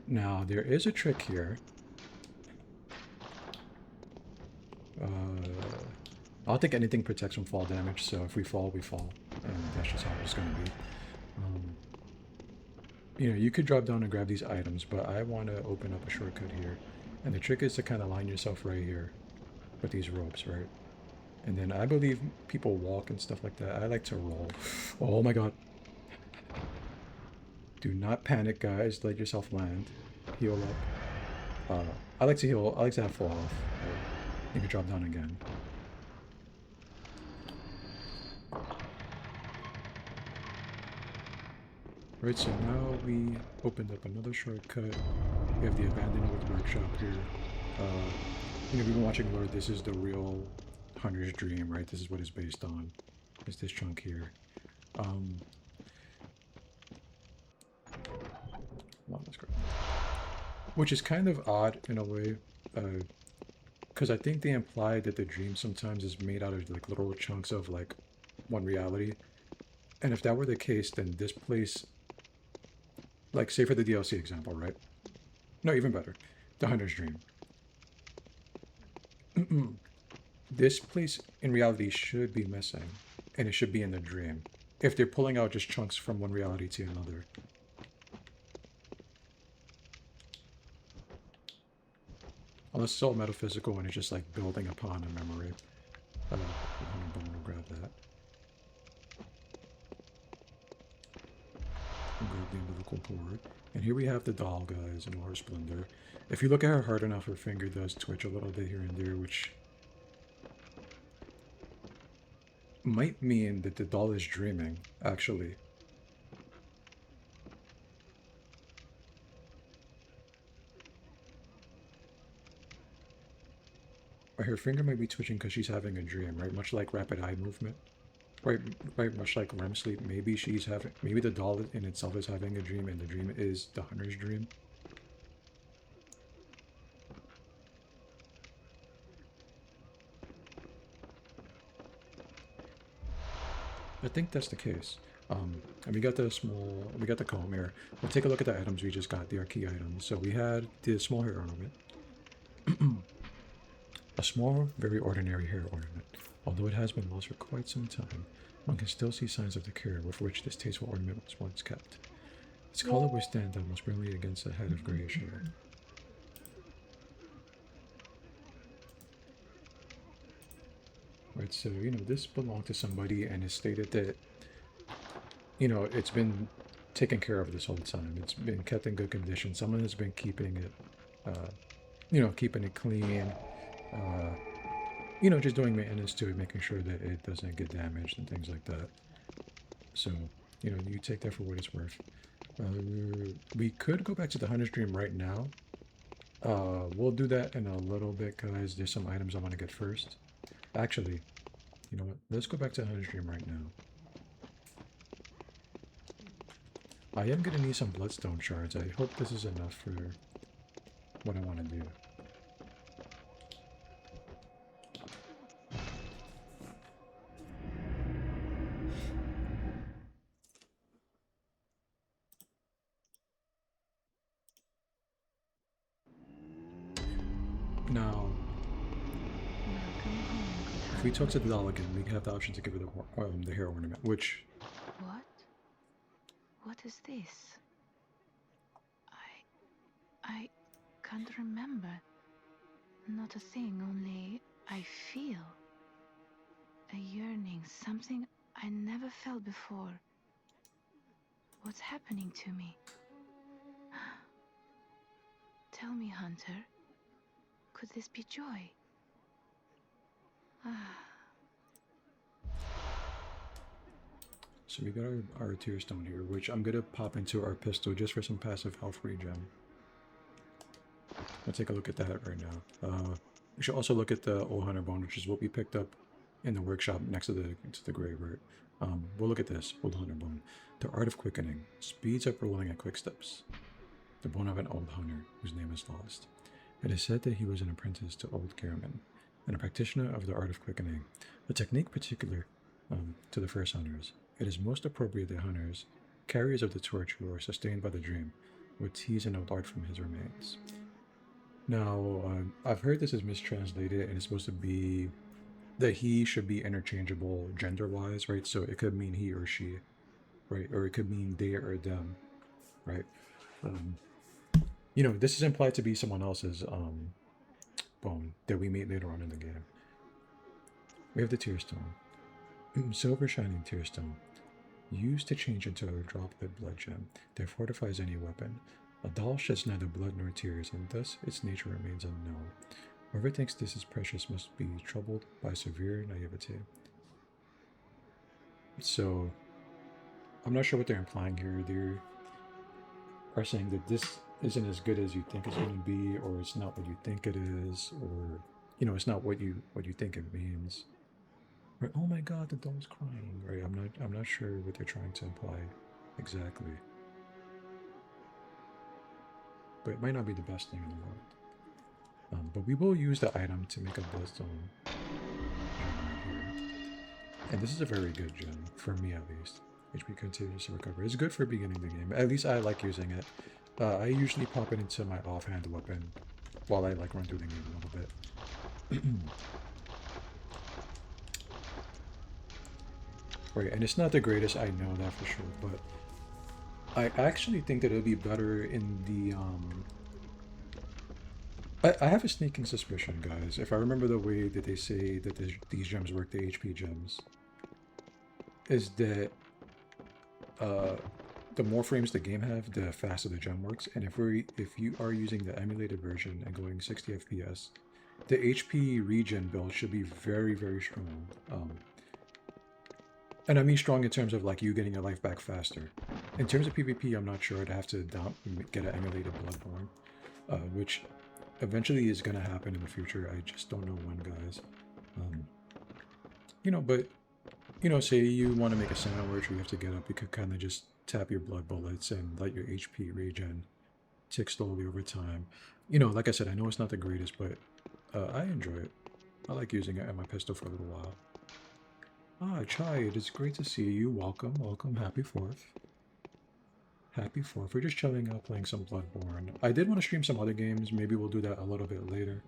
Now, there is a trick here. I don't think anything protects from fall damage, so if we fall, we fall. And that's just how it's going to be. You know, you could drop down and grab these items, but I want to open up a shortcut here. And the trick is to kind of line yourself right here with these ropes, right? And then I believe people walk and stuff like that. I like to roll. Oh my god. Do not panic, guys. Let yourself land. Heal up. I like to heal. I like to have fall off. You can drop down again. Right, so now we opened up another shortcut. We have the abandoned old workshop here. You know, we've been watching Lord. This is the real Hunter's Dream, right? This is what it's based on. It's this chunk here. Let's go. Which is kind of odd in a way, because I think they imply that the dream sometimes is made out of like little chunks of like one reality. And if that were the case, then this place, like say for the DLC example, right? No, even better. The Hunter's Dream. This place in reality should be missing, and it should be in the dream, if they're pulling out just chunks from one reality to another. Unless it's all metaphysical and it's just like building upon a memory. I'm gonna grab that. Grab the umbilical cord. And here we have the doll, guys, in all her splendor. If you look at her hard enough, her finger does twitch a little bit here and there, which might mean that the doll is dreaming, actually. Or her finger might be twitching because she's having a dream, right? Much like rapid eye movement. Right, much like REM sleep. Maybe maybe the doll in itself is having a dream, and the dream is the hunter's dream. I think that's the case. And we got the comb here. We'll take a look at the items we just got, the key items. So we had the small hair ornament. A small, very ordinary hair ornament. Although it has been lost for quite some time, one can still see signs of the care with which this tasteful ornament was once kept. Its color would stand out most brilliantly against the head of grayish hair. Right, so, this belonged to somebody, and it's stated that, it's been taken care of this whole time. It's been kept in good condition. Someone has been keeping it, keeping it clean, just doing maintenance to it, making sure that it doesn't get damaged and things like that. So, you take that for what it's worth. We could go back to the Hunter's Dream right now. We'll do that in a little bit, guys. There's some items I want to get first. Actually, you know what? Let's go back to the Hunter's Dream right now. I am going to need some bloodstone shards. I hope this is enough for what I want to do. Now, if we talk to the doll again, we have the option to give her the hair ornament, which... What? What is this? I can't remember. Not a thing, only I feel a yearning, something I never felt before. What's happening to me? Tell me, Hunter. Could this be joy? So we got our tear stone here, which I'm going to pop into our pistol just for some passive health regen. Let's take a look at that right now. We should also look at the Old Hunter Bone, which is what we picked up in the workshop next to the grave, right? We'll look at this, Old Hunter Bone. The Art of Quickening. Speeds up rolling at quick steps. The bone of an old hunter, whose name is lost. It is said that he was an apprentice to Old Gehrman, and a practitioner of the Art of Quickening, a technique particular to the first hunters. It is most appropriate that hunters, carriers of the torch who are sustained by the dream, would tease an old art from his remains. Now, I've heard this is mistranslated, and it's supposed to be that he should be interchangeable gender-wise, right? So it could mean he or she, right? Or it could mean they or them, right? This is implied to be someone else's bone that we meet later on in the game. We have the tear stone. Silver shining tear stone. Used to change into a droplet blood gem that fortifies any weapon. A doll sheds neither blood nor tears, and thus its nature remains unknown. Whoever thinks this is precious must be troubled by severe naivety. So, I'm not sure what they're implying here. They are saying that this isn't as good as you think it's going to be, or it's not what you think it is, or it's not what you think it means. Right? Oh my God, the doll's crying. Right? I'm not sure what they're trying to imply exactly. But it might not be the best thing in the world. But we will use the item to make a bloodstone gem right here. And this is a very good gem, for me at least. HP continues to recover. It's good for beginning the game. At least I like using it. I usually pop it into my offhand weapon while I run through the game a little bit. Right, and it's not the greatest, I know that for sure, but I actually think that it'll be better in I have a sneaking suspicion, guys. If I remember the way that they say that these gems work, the HP gems, is that the more frames the game have, the faster the gem works. And if you are using the emulated version and going 60 FPS, the HP regen build should be very, very strong. And I mean strong in terms of like you getting your life back faster. In terms of PvP, I'm not sure. I'd have to get an emulated Bloodborne, which eventually is going to happen in the future. I just don't know when, guys. You know, but, you know, say you want to make a sandwich or you have to get up, you could kind of just tap your blood bullets and let your HP regen tick slowly over time. You know, like I said, I know it's not the greatest, but I enjoy it. I like using it at my pistol for a little while. Ah, Chai, it is great to see you. Welcome, welcome. Happy 4th. Happy 4th. We're just chilling out playing some Bloodborne. I did want to stream some other games. Maybe we'll do that a little bit later.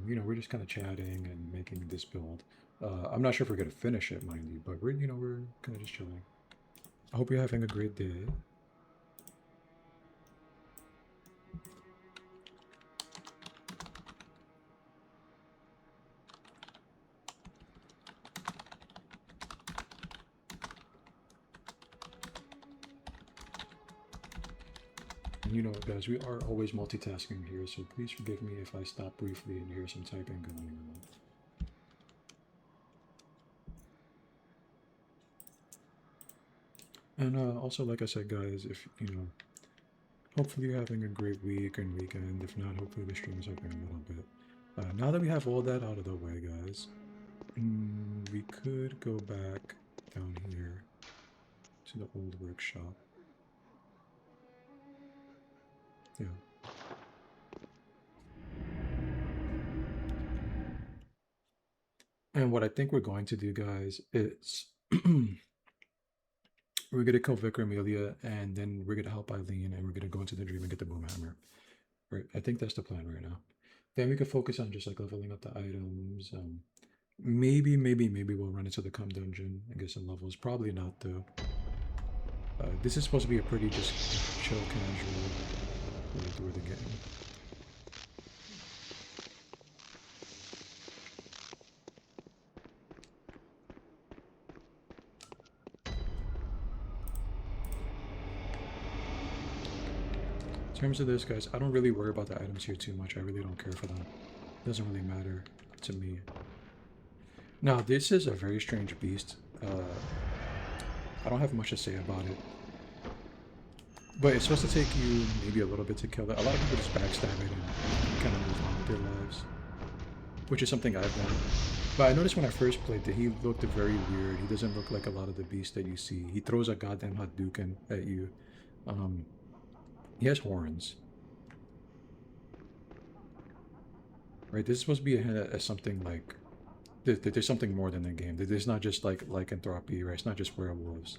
You know, we're just kind of chatting and making this build. I'm not sure if we're going to finish it, mind you, but we're kind of just chilling. I hope you're having a great day. You know, guys, we are always multitasking here, so please forgive me if I stop briefly and hear some typing going on. And also, like I said, guys, if, you know, hopefully you're having a great week and weekend. If not, hopefully the stream is open a little bit. Now that we have all that out of the way, guys, we could go back down here to the old workshop. Yeah. And what I think we're going to do, guys, is we're going to kill Vicar Amelia, and then we're going to help Eileen, and we're going to go into the dream and get the boom hammer. Right? I think that's the plan right now. Then we can focus on just like leveling up the items. Maybe we'll run into the Cum Dungeon and get some levels. Probably not, though. This is supposed to be a pretty just chill, casual way through the game. In terms of this, guys, I don't really worry about the items here too much. I really don't care for them. It doesn't really matter to me. Now, this is a very strange beast. I don't have much to say about it. But it's supposed to take you maybe a little bit to kill it. A lot of people just backstab it and kind of move on with their lives. Which is something I've done. But I noticed when I first played that he looked very weird. He doesn't look like a lot of the beasts that you see. He throws a goddamn Hadouken at you. He has horns. Right, this is supposed to be a hint at something like... There's something more than the game. There's not just like lycanthropy, right? It's not just werewolves.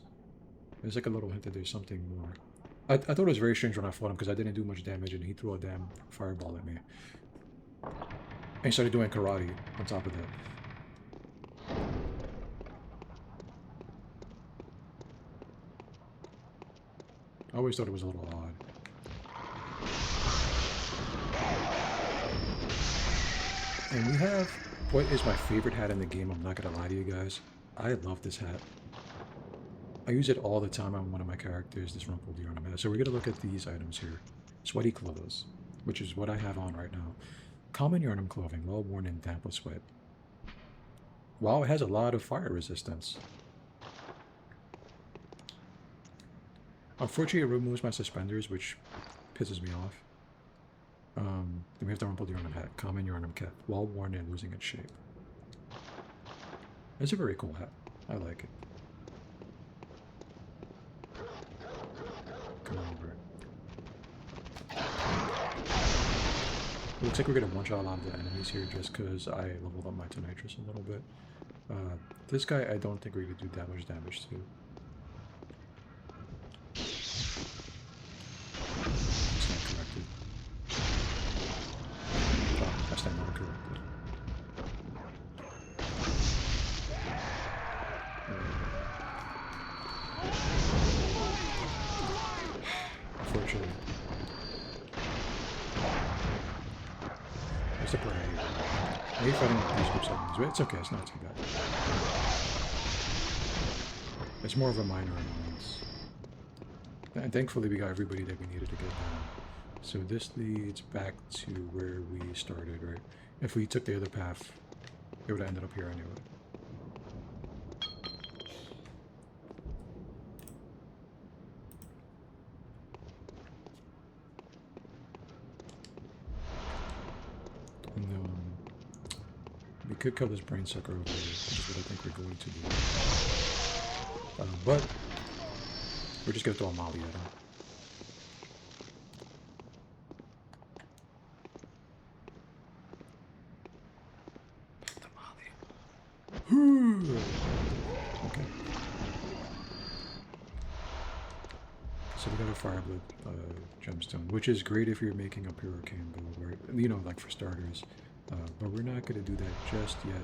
There's like a little hint that there's something more. I thought it was very strange when I fought him because I didn't do much damage and he threw a damn fireball at me. And he started doing karate on top of that. I always thought it was a little odd. And we have what is my favorite hat in the game. I'm not gonna lie to you guys. I love this hat. I use it all the time on one of my characters, this Rumpled Yarnum hat. So we're gonna look at these items here. Sweaty clothes, which is what I have on right now. Common Yarnum clothing, well worn and damp with sweat. Wow, it has a lot of fire resistance. Unfortunately, it removes my suspenders, which pisses me off. Then we have the Rumpled Yarnum hat, Common Yarnum cap, well worn and losing its shape. It's a very cool hat. I like it. Come on over. It looks like we're gonna one-shot a lot of the enemies here just because I leveled up my Tonitrus a little bit. This guy I don't think we're gonna do that much damage to. It's not corrected. Oh, that's not corrected. Unfortunately. That's the part I hate. I hate fighting these groups of enemies, but it's okay, it's not too bad. It's more of a minor annoyance. And thankfully we got everybody that we needed to get down. So this leads back to where we started, right? If we took the other path, it would have ended up here anyway. And we could kill this brain sucker over here, which is what I think we're going to do. But we're just gonna throw a molly at him. Okay. So we got a Fireblood gemstone, which is great if you're making a Purocane build, right? You know, like for starters. But we're not going to do that just yet.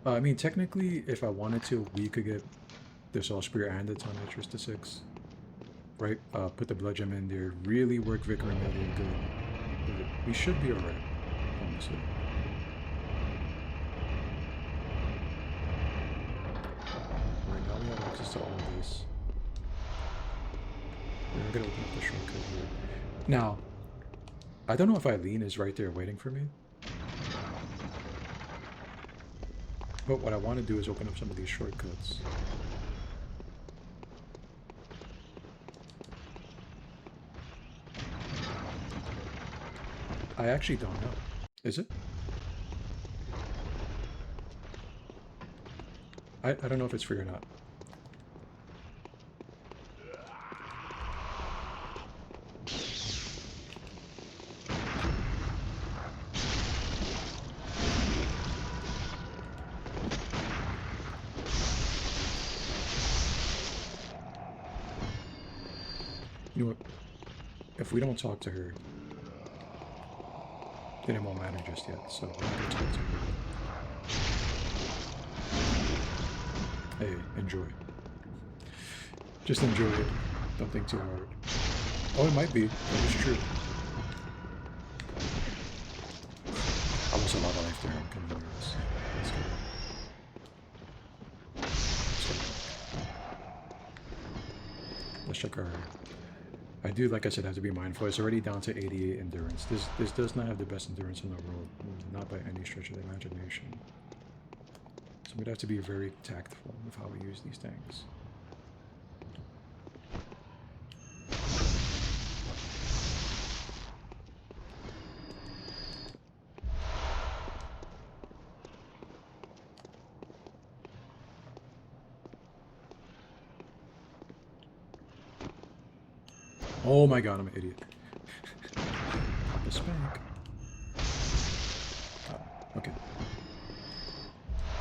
I mean, technically, if I wanted to, we could get the Soul Spear and the Tonitrus to 6. Right? Put the Blood Gem in there, really work Vicar and Melee good. But we should be alright, honestly. Right now we have access to all of this. We're gonna open up the shortcut here. Now, I don't know if Eileen is right there waiting for me. But what I want to do is open up some of these shortcuts. I actually don't know. Is it? I don't know if it's free or not. You know what? If we don't talk to her, then it won't matter just yet, so we're not gonna talk to her. Hey, enjoy. Just enjoy it. Don't think too hard. Oh, it might be. That is true. I lost a lot of life there. I'm kind of nervous. Let's go. Let's check our... I do, like I said, have to be mindful. It's already down to 88 endurance. This does not have the best endurance in the world. Not by any stretch of the imagination. So we'd have to be very tactful with how we use these things. Oh my god, I'm an idiot. Pop a spank. Oh, okay.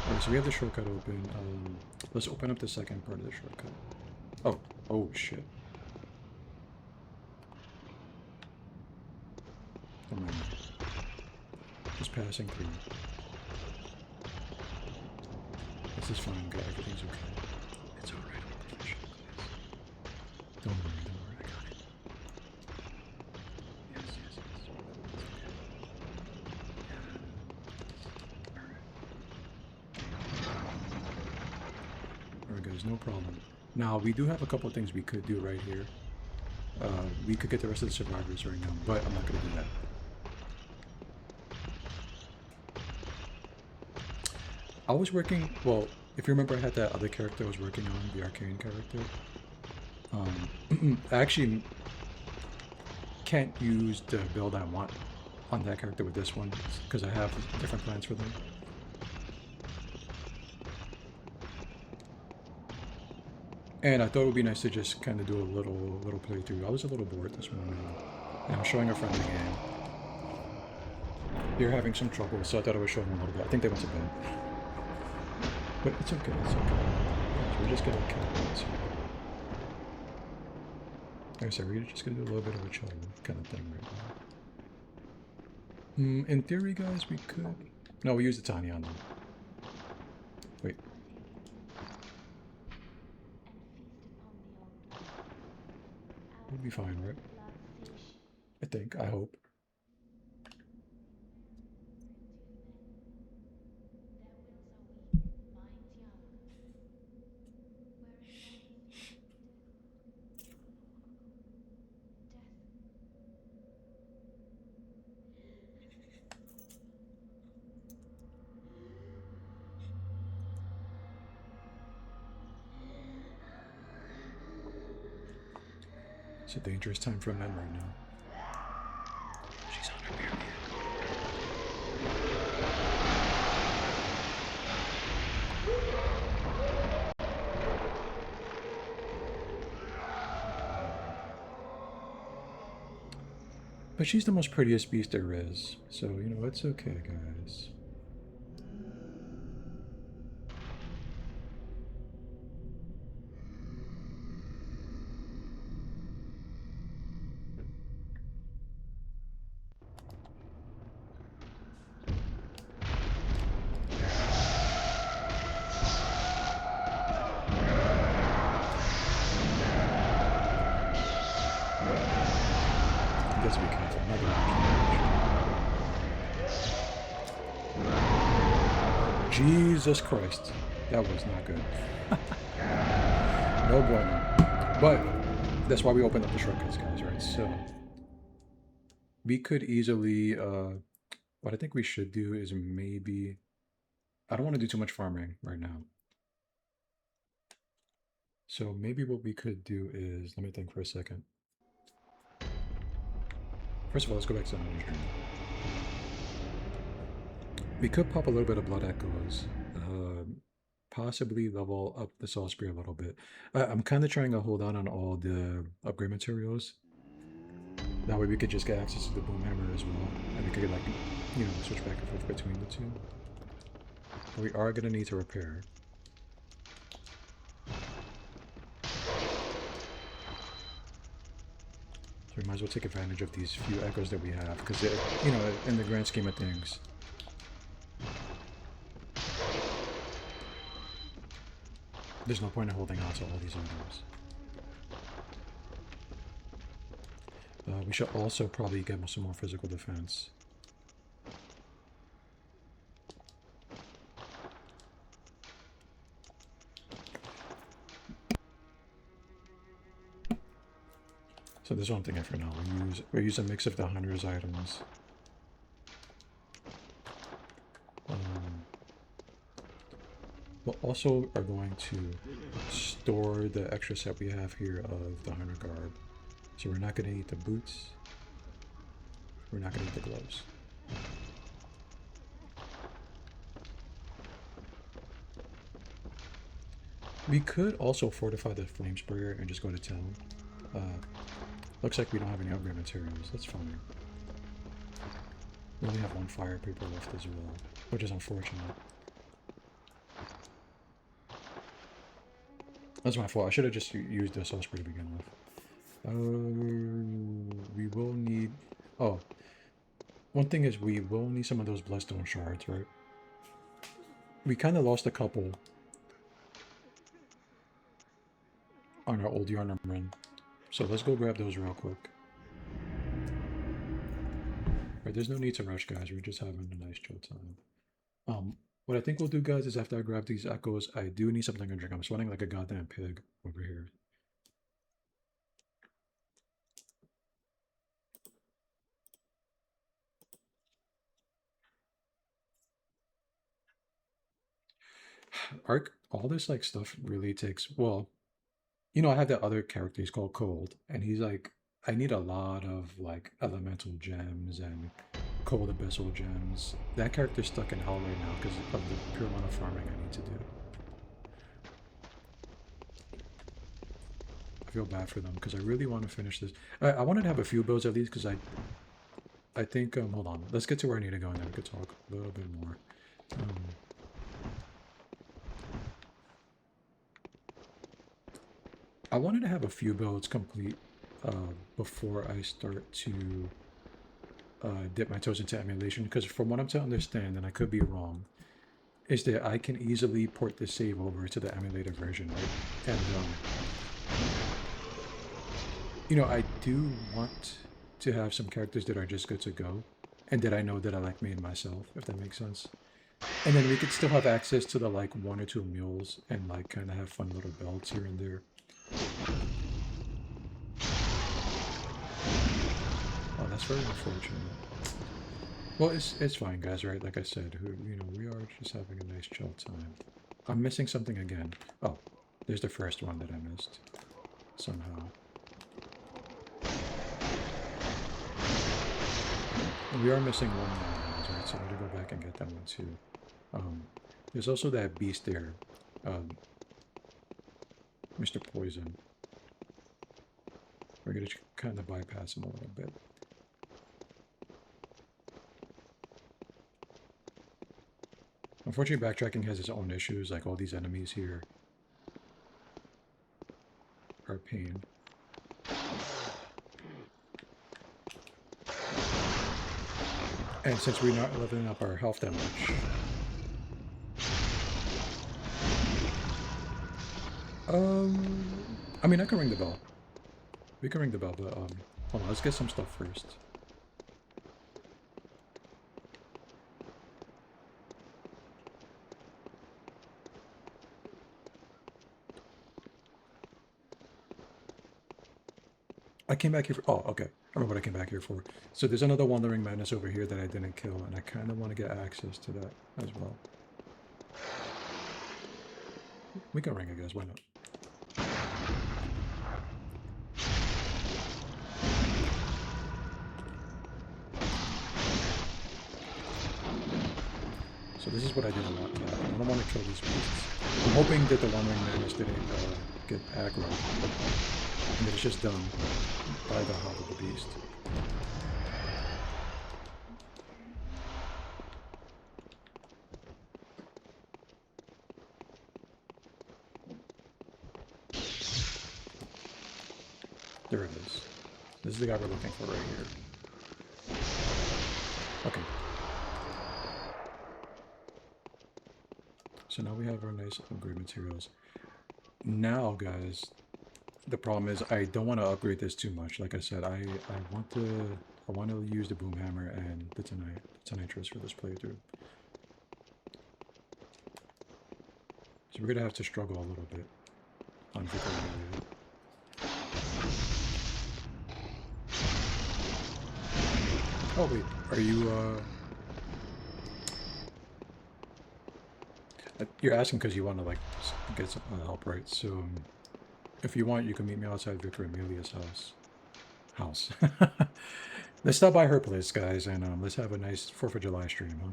Alright, so we have the shortcut open. Let's open up the second part of the shortcut. Oh, oh shit. Oh my god. Just passing through. This is fine, okay, everything's okay. It's alright. Don't worry, don't worry, I got it. Yes, yes, yes. It's okay. Yeah. Alright guys, no problem. Now, we do have a couple of things we could do right here. We could get the rest of the survivors right now, but I'm not going to do that. I was working, well, if you remember I had that other character I was working on, the Arcane character. I actually can't use the build I want on that character with this one, because I have different plans for them. And I thought it would be nice to just kind of do a little playthrough. I was a little bored this morning, and I'm showing a friend the game. They're having some trouble, so I thought I would show them a little bit. I think they went to bed. But it's okay, it's okay. Yeah, we're just gonna kill it. Like I said, we're just gonna do a little bit of a chill kind of thing right now. In theory, guys, we could... No, we use the Tiny on them. Wait. We'll be fine, right? I think, I hope. It's a dangerous time for men right now. She's on her period. But she's the most prettiest beast there is, so, you know, it's okay, guys. I guess be careful. Not gonna Jesus Christ. That was not good. No bueno. But that's why we opened up the shortcuts, guys, right? So we could easily what I think we should do is maybe I don't want to do too much farming right now. So maybe what we could do is, let me think for a second. First of all, let's go back to the hunter's dream. We could pop a little bit of blood echoes, possibly level up the saw spear a little bit. I'm kind of trying to hold on all the upgrade materials. That way we could just get access to the boom hammer as well, and we could like, you know, switch back and forth between the two. But we are gonna need to repair. So we might as well take advantage of these few echoes that we have, because, you know, in the grand scheme of things, there's no point in holding on to all these items. We should also probably get some more physical defense. So this is what I'm thinking for now. We use a mix of the hunter's items. But also are going to store the extra set we have here of the hunter garb. So we're not going to eat the boots. We're not going to eat the gloves. We could also fortify the flame sprayer and just go to town. Looks like we don't have any upgrade materials. That's fine. We only have one fire paper left as well, which is unfortunate. That's my fault. I should have just used the saw spray to begin with. We will need... Oh. One thing is we will need some of those bloodstone shards, right? We kind of lost a couple on our old Yharnam run. So let's go grab those real quick. Right, there's no need to rush, guys. We're just having a nice chill time. What I think we'll do, guys, is after I grab these echoes, I do need something to drink. I'm sweating like a goddamn pig over here. All this like stuff really takes, well, you know, I have that other character, he's called Cold, and he's like, I need a lot of like elemental gems and cold abyssal gems. That character's stuck in hell right now because of the pure amount of farming I need to do. I feel bad for them because I really want to finish this. I wanted to have a few builds at least because I think, hold on, let's get to where I need to go and then we could talk a little bit more. I wanted to have a few builds complete before I start to dip my toes into emulation, because from what I'm to understand, and I could be wrong, is that I can easily port the save over to the emulated version, right? And you know, I do want to have some characters that are just good to go, and that I know that I like made myself, if that makes sense. And then we could still have access to the like 1 or 2 mules and like kind of have fun little builds here and there. Oh, that's very unfortunate. Well, it's fine, guys, right? Like I said, you know, we are just having a nice chill time. I'm missing something again. Oh, there's the first one that I missed somehow. And we are missing one more, right? So I'm gonna go back and get that one too. There's also that beast there, Mr. Poison. We're gonna kind of bypass him a little bit. Unfortunately, backtracking has its own issues, like all these enemies here are a pain. And since we're not leveling up our health that much, I mean, I can ring the bell. We can ring the bell, but hold on, let's get some stuff first. I came back here for, oh, okay. I remember what I came back here for. So there's another Wandering Madness over here that I didn't kill, and I kind of want to get access to that as well. We can ring it, guys. Why not? So this is what I didn't want to happen. I don't want to kill these beasts. I'm hoping that the Wandering Madness didn't get aggro. And that it's just done by the heart of the beast. There it is. This is the guy we're looking for right here. Okay. So now we have our nice upgrade materials. Now, guys, the problem is I don't want to upgrade this too much. Like I said, I want to use the boom hammer and the Tonitrus for this playthrough. So we're gonna have to struggle a little bit on Vicar Amelia. Oh wait, are you you're asking because you want to like get some help, right? So if you want, you can meet me outside Vicar Amelia's house. Let's stop by her place, guys, and let's have a nice 4th of July stream, huh?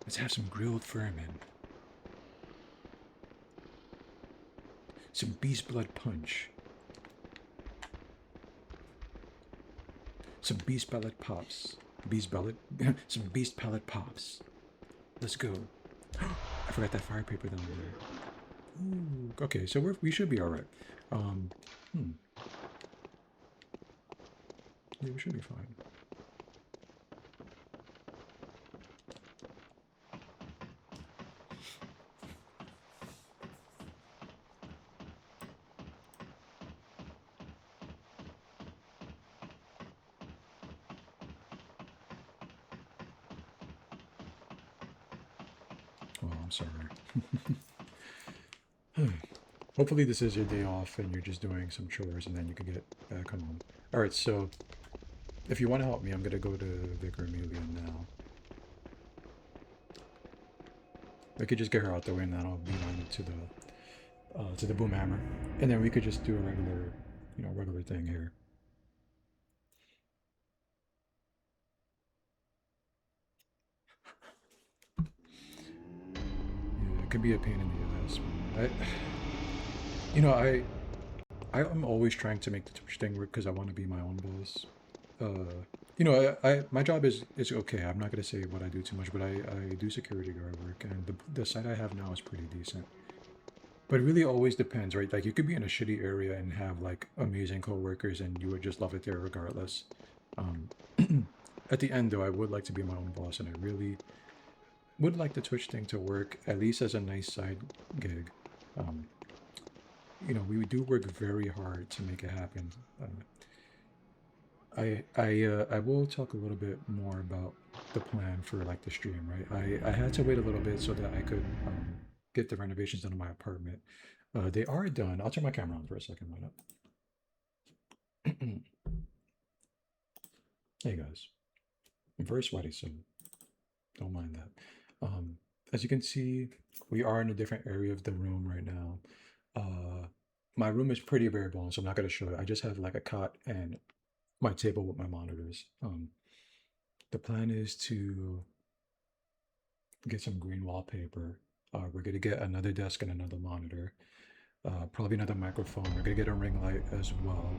Let's have some grilled vermin. Some beast blood punch. Some beast palate pops. Beast palate? Some beast palate pops. Let's go. I forgot that fire paper down there. Ooh, okay, so we should be alright. Yeah, we should be fine. Oh, I'm sorry. Hopefully this is your day off and you're just doing some chores and then you can get back home. Alright, so if you want to help me, I'm going to go to Vicar Amelia now. I could just get her out the way and then I'll beeline to the boom hammer. And then we could just do a regular, regular thing here. Yeah, it could be a pain in the ass. I'm always trying to make the Twitch thing work because I want to be my own boss. My job is okay. I'm not going to say what I do too much, but I do security guard work, and the site I have now is pretty decent. But it really always depends, right? Like, you could be in a shitty area and have, like, amazing coworkers, and you would just love it there regardless. At the end, though, I would like to be my own boss, and I really would like the Twitch thing to work, at least as a nice side gig. We do work very hard to make it happen. I will talk a little bit more about the plan for like the stream, right? I had to wait a little bit so that I could get the renovations done in my apartment. They are done. I'll turn my camera on for a second. Why not? Hey guys, I'm very sweaty, so don't mind that. as you can see, we are in a different area of the room right now. My room is pretty bare bones, so I'm not going to show it. I just have like a cot and my table with my monitors. The plan is to get some green wallpaper. We're going to get another desk and another monitor. Probably another microphone. We're gonna get a ring light as well.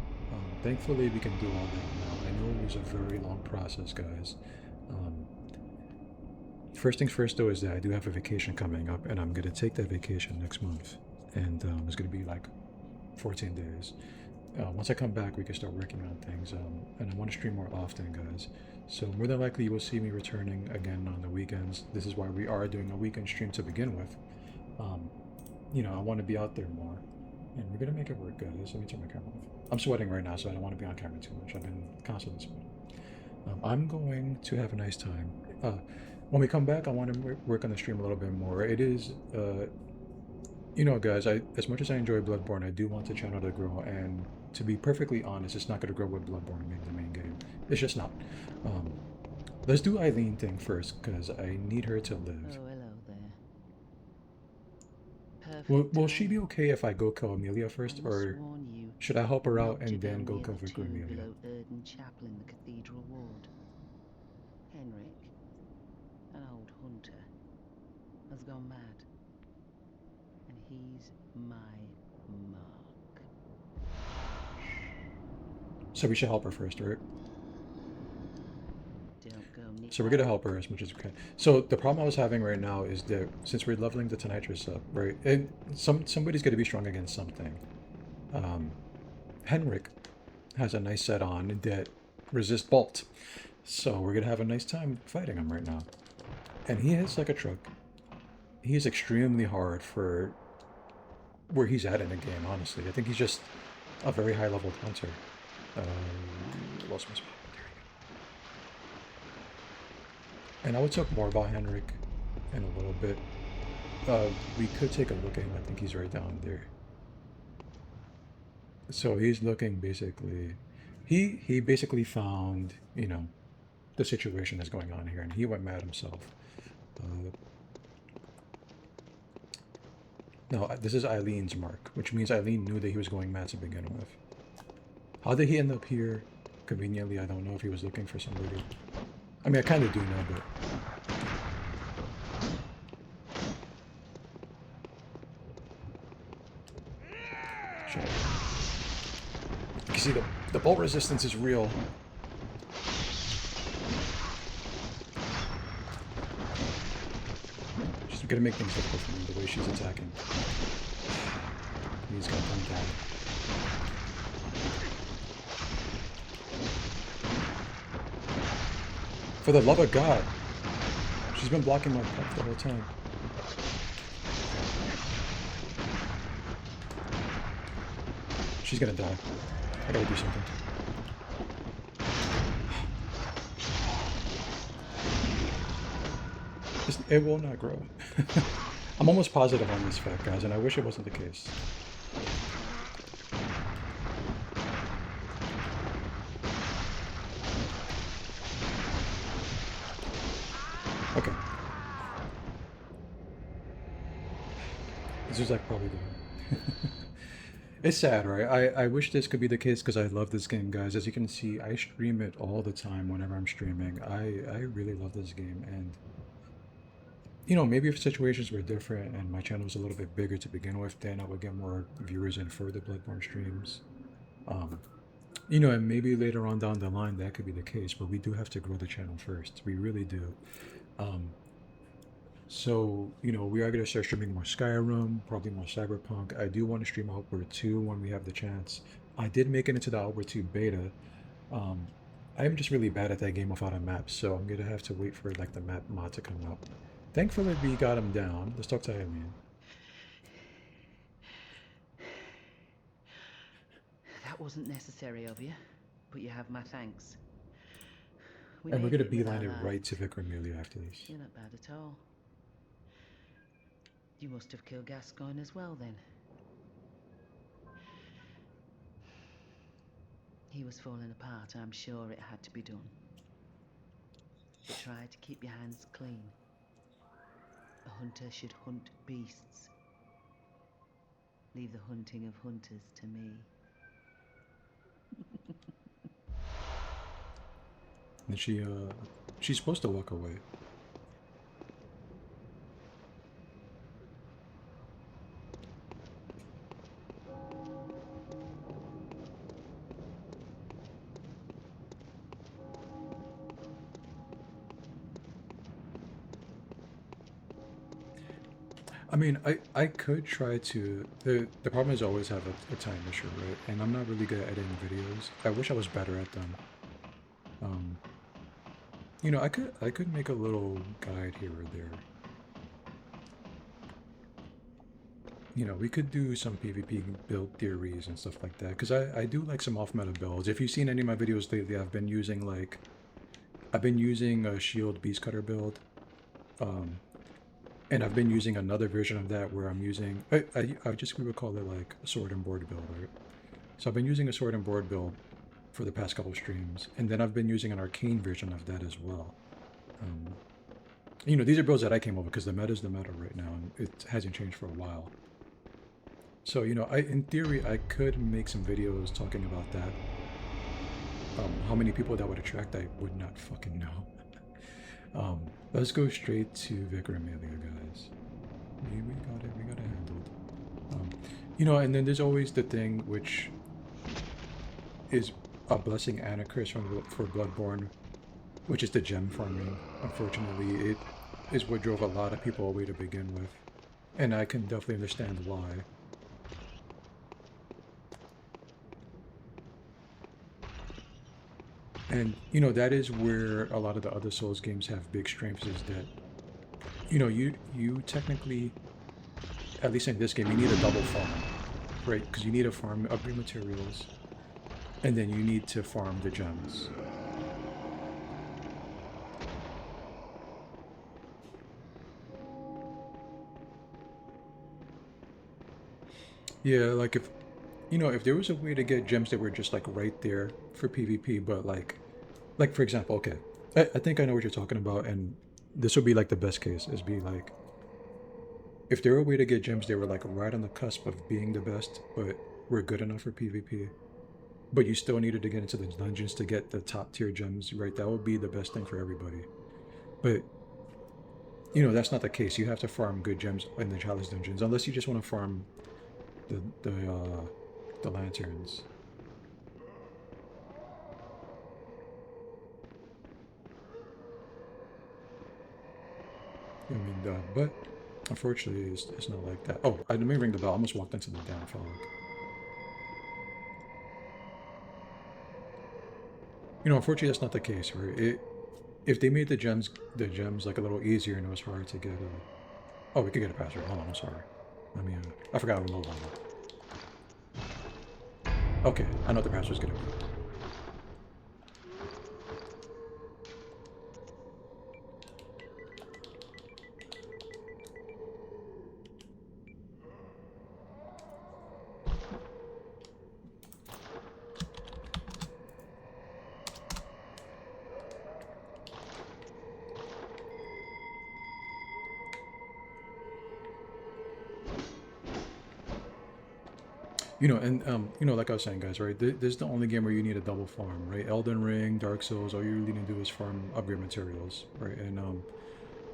Thankfully, we can do all that now. I know it was a very long process, guys. Um, First things first, though, is that I do have a vacation coming up, and I'm gonna take that vacation next month, and it's gonna be like 14 days. Once I come back, we can start working on things, and I want to stream more often, guys. So more than likely, you will see me returning again on the weekends. This is why we are doing a weekend stream to begin with. I want to be out there more, and we're gonna make it work, guys. Let me turn my camera off. I'm sweating right now, so I don't want to be on camera too much. I've been constantly sweating. I'm going to have a nice time. When we come back, I want to work on the stream a little bit more. It is, guys, as much as I enjoy Bloodborne, I do want the channel to grow, and to be perfectly honest, it's not going to grow with Bloodborne being the main game. It's just not. Let's do Eileen thing first, because I need her to live. Oh, hello there. Will she be okay if I go kill Amelia first, or should I help her out and then go cover Amelia? Below Erden Chapel in the Cathedral Ward. Henrik, an old hunter, has gone mad, and he's my mark. So we should help her first, right? Don't go near. So we're gonna help her as much as we can. So the problem I was having right now is that since we're leveling the Tonitrus up, right, and somebody's gonna be strong against something. Henrik has a nice set on that resist bolt, so we're gonna have a nice time fighting him right now. And he hits like a truck. He's extremely hard for where he's at in the game. Honestly, I think he's just a very high level hunter. Lost my spot. And I will talk more about Henrik in a little bit. We could take a look at him. I think he's right down there. So he's looking basically, he basically found, the situation that's going on here, and he went mad himself. No, this is Eileen's mark, which means Eileen knew that he was going mad to begin with. How did he end up here? Conveniently, I don't know if he was looking for somebody. I mean, I kind of do know, but... Sure. You can see the bolt resistance is real. She's gonna make things difficult for me, the way she's attacking. He's got one down. For the love of God. She's been blocking my path the whole time. She's gonna die. I gotta do something. It will not grow. I'm almost positive on this fact, guys, and I wish it wasn't the case. Okay. This is like probably the It's sad, right? I wish this could be the case because I love this game, guys. As you can see, I stream it all the time whenever I'm streaming. I really love this game, and maybe if situations were different and my channel was a little bit bigger to begin with, then I would get more viewers in for the Bloodborne streams. And maybe later on down the line that could be the case, but we do have to grow the channel first. We really do. So, we are going to start streaming more Skyrim, probably more Cyberpunk. I do want to stream Outward 2 when we have the chance. I did make it into the Outward 2 beta. I am just really bad at that game without a map, so I'm going to have to wait for the map mod to come out. Thankfully, we got him down. Let's talk to Eileen. That wasn't necessary of you, but you have my thanks. And we're going to beeline it right to Vicar Amelia after this. You're not bad at all. You must have killed Gascoigne as well, then. He was falling apart, I'm sure it had to be done. But try to keep your hands clean. A hunter should hunt beasts. Leave the hunting of hunters to me. And she's supposed to walk away. I mean, I could try to. The problem is I always have a time issue, right? And I'm not really good at editing videos. I wish I was better at them. You know, I could make a little guide here or there. You know, we could do some PvP build theories and stuff like that. Because I do like some off-meta builds. If you've seen any of my videos lately, I've been using a shield beast cutter build. And I've been using another version of that where I'm using, I just we would call it like a sword and board build, right? So I've been using a sword and board build for the past couple of streams, and then I've been using an arcane version of that as well. You know, these are builds that I came over because the meta is the meta right now, and it hasn't changed for a while. So, you know, in theory, I could make some videos talking about that. How many people that would attract, I would not fucking know. Let's go straight to Vicar Amelia, guys. We got it handled. You know, and then there's always the thing which is a blessing and a curse for Bloodborne, which is the gem farming. Unfortunately, it is what drove a lot of people away to begin with, and I can definitely understand why. And, you know, that is where a lot of the other Souls games have big strengths, is that, you know, you technically, at least in this game, you need a double farm, right? Because you need to farm upgrade materials, and then you need to farm the gems. Yeah, like if, you know, if there was a way to get gems that were just like right there for PvP, but like for example, okay, I think I know what you're talking about, and this would be like the best case, is be like, if there were a way to get gems that were like right on the cusp of being the best, but were good enough for PvP, but you still needed to get into the dungeons to get the top tier gems, right? That would be the best thing for everybody. But, you know, that's not the case. You have to farm good gems in the chalice dungeons, unless you just want to farm the lanterns. I mean, but unfortunately, it's not like that. Oh, I didn't ring the bell. I almost walked into the damn fog. You know, unfortunately, that's not the case. Right? If they made the gems like a little easier and it was hard to get. Oh, we could get a password. Hold on, I'm sorry. Let me. I forgot I'm low level. Okay, I know what the password's gonna be. You know, and you know, like I was saying, guys, right? This is the only game where you need a double farm, right? Elden Ring, Dark Souls, all you really need to do is farm upgrade materials, right? And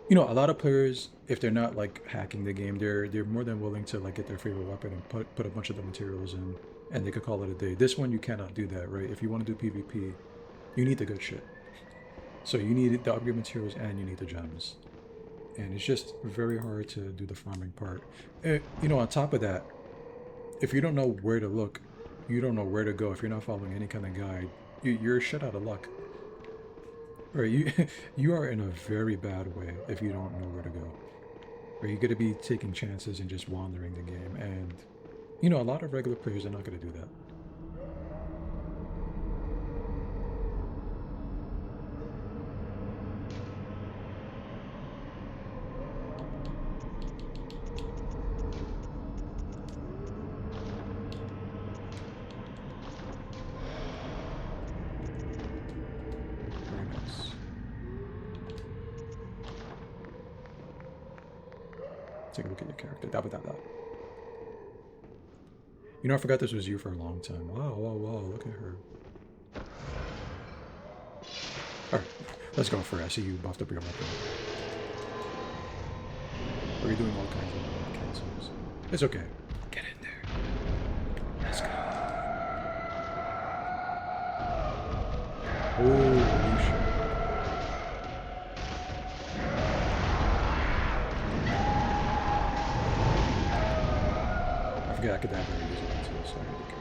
you know, a lot of players, if they're not like hacking the game, they're more than willing to like get their favorite weapon and put a bunch of the materials in, and they could call it a day. This one you cannot do that, right? If you want to do PvP, you need the good shit. So you need the upgrade materials and you need the gems, and it's just very hard to do the farming part. And, you know, on top of that, if you don't know where to look, you don't know where to go. If you're not following any kind of guide, you're shit out of luck. Right? You are in a very bad way if you don't know where to go. Or you're going to be taking chances and just wandering the game. And, you know, a lot of regular players are not going to do that. Take a look at your character. Da. You know, I forgot this was you for a long time. Wow, look at her. Alright, let's go for it. I see you buffed up your weapon. Or you're doing all kinds of cancels. It's okay. Get in there. Let's go. Holy shit. I forgot I could have very easily too, so I gotta be careful.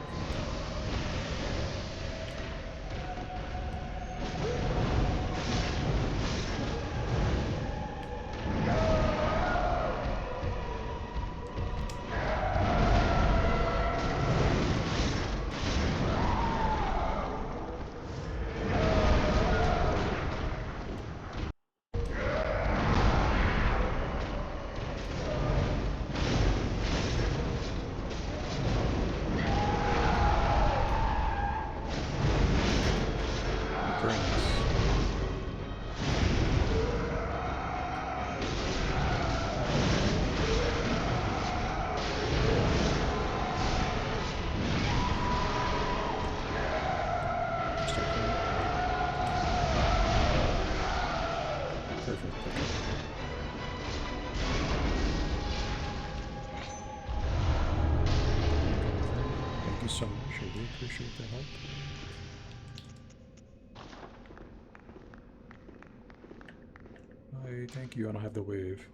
Very nice. Perfect. Thank you so much. I really appreciate the help. Thank you. I don't have the wave,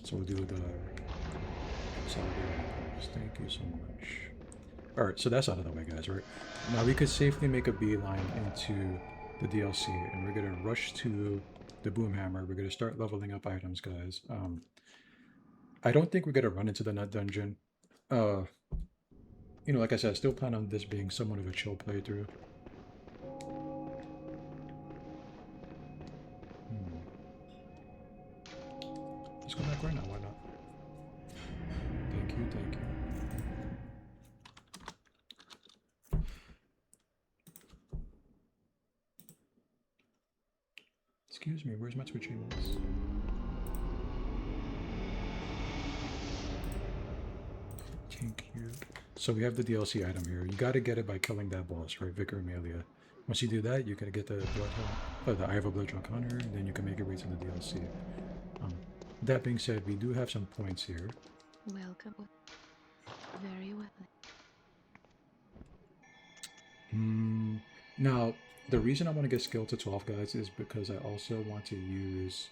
so we'll do the solidarity pose. Thank you so much. All right, so that's out of the way, guys. Right now, we could safely make a beeline into the DLC, and we're gonna rush to the boom hammer. We're gonna start leveling up items, guys. I don't think we're gonna run into the nut dungeon. You know, like I said, I still plan on this being somewhat of a chill playthrough. Let's go back right now, why not? Thank you. Excuse me, where's my Twitchy mouse? Thank you. So we have the DLC item here. You gotta get it by killing that boss, right? Vicar Amelia. Once you do that, you can get the the Eye of a Blooddrawn Hunter, and then you can make your way to the DLC. That being said, we do have some points here. Welcome. Very well. Now, the reason I want to get skill to 12, guys, is because I also want to use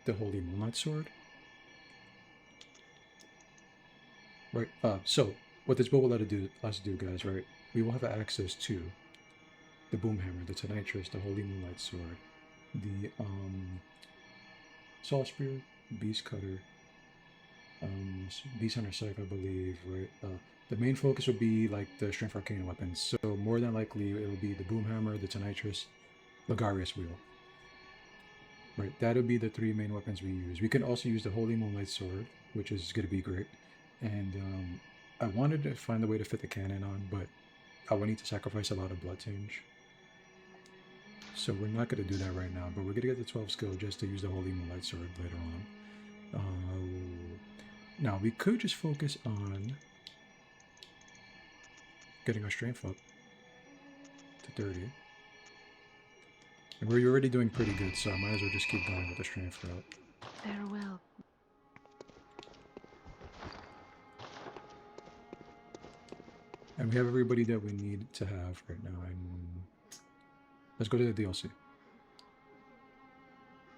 the Holy Moonlight Sword. Right, so what this build will let us do, guys, right? We will have access to the Boom Hammer, the Tonitrus, the Holy Moonlight Sword, the Saw Spear, Beast Cutter, Beast Hunter Scythe, I believe, right? The main focus would be like the Strength Arcane weapons, so more than likely it will be the Boom Hammer, the Tonitrus, Logarius Wheel. Right, that would be the three main weapons we use. We can also use the Holy Moonlight Sword, which is going to be great. And I wanted to find a way to fit the cannon on, but I would need to sacrifice a lot of blood tinge. So we're not going to do that right now, but we're going to get the 12 skill just to use the Holy Moonlight Sword later on. Now, we could just focus on getting our strength up to 30. And we're already doing pretty good, so I might as well just keep going with the strength route. Farewell. And we have everybody that we need to have right now. And let's go to the DLC.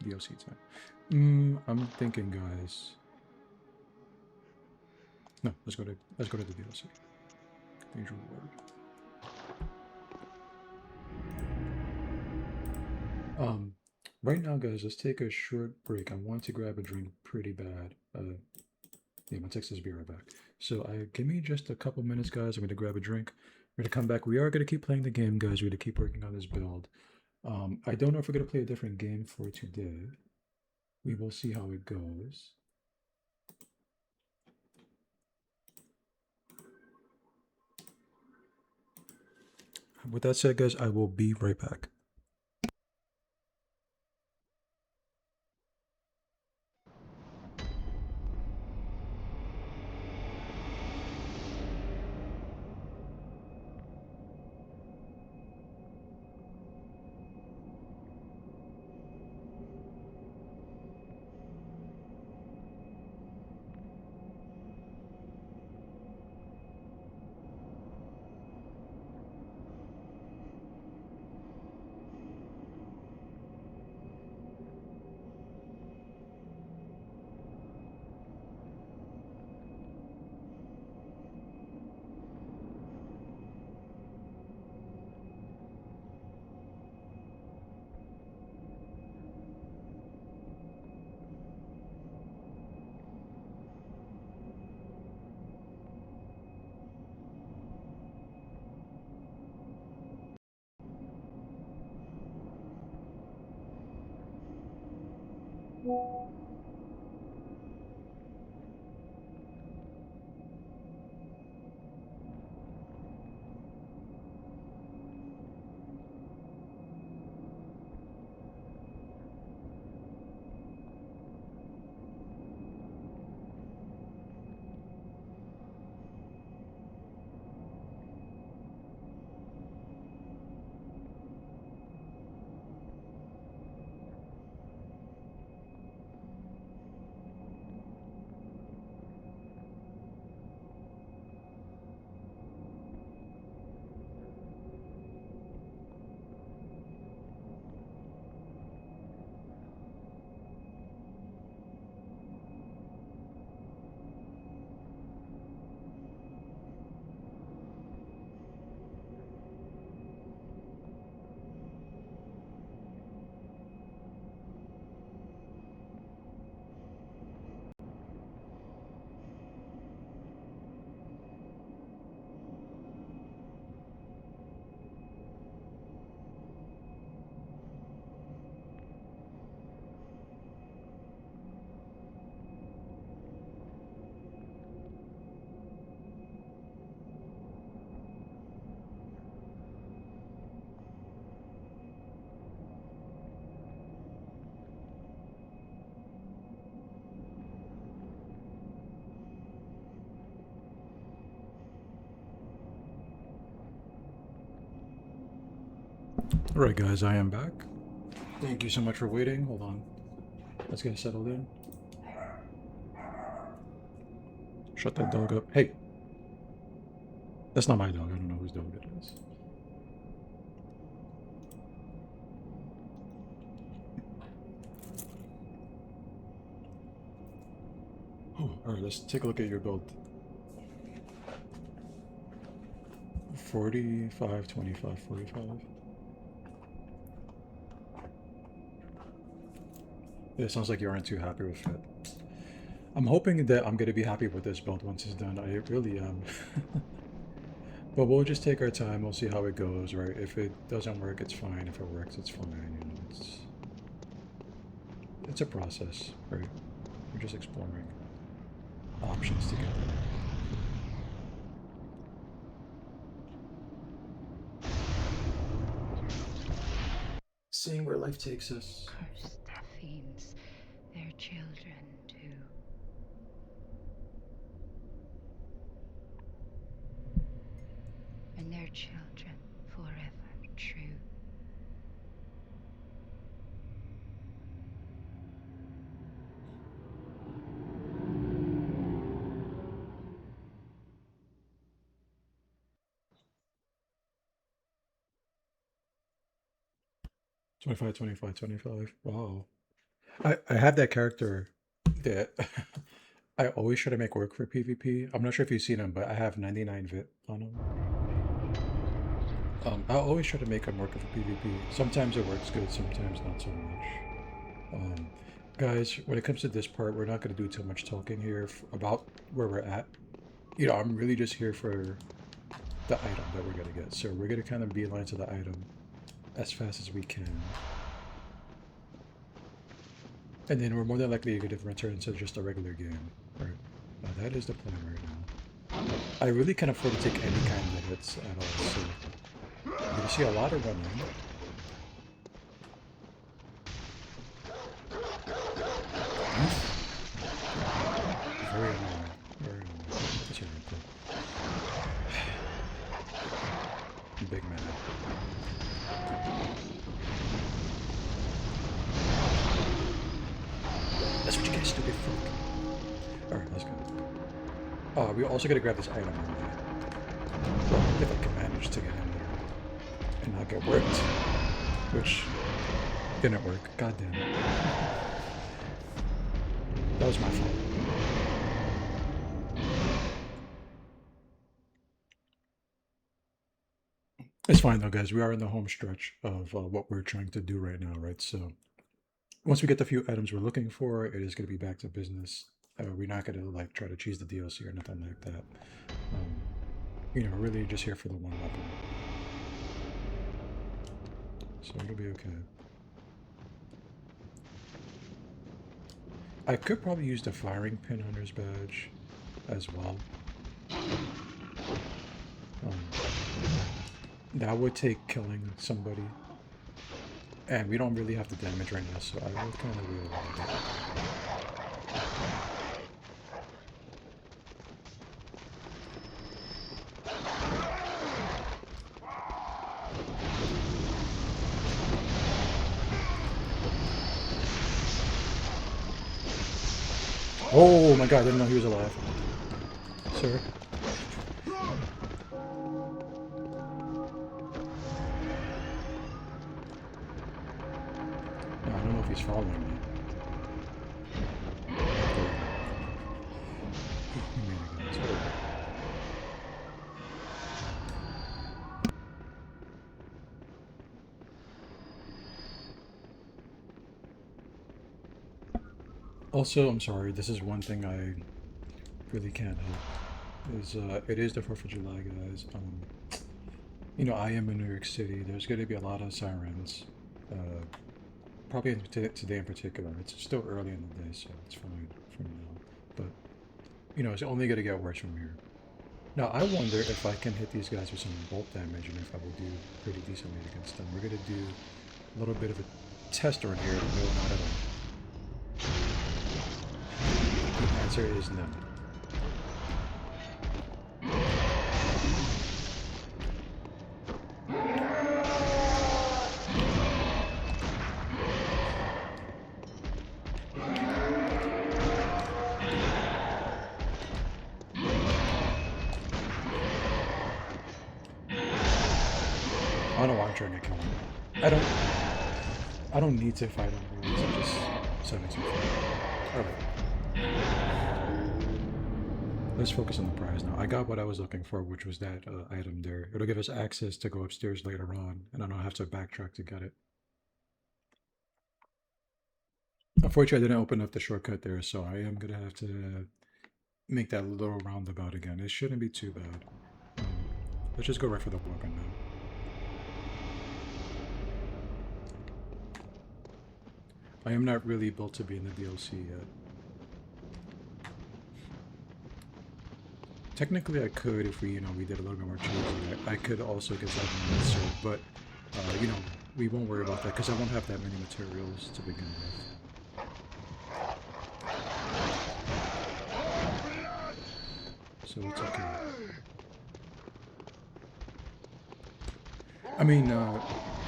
DLC time. I'm thinking, guys. No, let's go to the DLC. Cathedral Ward. Right now, guys, let's take a short break. I want to grab a drink pretty bad. Yeah, my text is be right back. So give me just a couple minutes, guys. I'm going to grab a drink. We're going to come back. We are going to keep playing the game, guys. We're going to keep working on this build. I don't know if we're going to play a different game for today. We will see how it goes. With that said, guys, I will be right back. Alright guys, I am back. Thank you so much for waiting. Hold on. Let's get settled in. Shut that dog up. Hey! That's not my dog. I don't know whose dog it is. Alright, let's take a look at your build. 45, 25, 45. It sounds like you aren't too happy with it. I'm hoping that I'm going to be happy with this build once it's done. I really am. But we'll just take our time. We'll see how it goes, right? If it doesn't work, it's fine. If it works, it's fine. You know, it's a process, right? We're just exploring options together. Seeing where life takes us. Cursed fiends, their children too. And their children forever true. $25, $25, $25. Wow. I have that character that I always try to make work for PvP. I'm not sure if you've seen him, but I have 99 vit on him. I always try to make him work for PvP. Sometimes it works good, sometimes not so much. Guys, when it comes to this part, we're not going to do too much talking here about where we're at. You know, I'm really just here for the item that we're going to get. So we're going to kind of beeline to the item as fast as we can. And then we're more than likely going to return to just a regular game. Right. Now that is the plan right now. I really can't afford to take any kind of hits at all, so you're going to see a lot of running. Very annoying. Very annoying. Let's see real quick. I'm big man. That's what you get, stupid fuck. Alright, let's go. We also gotta grab this item on there. If I can manage to get in there and not get worked. Which didn't work. God damn it. That was my fault. It's fine though, guys. We are in the home stretch of what we're trying to do right now, right? So once we get the few items we're looking for, it is going to be back to business. We're not going to like try to cheese the DLC or nothing like that. You know, we're really just here for the one weapon. So it'll be okay. I could probably use the firing pin hunter's badge as well. That would take killing somebody. And we don't really have the damage right now, so I would kind of wheel around it. Oh my god, I didn't know he was alive. Sir? No, I don't know if he's following me. He made a good answer. Also, I'm sorry, this is one thing I really can't help. It is the 4th of July, guys. You know, I am in New York City. There's going to be a lot of sirens. Probably today in particular. It's still early in the day, so it's fine for now. But, you know, it's only going to get worse from here. Now, I wonder if I can hit these guys with some bolt damage and if I will do pretty decently against them. We're going to do a little bit of a test run here. No, not at all. The answer is no. I don't know why I'm trying to kill him. I don't need to fight him. I'm just setting some fun. Alright. Let's focus on the prize now. I got what I was looking for, which was that item there. It'll give us access to go upstairs later on, and I don't have to backtrack to get it. Unfortunately, I didn't open up the shortcut there, so I am going to have to make that little roundabout again. It shouldn't be too bad. Let's just go right for the weapon now. I am not really built to be in the DLC yet. Technically I could if we did a little bit more changes. I could also get that lesser, but you know, we won't worry about that because I won't have that many materials to begin with. So it's okay. I mean,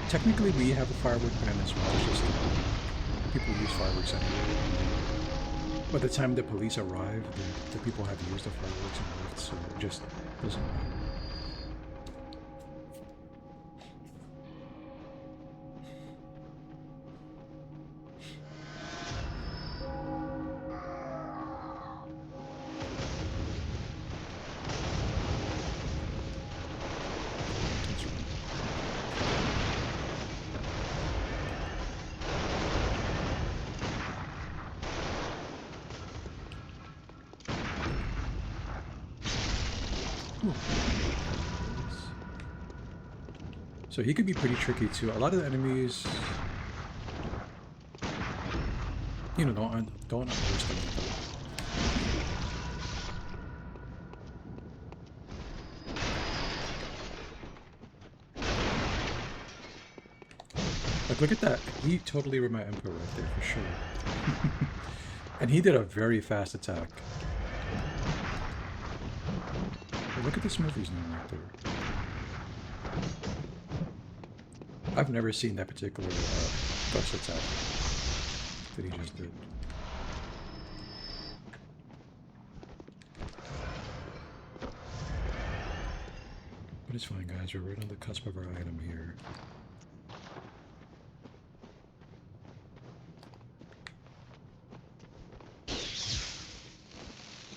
technically we have a firework ban as well. It's just people use fireworks anyway. By the time the police arrive, the people have used the fireworks and left, so it just doesn't matter. So he could be pretty tricky too. A lot of the enemies, you know, don't underestimate them. Like, look at that. He totally read my input right there for sure. And he did a very fast attack. But look at the Smithy's name right there. I've never seen that particular thrust attack that he just did. But it's fine, guys. We're right on the cusp of our item here.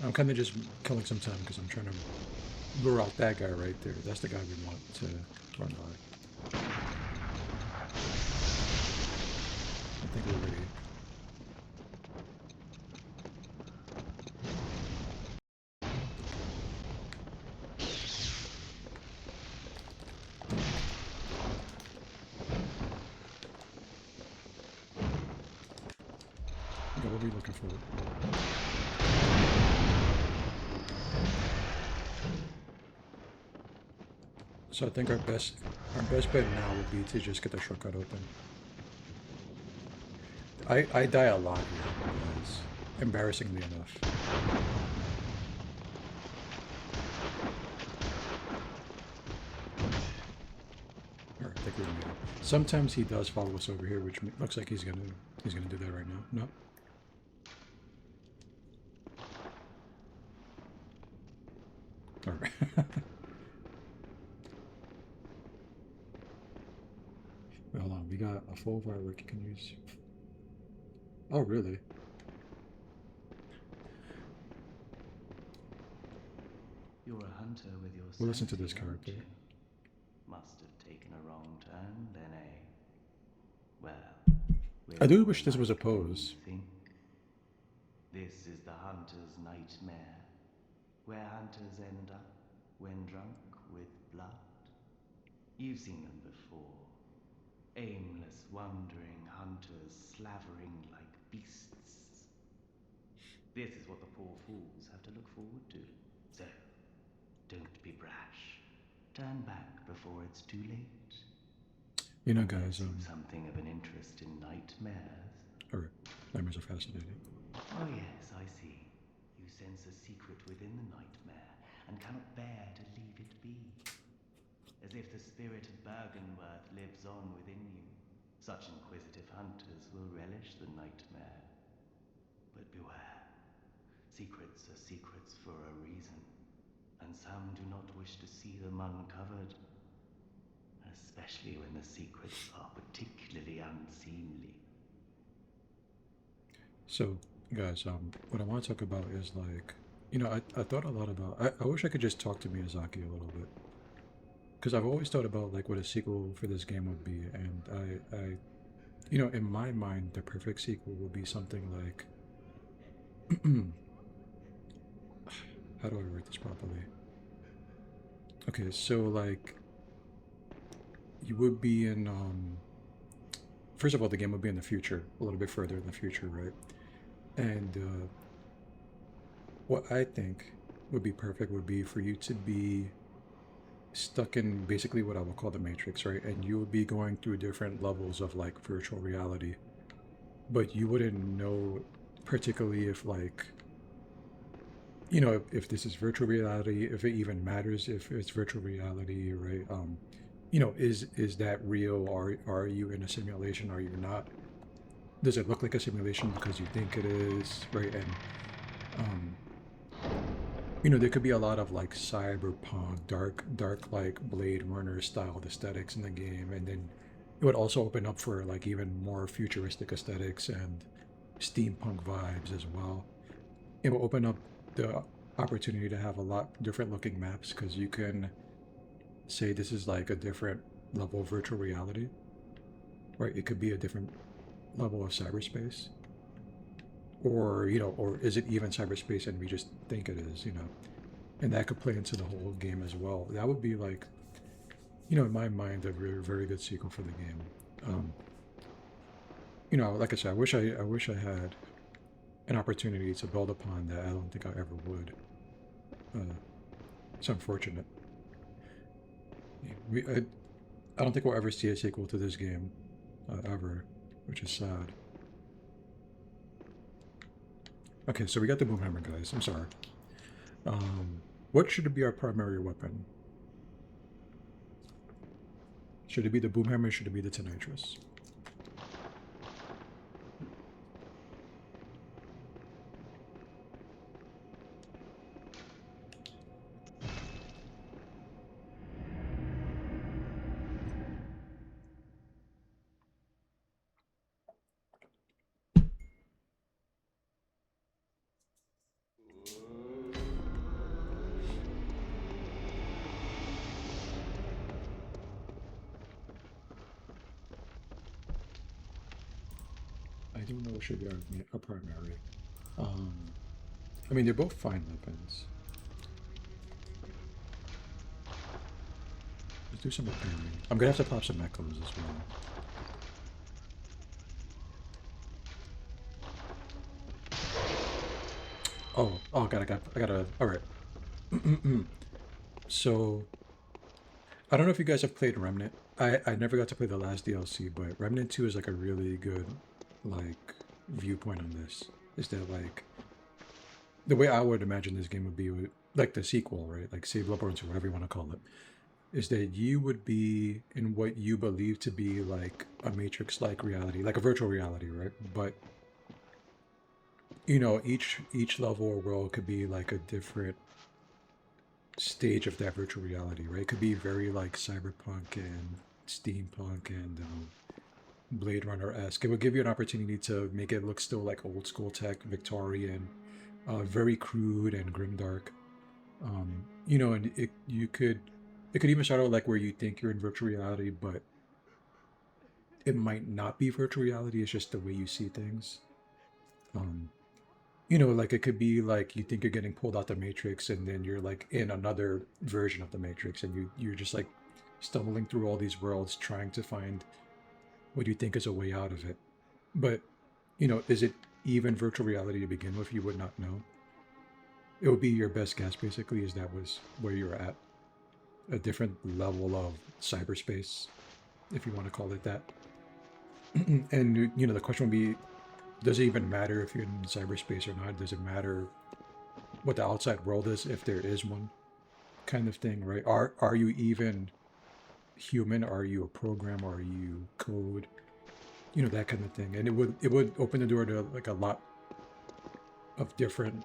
I'm kind of just killing some time because I'm trying to lure out that guy right there. That's the guy we want to run by. I think we're ready. What are we looking looking for it. So I think our best bet now would be to just get the shortcut open. I die a lot here, guys. Embarrassingly enough. Alright, I think we made it. Sometimes he does follow us over here, which looks like he's gonna do that right now. No? Alright. Hold on, we got a full firework you can use. Oh, really? You're a hunter with your We'll listen to this sanity, aren't character. you? Must have taken a wrong turn, then, eh? Well, I do we're wish this was a like when pose. we think. This is the hunter's nightmare, where hunters end up when drunk with blood. You've seen them before. Aimless, wandering hunters slavering like beasts. This is what the poor fools have to look forward to. So, don't be brash. Turn back before it's too late. You know, guys, Something of an interest in nightmares. Alright, nightmares are fascinating. Oh yes, I see. You sense a secret within the nightmare and cannot bear to leave it be. As if the spirit of Bergenworth lives on within you. Such inquisitive hunters will relish the nightmare. But beware. Secrets are secrets for a reason. And some do not wish to see them uncovered. Especially when the secrets are particularly unseemly. So, guys, what I want to talk about is, like, you know, I thought a lot about... I wish I could just talk to Miyazaki a little bit. Because I've always thought about, like, what a sequel for this game would be. And I you know, in my mind, the perfect sequel would be something like... How do I write this properly? Okay, so, like... You would be in, First of all, the game would be in the future. A little bit further in the future, right? And, what I think would be perfect would be for you to be stuck in basically what I would call the Matrix, right? And you would be going through different levels of, like, virtual reality. But you wouldn't know particularly if, like, you know, if this is virtual reality, if it even matters if it's virtual reality, right? You know, is that real? Are you in a simulation? Are you not? Does it look like a simulation because you think it is, right? And you know, there could be a lot of, like, cyberpunk, dark like Blade Runner style aesthetics in the game, and then it would also open up for, like, even more futuristic aesthetics and steampunk vibes as well. It will open up the opportunity to have a lot different looking maps, because you can say this is like a different level of virtual reality, right? It could be a different level of cyberspace, or, you know, or is it even cyberspace and we just think it is, you know? And that could play into the whole game as well. That would be, like, you know, in my mind, a very, very good sequel for the game. You know, like I said, I wish I had an opportunity to build upon that. I don't think I ever would. It's unfortunate. I don't think we'll ever see a sequel to this game, ever, which is sad. Okay, so we got the Boomhammer, guys. I'm sorry. What should be our primary weapon? Should it be the Boomhammer? Should it be the Tinnitrus? I don't know what should be our primary. I mean, they're both fine weapons. Let's do some repairing. I'm gonna have to pop some echoes as well. Oh god, I gotta. All right. So I don't know if you guys have played Remnant. I never got to play the last DLC, but Remnant 2 is like a really good like viewpoint on this. Is that like the way I would imagine this game would be like the sequel, right? Like say Bloodborne 2, whatever you want to call it. Is that you would be in what you believe to be like a Matrix-like reality, like a virtual reality, right? But you know, each level or world could be like a different stage of that virtual reality, right? It could be very like cyberpunk and steampunk and Blade Runner-esque. It would give you an opportunity to make it look still like old school tech, Victorian, very crude and grimdark. You know, and it could even start out like where you think you're in virtual reality, but it might not be virtual reality. It's just the way you see things. You know, like it could be like you think you're getting pulled out the Matrix, and then you're like in another version of the Matrix, and you're just like stumbling through all these worlds trying to find what you think is a way out of it. But you know, is it even virtual reality to begin with? You would not know. It would be your best guess, basically, is that was where you're at, a different level of cyberspace, if you want to call it that. And you know, the question would be, does it even matter if you're in cyberspace or not? Does it matter what the outside world is, if there is one, kind of thing, right? Are you even human? Are you a program? Are you code? You know, that kind of thing. And it would open the door to like a lot of different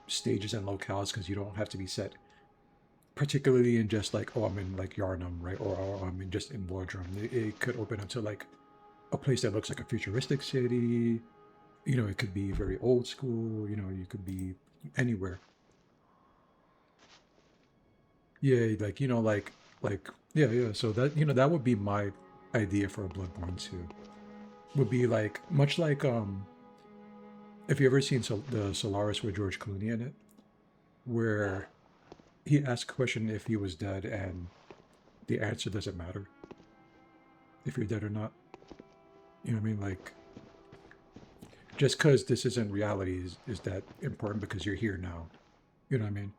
stages and locales, because you don't have to be set particularly in just like, oh, I'm in like Yarnum, right? Or oh, I'm in just in Wardrum. It could open up to like a place that looks like a futuristic city. You know, it could be very old school. You know, you could be anywhere. Yeah, like you know, like yeah. So that you know, that would be my idea for a Bloodborne 2. Would be like much like if you ever seen the Solaris with George Clooney in it, where he asked a question if he was dead, and the answer doesn't matter if you're dead or not. You know what I mean? Like, just because this isn't reality is that important, because you're here now. You know what I mean?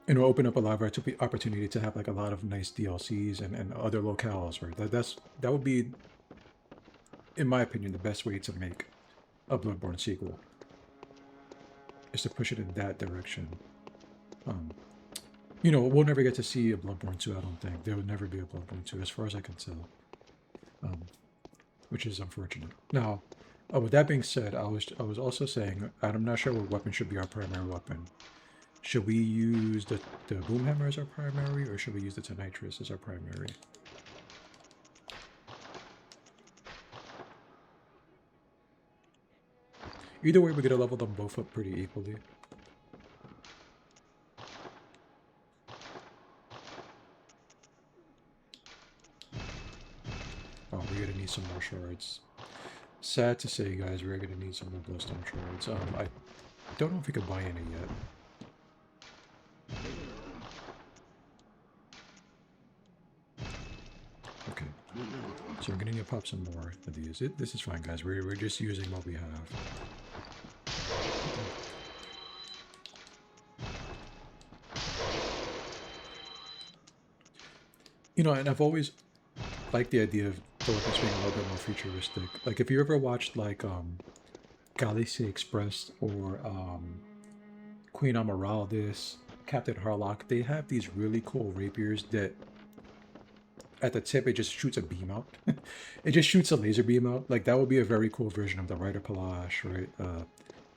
And it'll open up a lot of opportunity to have like a lot of nice DLCs and other locales, right? That would be, in my opinion, the best way to make a Bloodborne sequel, is to push it in that direction. You know, we'll never get to see a Bloodborne 2, I don't think. There would never be a Bloodborne 2, as far as I can tell. Which is unfortunate. Now, with that being said, I was also saying, I'm not sure what weapon should be our primary weapon. Should we use the Boomhammer as our primary, or should we use the Tinnitrus as our primary? Either way, we're going to level them both up pretty equally. Oh, we're going to need some more shards. Sad to say, guys, we're going to need some more Bloodstone shards. I don't know if we can buy any yet. Okay. So we're going to need to pop some more of these. This is fine, guys. We're just using what we have. You know, and I've always liked the idea of the weapons being a little bit more futuristic. Like, if you ever watched, like, Galaxy Express or Queen Amaraldis, Captain Harlock, they have these really cool rapiers that at the tip, it just shoots a beam out. It just shoots a laser beam out. Like, that would be a very cool version of the Rider Palash, right?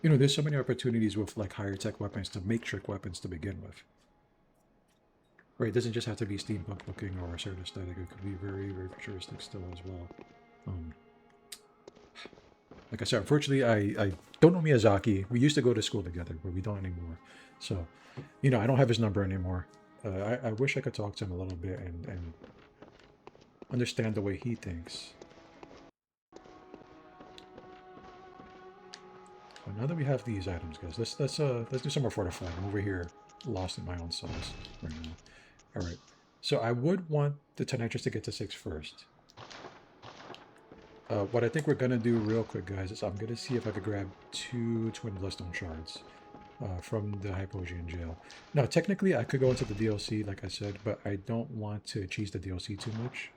You know, there's so many opportunities with, like, higher tech weapons to make trick weapons to begin with. Right, it doesn't just have to be steampunk looking or a certain aesthetic. It could be very, very futuristic still as well. Like I said, unfortunately, I don't know Miyazaki. We used to go to school together, but we don't anymore. So, you know, I don't have his number anymore. I wish I could talk to him a little bit and understand the way he thinks. Well, now that we have these items, guys, let's do some more fortifying. I'm over here, lost in my own sauce right now. All right, so I would want the Tinnitrus to get to 6 first. what I think we're gonna do real quick, guys, is I'm gonna see if I could grab 2 Twin Bloodstone shards from the Hypogean jail. Now, technically, I could go into the DLC, like I said, but I don't want to cheese the DLC too much.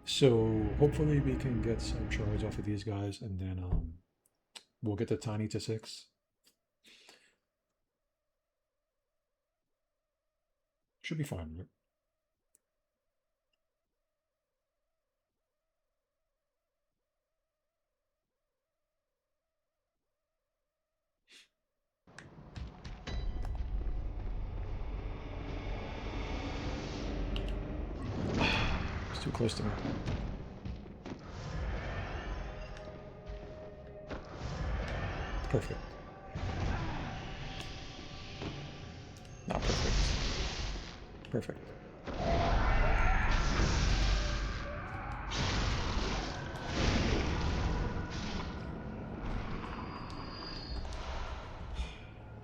So hopefully we can get some shards off of these guys, and then we'll get the Tiny to 6. Should be fine, right? It's too close to me. Perfect. Not perfect. Perfect.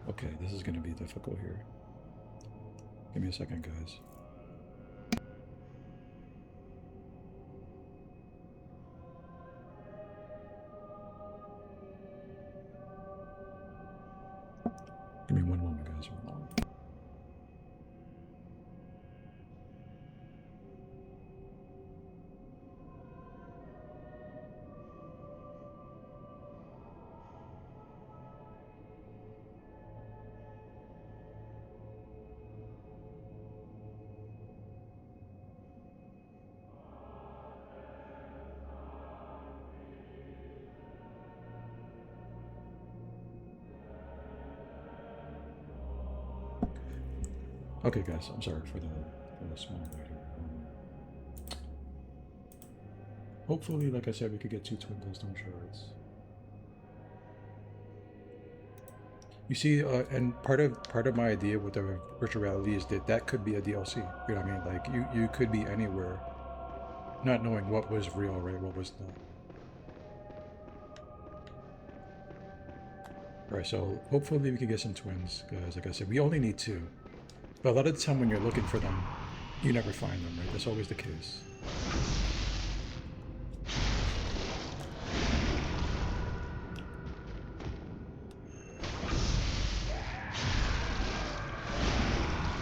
Okay, this is going to be difficult here. Give me a second, guys. Give me one moment, guys. One moment. Okay, guys, I'm sorry for the small wait here. Hopefully, like I said, we could get 2 Twin Bloodstone shards. You see, and part of my idea with the virtual reality is that could be a DLC. You know what I mean? Like you could be anywhere, not knowing what was real, right? What was not. All right, so hopefully we can get some twins, guys. Like I said, we only need 2. But a lot of the time when you're looking for them, you never find them, right? That's always the case.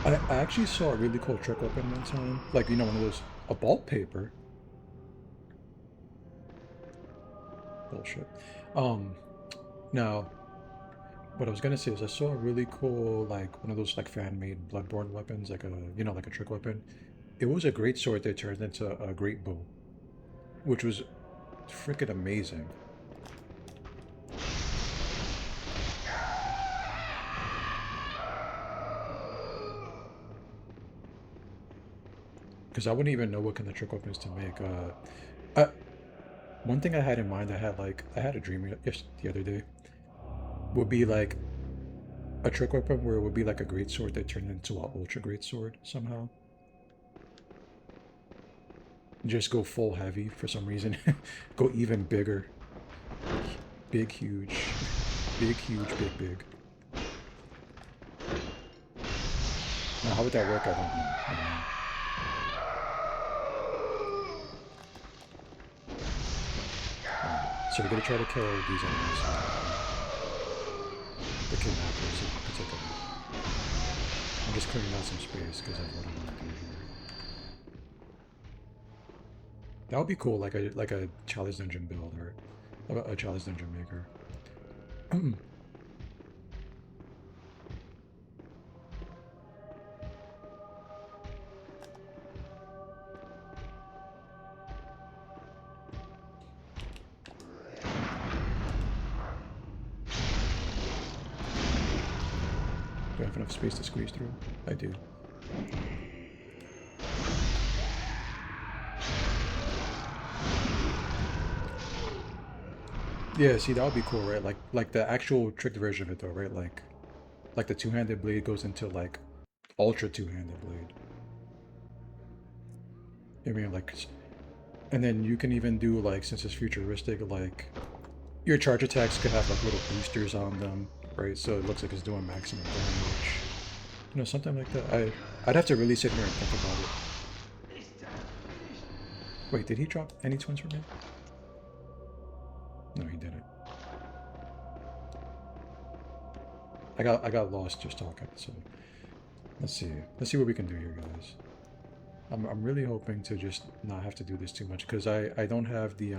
I actually saw a really cool trick weapon one time. Like, you know, one of those, a bolt paper. Bullshit. Now, what I was gonna say is I saw a really cool, like, one of those, like, fan-made Bloodborne weapons, like a, you know, like a trick weapon. It was a great sword that turned into a great bow, which was freaking amazing. Because I wouldn't even know what kind of trick weapons to make. One thing I had in mind, I had a dream the other day, would be like a trick weapon where it would be like a great sword that turned into an ultra great sword somehow. Just go full heavy for some reason. Go even bigger. Big, huge. Big, huge, big, big. Now, how would that work? I don't know. So we're gonna try to kill these enemies. The kidnappers in particular. I'm just clearing out some space because of what I want to do here. That would be cool, like a Chalice Dungeon build or a Chalice Dungeon maker. Do I have enough space to squeeze through? I do. Yeah, see, that would be cool, right? Like the actual tricked version of it, though, right? Like the two-handed blade goes into like ultra two-handed blade. I mean, like, and then you can even do like, since it's futuristic, like your charge attacks could have like little boosters on them, right? So it looks like it's doing maximum damage. You know, something like that. I'd have to really sit here and think about it. Wait, did he drop any twins for me? No, he didn't. I got lost just talking, so let's see. Let's see what we can do here, guys. I'm really hoping to just not have to do this too much because I don't have the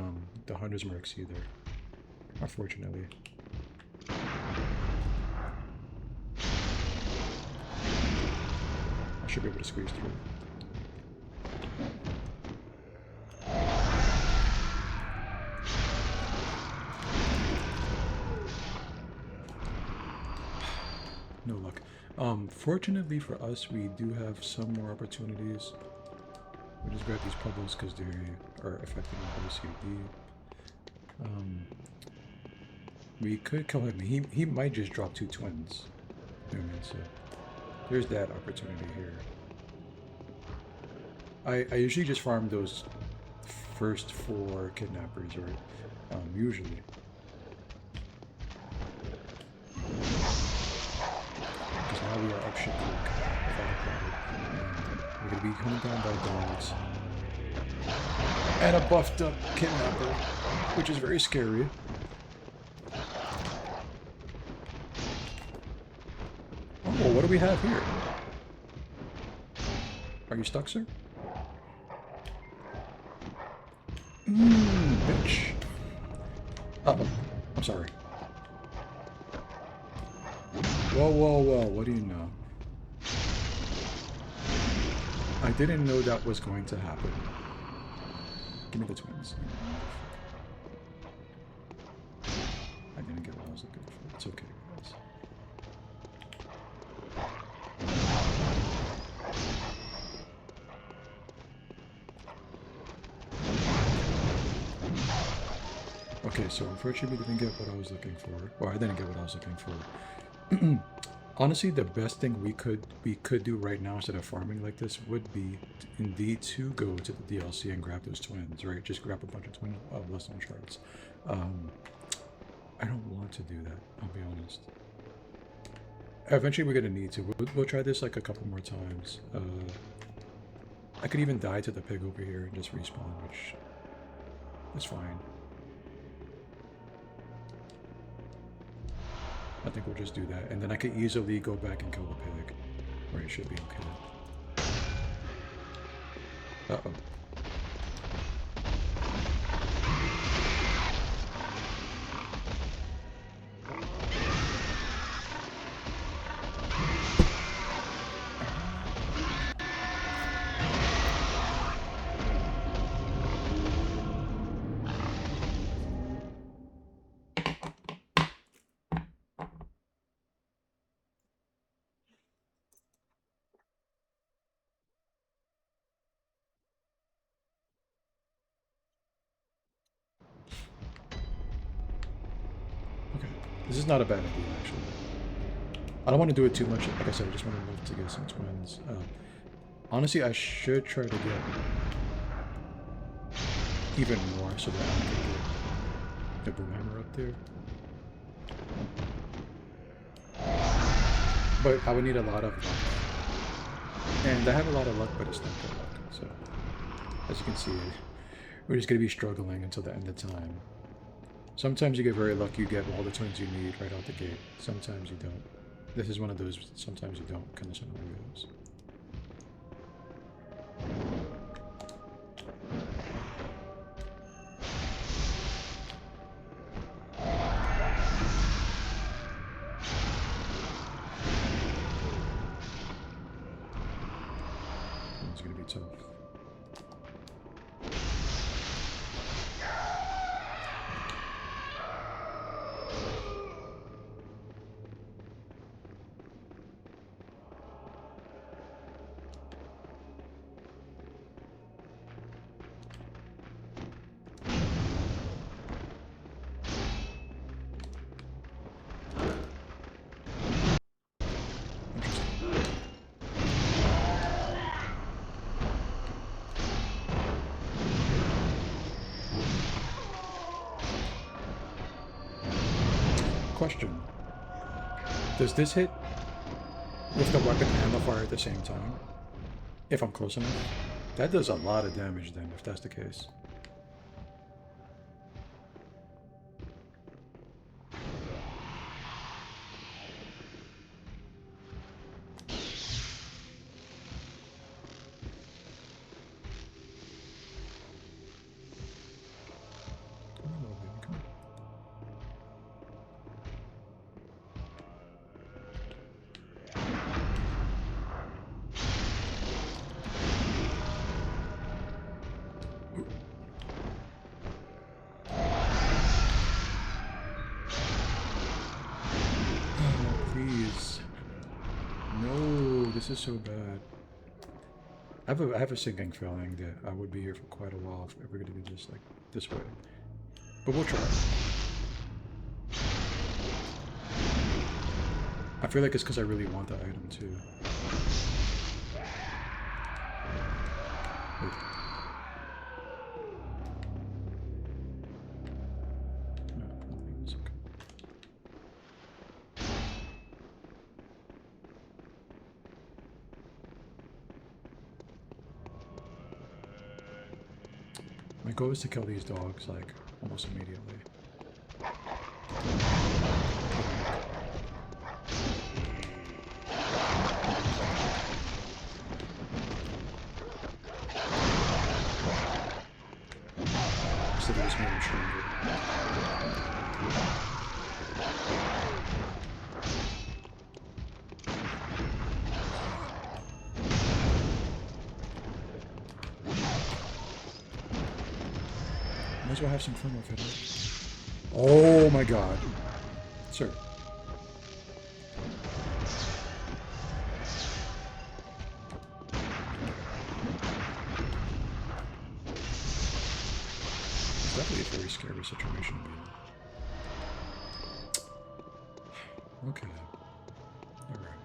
Hunter's Mercs either, unfortunately. I should be able to squeeze through. No luck. Fortunately for us, we do have some more opportunities. We'll just grab these pebbles because they are affecting our OCD. We could kill him. He might just drop 2 twins. You know what I mean? So there's that opportunity here. I usually just farm those first 4 kidnappers, right? Usually. Because now we are up shit creek without a problem. We're gonna be hunted down by dogs. And a buffed up kidnapper, which is very scary. Oh, what do we have here? Are you stuck, sir? Bitch. Uh-oh. I'm sorry. Whoa, whoa, whoa. What do you know? I didn't know that was going to happen. Give me the twins. I didn't get what I was looking for. It's okay, guys. Okay, so unfortunately we didn't get what I was looking for. Or I didn't get what I was looking for. Honestly, the best thing we could do right now instead of farming like this would be indeed to go to the DLC and grab those twins, right? Just grab a bunch of twin Bloodstone shards. I don't want to do that, I'll be honest. Eventually we're gonna need to. We'll try this like a couple more times. I could even die to the pig over here and just respawn, which is fine. I think we'll just do that, and then I could easily go back and kill the pig, where it should be okay. Uh-oh. This is not a bad idea, actually. I don't want to do it too much. Like I said, I just want to live to get some twins. Honestly, I should try to get even more so that I can get the Boomhammer up there. But I would need a lot of luck. And I have a lot of luck, but it's not good luck. So, as you can see, we're just going to be struggling until the end of time. Sometimes you get very lucky, you get all the twins you need right out the gate. Sometimes you don't. This is one of those sometimes you don't kind of scenarios. It's going to be tough. Question. Does this hit with the weapon and the fire at the same time? If I'm close enough? That does a lot of damage then, if that's the case. This is so bad. I have a sinking feeling that I would be here for quite a while if we're gonna do this like this way. But we'll try. I feel like it's because I really want the item too. Wait. No, it's okay. My goal is to kill these dogs like almost immediately. So they just made him stronger. Might as well have some fun with it. Oh my god. Sir. It's definitely a very scary situation to be in. Okay. Alright.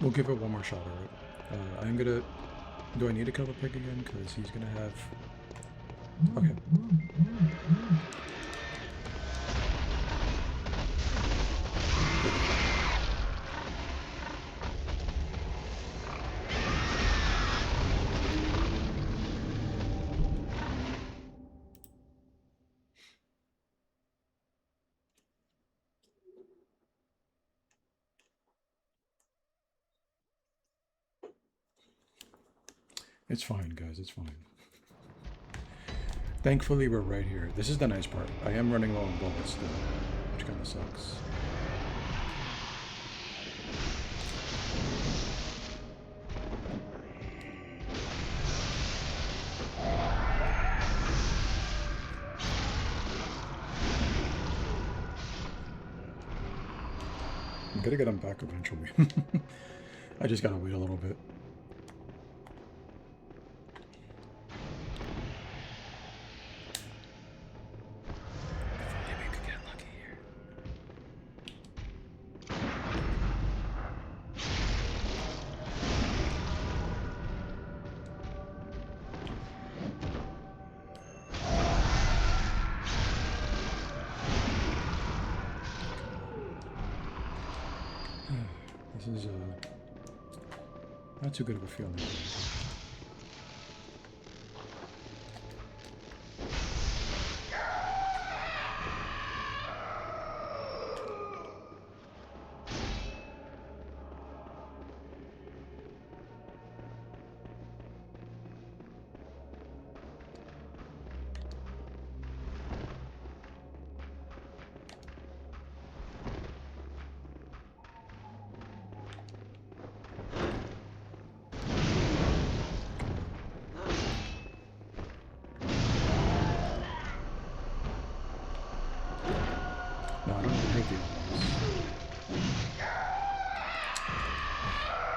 We'll give it one more shot, alright? I'm gonna... Do I need to kill the pig again? Because he's gonna have... Okay. It's fine, guys, it's fine. Thankfully, we're right here. This is the nice part. I am running low on bullets still, which kind of sucks. I'm gonna get him back eventually. I just gotta wait a little bit. This is not too good of a feeling.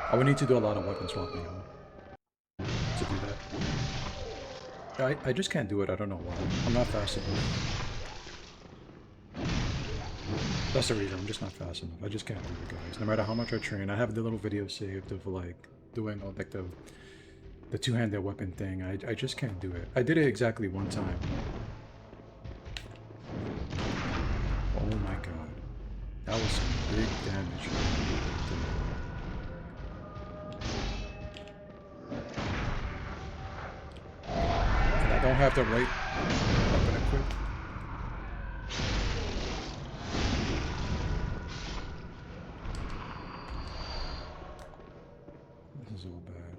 I would need to do a lot of weapon swapping to do that. I just can't do it, I don't know why. I'm not fast enough. That's the reason, I'm just not fast enough. I just can't do it, guys. No matter how much I train, I have the little video saved of like doing all like the two-handed weapon thing. I just can't do it. I did it exactly one time. Oh my god. That was some big damage. And I don't have the right weapon equipped. This is all bad.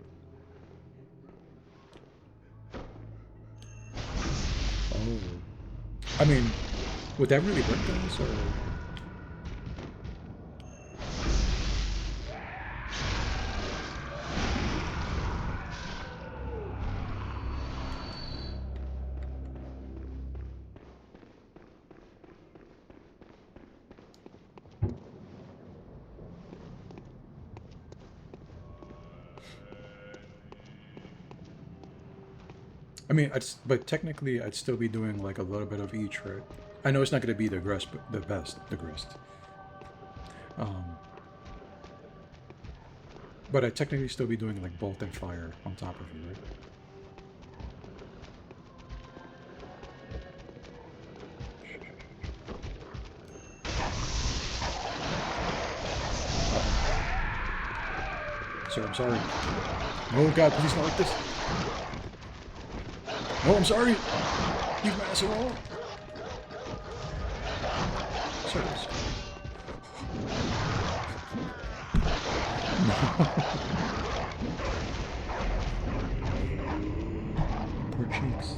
Oh. I mean, would that really work, guys, or...? I mean, but technically, I'd still be doing like a little bit of each, right? I know it's not going to be the grist, but the grist. But I'd technically still be doing like bolt and fire on top of it, right? Sir, I'm sorry. No, God, please not like this. No, I'm sorry. Leave my ass alone. Sir. Poor cheeks.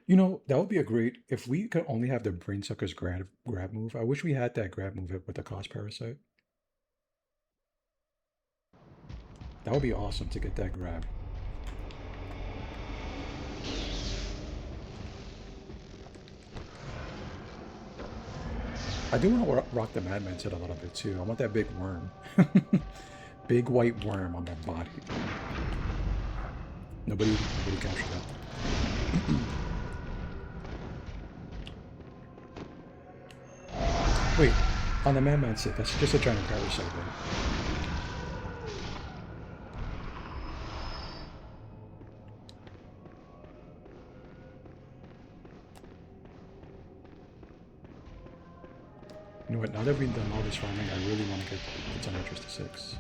You know, that would be a great, if we could only have the Brainsucker's grab move. I wish we had that grab move with the Cost Parasite. That would be awesome to get that grab. I do want to rock the Madman's head a little bit too. I want that big worm. Big white worm on my body. Nobody captured that. Wait, on the Madman's head, that's just a giant parasite, right? You know what, now that we've done all this farming, I really want to get some interest to 6.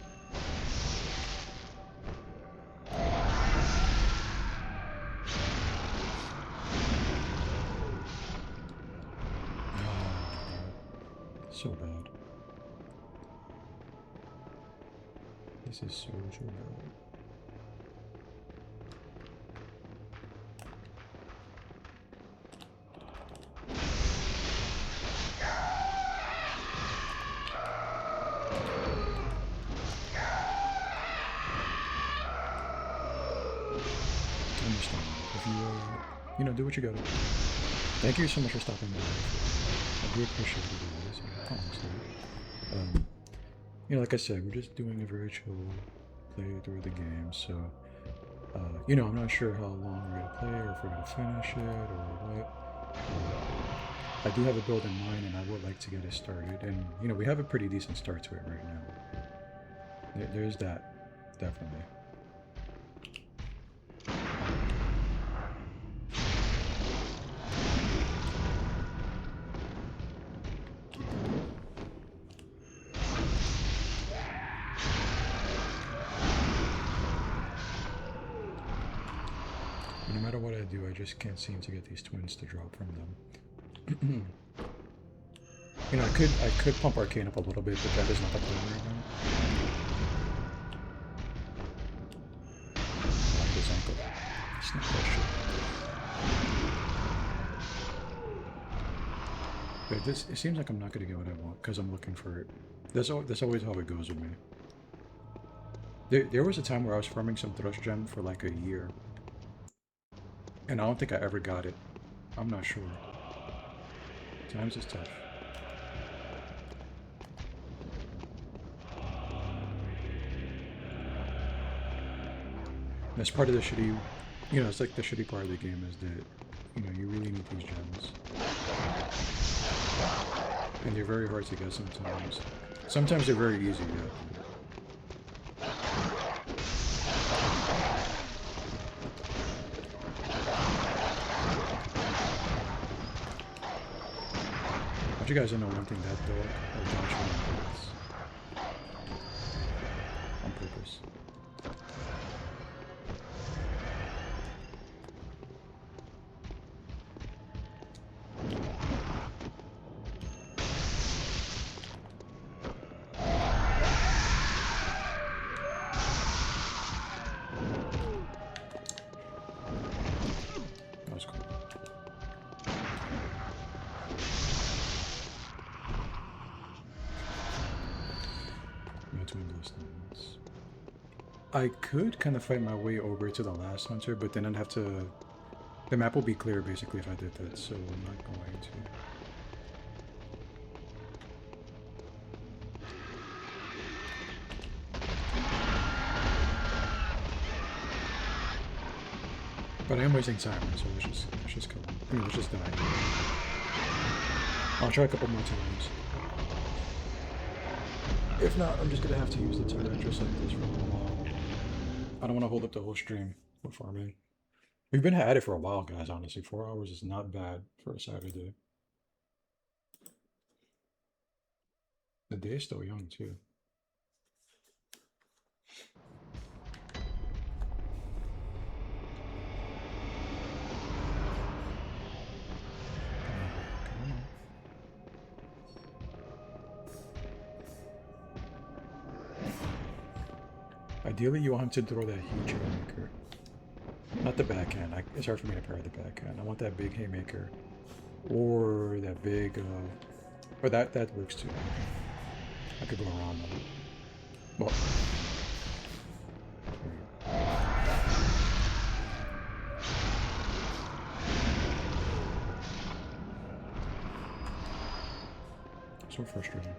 So bad. This is so bad. You know, do what you gotta do. Thank you so much for stopping by. I do appreciate it, guys, honestly. You know, like I said, we're just doing a very chill play through the game, so, you know, I'm not sure how long we're gonna play, or if we're gonna finish it, or what. I do have a build in mind, and I would like to get it started, and, you know, we have a pretty decent start to it right now. There's that, definitely. No matter what I do, I just can't seem to get these twins to drop from them. You know, I could pump Arcane up a little bit, but that is not the plan right now. Like his ankle. Snap that shit. But this, it seems like I'm not going to get what I want, because I'm looking for it. That's always how it goes with me. There was a time where I was farming some Thrush Gem for like a year. And I don't think I ever got it. I'm not sure. Times is tough. That's part of the shitty, you know, it's like the shitty part of the game is that, you know, you really need these gems. And they're very hard to get sometimes. Sometimes they're very easy, yeah. But you guys don't know one thing, that dog will dodge me on purpose. That was cool. I could kind of fight my way over to the last hunter, but then I'd have to... The map will be clear basically if I did that, so I'm not going to. But I am wasting time, so let's just kill him. I mean, let's just die. I'll try a couple more times. If not, I'm just gonna have to use the Tyrantros like this for a little while. I don't want to hold up the whole stream with farming. We've been at it for a while, guys, honestly. 4 hours is not bad for a Saturday. The day is still young, too. Come on. Ideally, you want him to throw that huge haymaker. Not the backhand. It's hard for me to pair the backhand. I want that big haymaker. Or that big... or that works too. I could go around them. Well... So frustrating.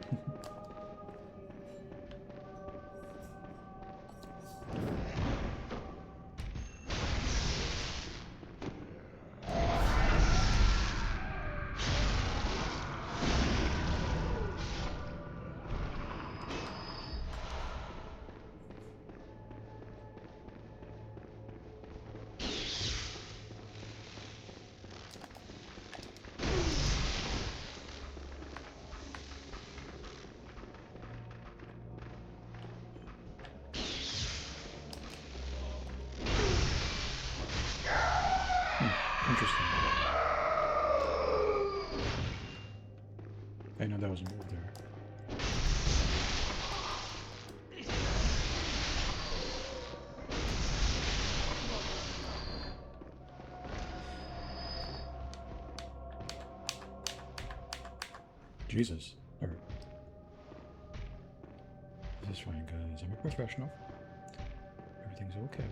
Interesting. I know that was a move there. Jesus. Alright. This is fine, guys. I'm a professional. Everything's okay.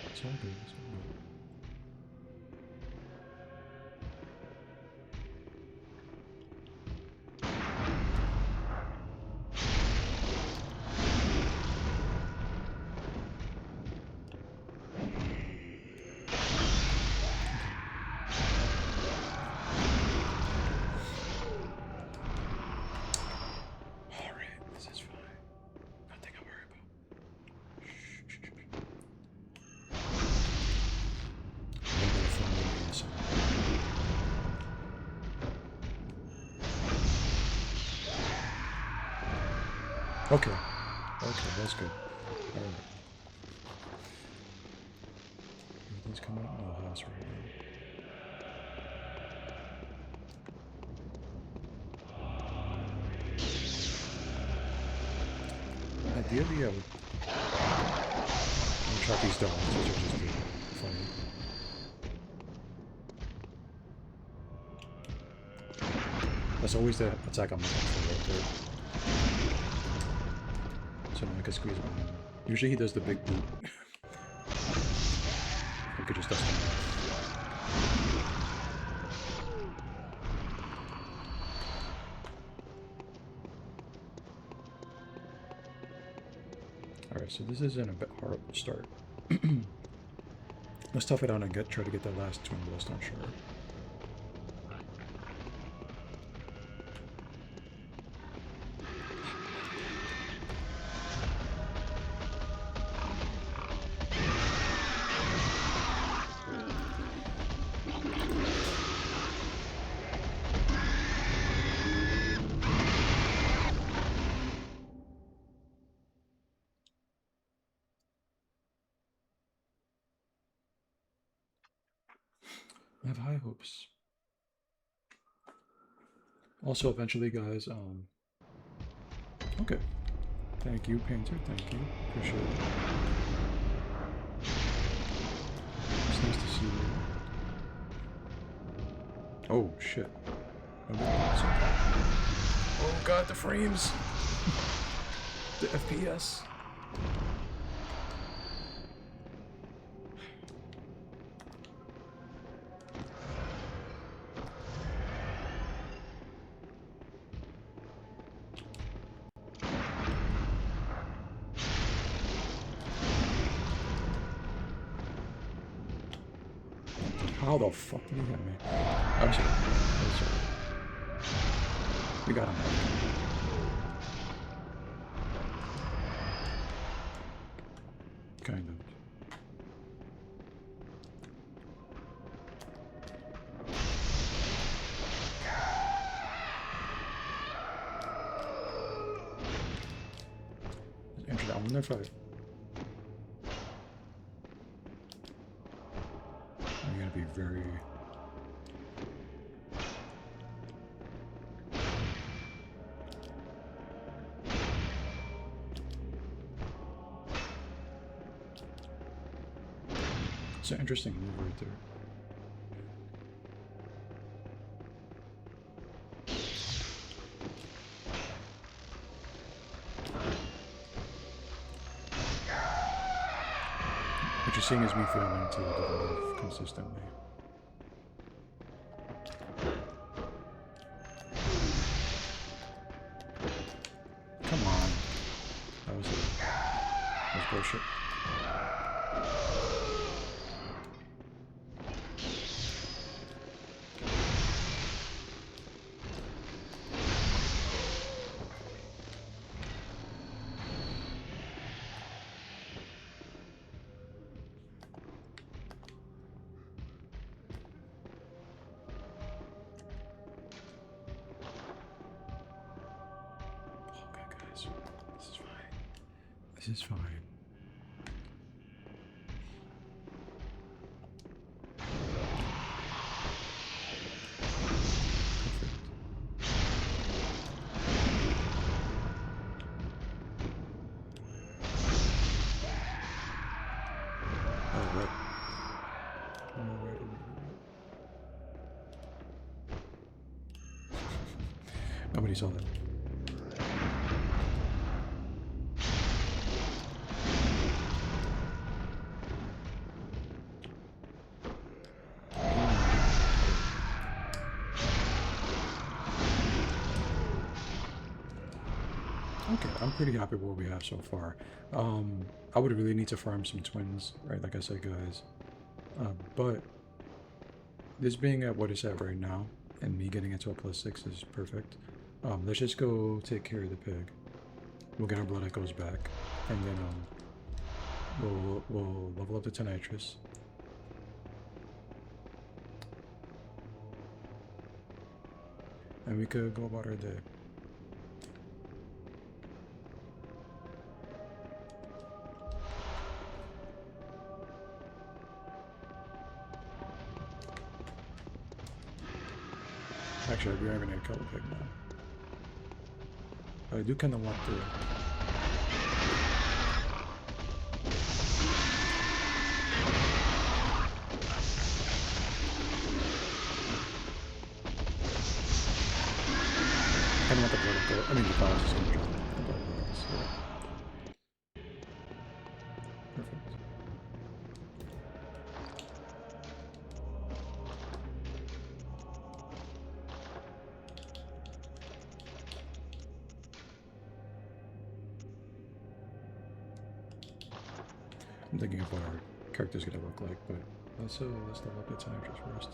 It's all good. It's all good. Okay. Okay, that's good. Alright. Everything's coming up in the house right now. Ideally, I would track these dogs, which are just funny. That's always the attack I'm looking for right there. So now I can squeeze behind him. Usually he does the big boot. We could just dust him off. Alright, so this isn't a bit horrible start. Let's tough it out and try to get that last twin glowstone shard. I have high hopes. Also, eventually, guys, okay. Thank you, Painter. Thank you. Appreciate it. It's nice to see you. Oh, shit. Oh, God, the frames. The FPS. How the fuck did he hit me? I'm sorry. I'm sorry. We got him. Kind of. Interesting. I wonder if I'm gonna be very. It's an interesting move right there. What you're seeing is me failing to do the move consistently. Come on. That was it. That was bullshit. This is fine. Nobody saw that. Okay, I'm pretty happy with what we have so far. I would really need to farm some twins, right? Like I said, guys. But this being at what it's at right now, and me getting into a +6 is perfect. Let's just go take care of the pig. We'll get our blood echoes back, and then we'll level up the Tonitrus. And we could go about our day. Actually, we haven't had a color pick now. But I do kind of want to. I don't want the protocol. I mean, the powers is going to drop. Perfect. I'm thinking of what our character's gonna look like, but let's level up the Tonitrus first.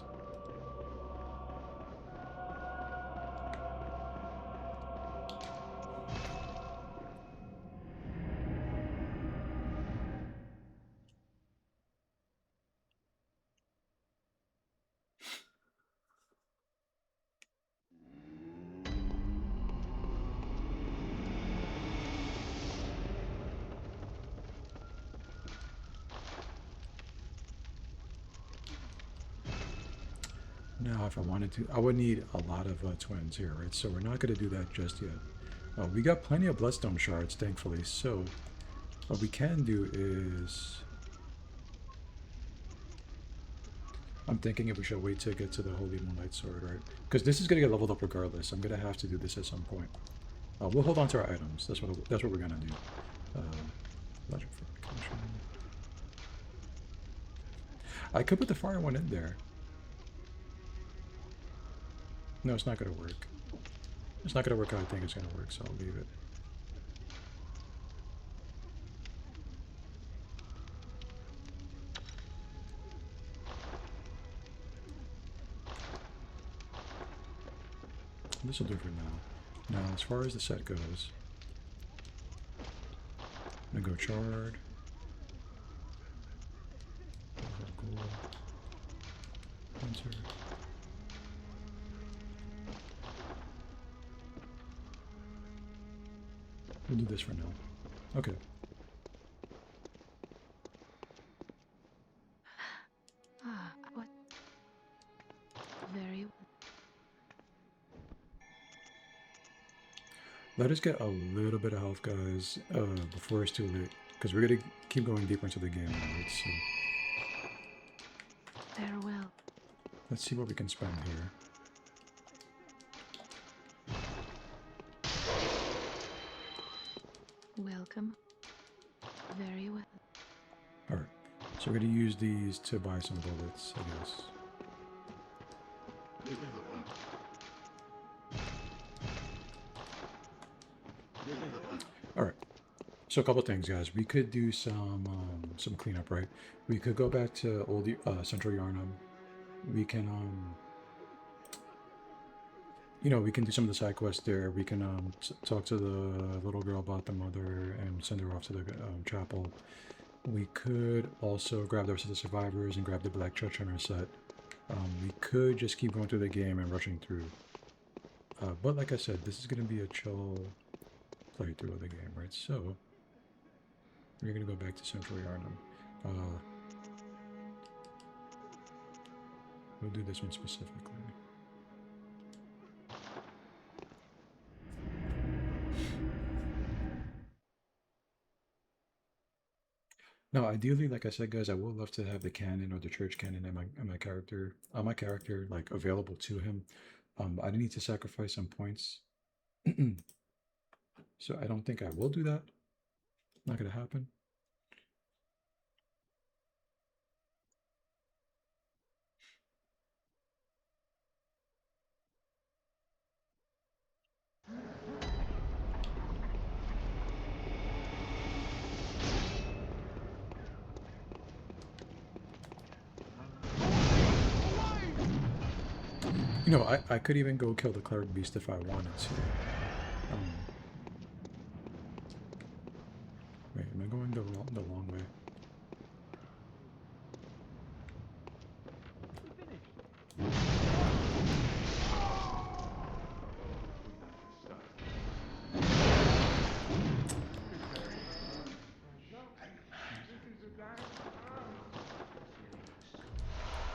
Now, if I wanted to, I would need a lot of twins here, right? So we're not going to do that just yet. We got plenty of Bloodstone shards, thankfully. So what we can do is... I'm thinking if we should wait to get to the Holy Moonlight Sword, right? Because this is going to get leveled up regardless. I'm going to have to do this at some point. We'll hold on to our items. That's what we're going to do. Legend Fortification. I could put the fire one in there. No, it's not going to work. It's not going to work how I think it's going to work, so I'll leave it. This will do for now. Now, as far as the set goes, I'm gonna go charred. Gold. Insert. We'll do this for now. Okay. Ah, what? Very. Let us get a little bit of health, guys, before it's too late. Because we're going to keep going deeper into the game, right? So Farewell. let's see what we can spend here. Welcome. Very well. Alright. So we're going to use these to buy some bullets, I guess. Alright. So a couple things, guys. We could do some cleanup, right? We could go back to old Central Yarnum. We can you know, we can do some of the side quests there. We can talk to the little girl about the mother and send her off to the chapel. We could also grab the rest of the survivors and grab the Black Church on our set. We could just keep going through the game and rushing through. But like I said, this is going to be a chill playthrough of the game, right? So we're going to go back to Central Yarnum. We'll do this one specifically. Now, ideally, like I said, guys, I would love to have the canon or the church canon and my character, like available to him. I need to sacrifice some points, so I don't think I will do that. Not gonna happen. You know, I could even go kill the cleric beast if I wanted to. Wait, am I going the long way?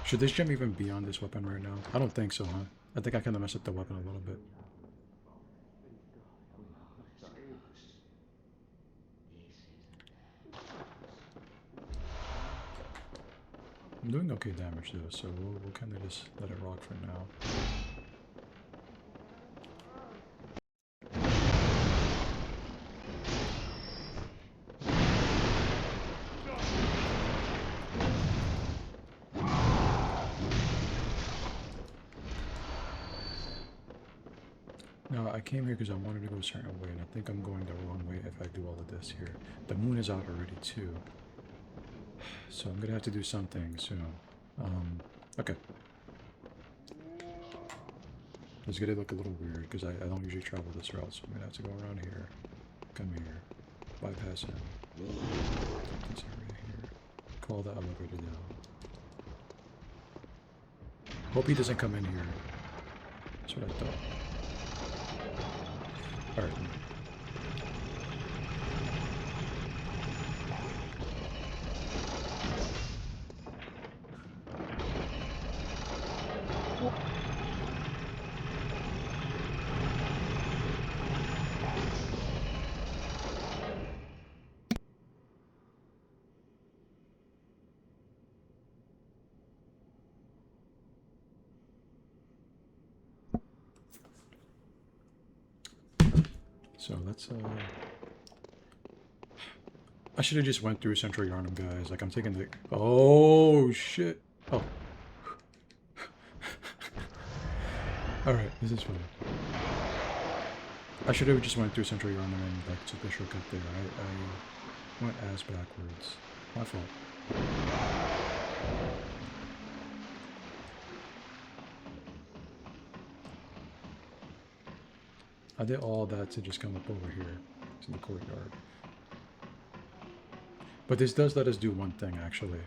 Should this gem even be on this weapon right now? I don't think so, huh? I think I kind of messed up the weapon a little bit. I'm doing okay damage though, so we'll kind of just let it rock for now. No, I came here because I wanted to go a certain way, and I think I'm going the wrong way if I do all of this here. The moon is out already too, so I'm gonna have to do something soon. Okay. It's gonna look a little weird because I don't usually travel this route, so I'm gonna have to go around here, come here, bypass him, take this area here, call the elevator down. Hope he doesn't come in here. That's what I thought. Alright. So let's I should have just went through Central Yarnum, guys. Like I'm taking the oh shit. Oh. Alright, this is fine. I should have just went through Central Yarnum and like took the shortcut there. I went ass backwards. My fault. I did all that to just come up over here to the courtyard. But this does let us do one thing, actually.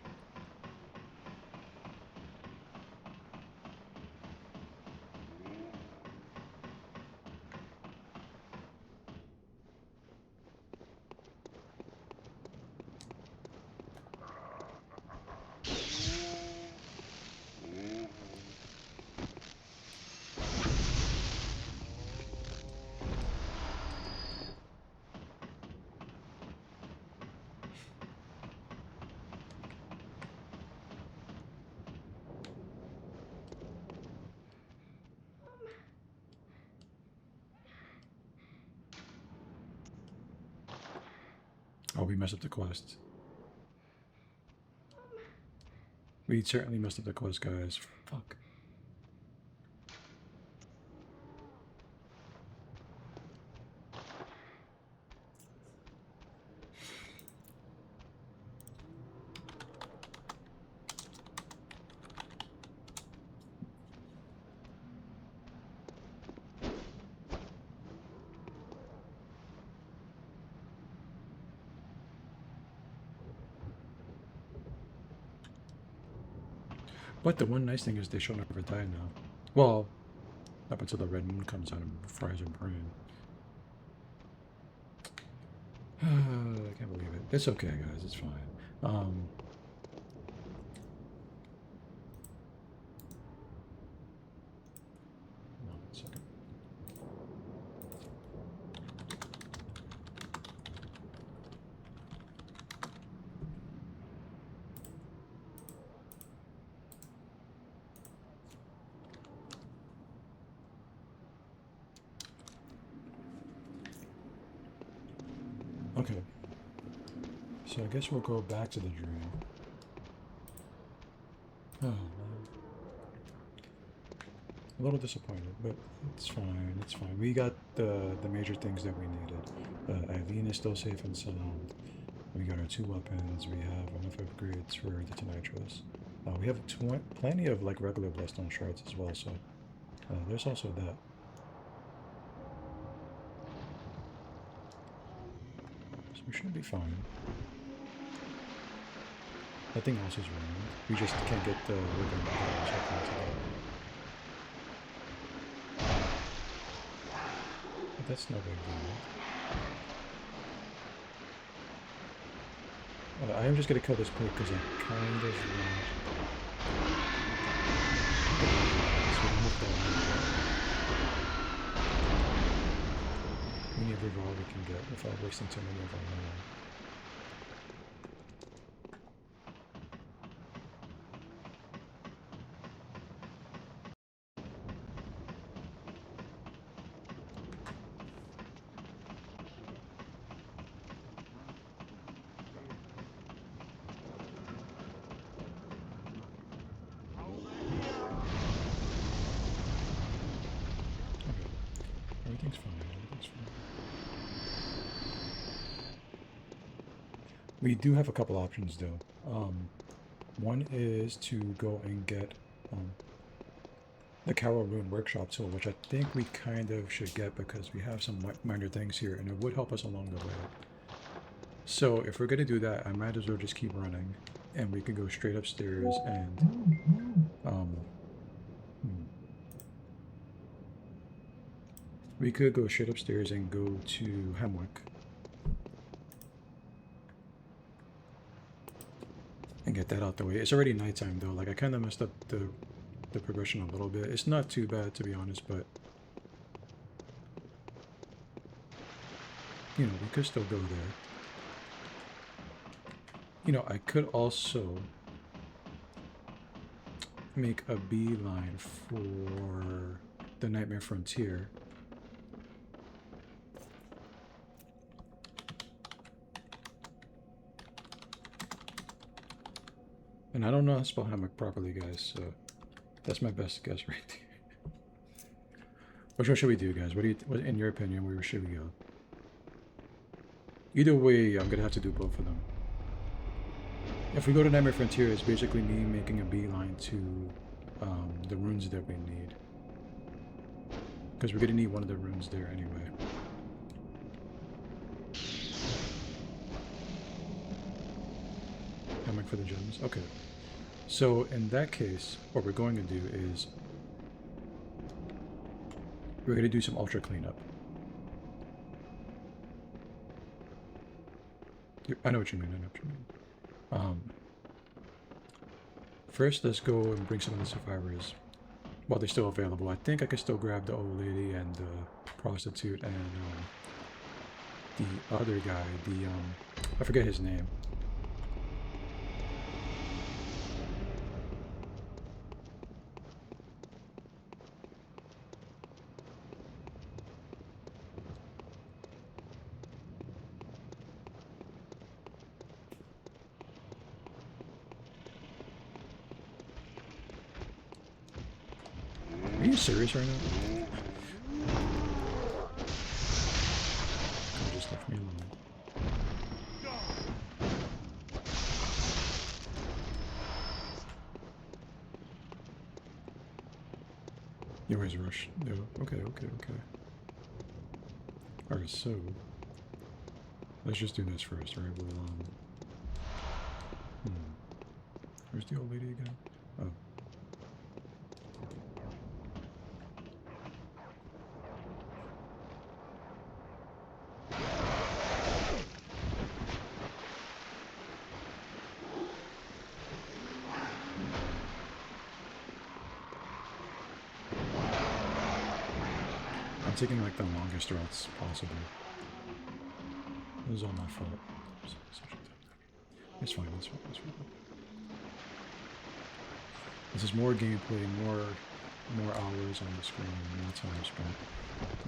Oh, we messed up the quest. We certainly messed up the quest, guys. Fuck. But the one nice thing is they shall never die now. Well, up until the red moon comes out and fries her brain. I can't believe it. It's okay, guys. It's fine. One second. Okay. So I guess we'll go back to the dream. Oh, man. A little disappointed, but it's fine. It's fine. We got the major things that we needed. Eileen is still safe and sound. We got our 2 weapons. We have enough upgrades for the Tenitros. We have plenty of like regular Bloodstone shards as well. So there's also that. So we should be fine. Nothing else is wrong. We just can't get the ribbon that I was hoping to get. But that's no big deal. I am just gonna kill this pig because I kind of want. So we don't have that. We need every raw we can get without wasting too many of our mana. Everything's fine. Everything's fine. We do have a couple options though. One is to go and get the Carol Rune Workshop tool, which I think we kind of should get because we have some minor things here and it would help us along the way. So if we're going to do that, I might as well just keep running and we can go straight upstairs and we could go straight upstairs and go to Hemwick and get that out the way. It's already nighttime though. Like I kind of messed up the progression a little bit. It's not too bad to be honest, but you know, we could still go there. You know, I could also make a beeline for the Nightmare Frontier. And I don't know how to spell Hemwick properly, guys, so that's my best guess right there. Which one should we do, guys? What in your opinion, where should we go? Either way, I'm gonna have to do both of them. If we go to Nightmare Frontier, it's basically me making a beeline to the runes that we need. Because we're gonna need one of the rooms there anyway. Coming for the gems? Okay. So in that case, what we're going to do is we're going to do some ultra cleanup. I know what you mean, I know what you mean. First, let's go and bring some of the survivors while they're still available. I think I can still grab the old lady and the prostitute and the other guy, I forget his name. Are you serious right now? You just left me alone. You always rush. No. Okay. Alright, so let's just do this first, right? We'll where's the old lady again? Oh. I'm taking like the longest routes possible. This is all my fault. It's fine, it's fine. This is more gameplay, more hours on the screen, more time spent,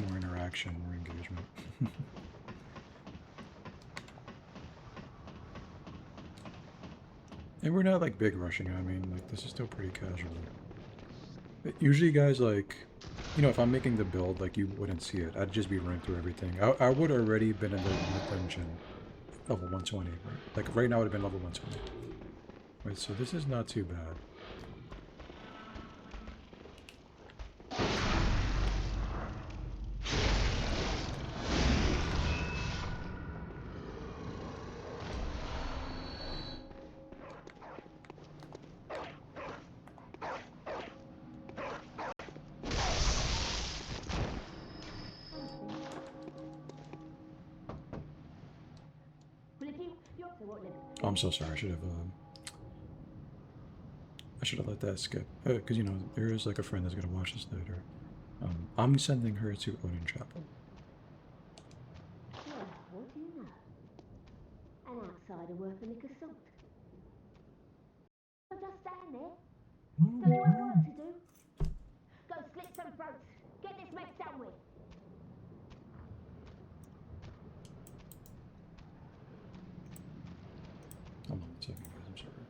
more interaction, more engagement. And we're not like big rushing, I mean, like this is still pretty casual. Usually guys, like, you know, if I'm making the build, like you wouldn't see it. I'd just be running through everything. I would already been in the dungeon level 120, right? Like right now it would have been level 120. Right, so this is not too bad. Oh, I'm so sorry. I should have let that skip. Because you know there is like a friend that's gonna watch this later. I'm sending her to Odin Chapel. Well, what do you know? An outsider worth a lick of salt. So just stand there. Don't you have work to do? Go slit some throats. Get this mess done with. Hold on a second, guys. I'm sorry.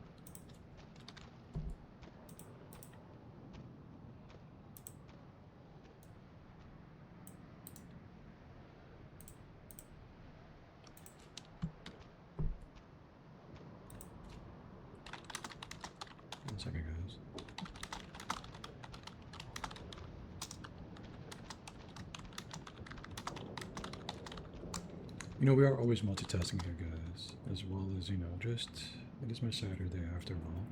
One second, guys. You know, we are always multitasking here, guys, as well as, you know, just, it is my Saturday after all.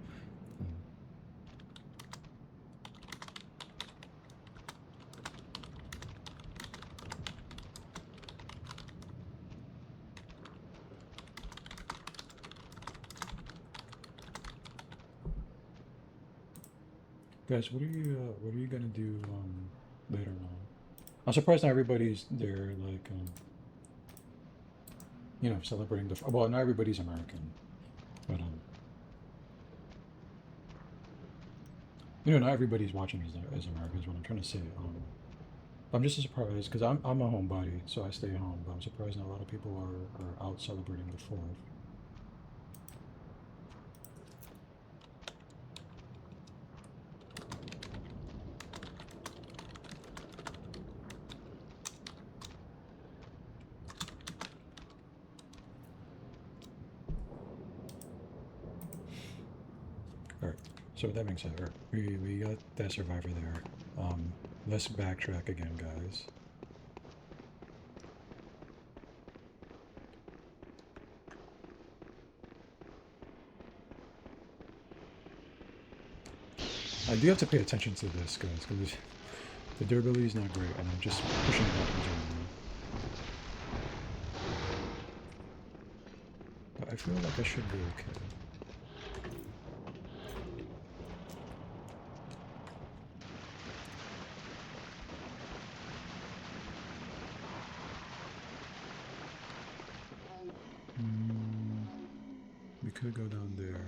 Guys, what are you gonna do later on? I'm surprised not everybody's there, like you know, celebrating the. Well, not everybody's American, but you know, not everybody's watching as American is what I'm trying to say. I'm just surprised because I'm a homebody, so I stay home. But I'm surprised not a lot of people are out celebrating the 4th. Alright, so with that being said, we got that survivor there. Let's backtrack again, guys. I do have to pay attention to this, guys, because the durability is not great, and I'm just pushing buttons right now. But I feel like I should be okay. We could go down there.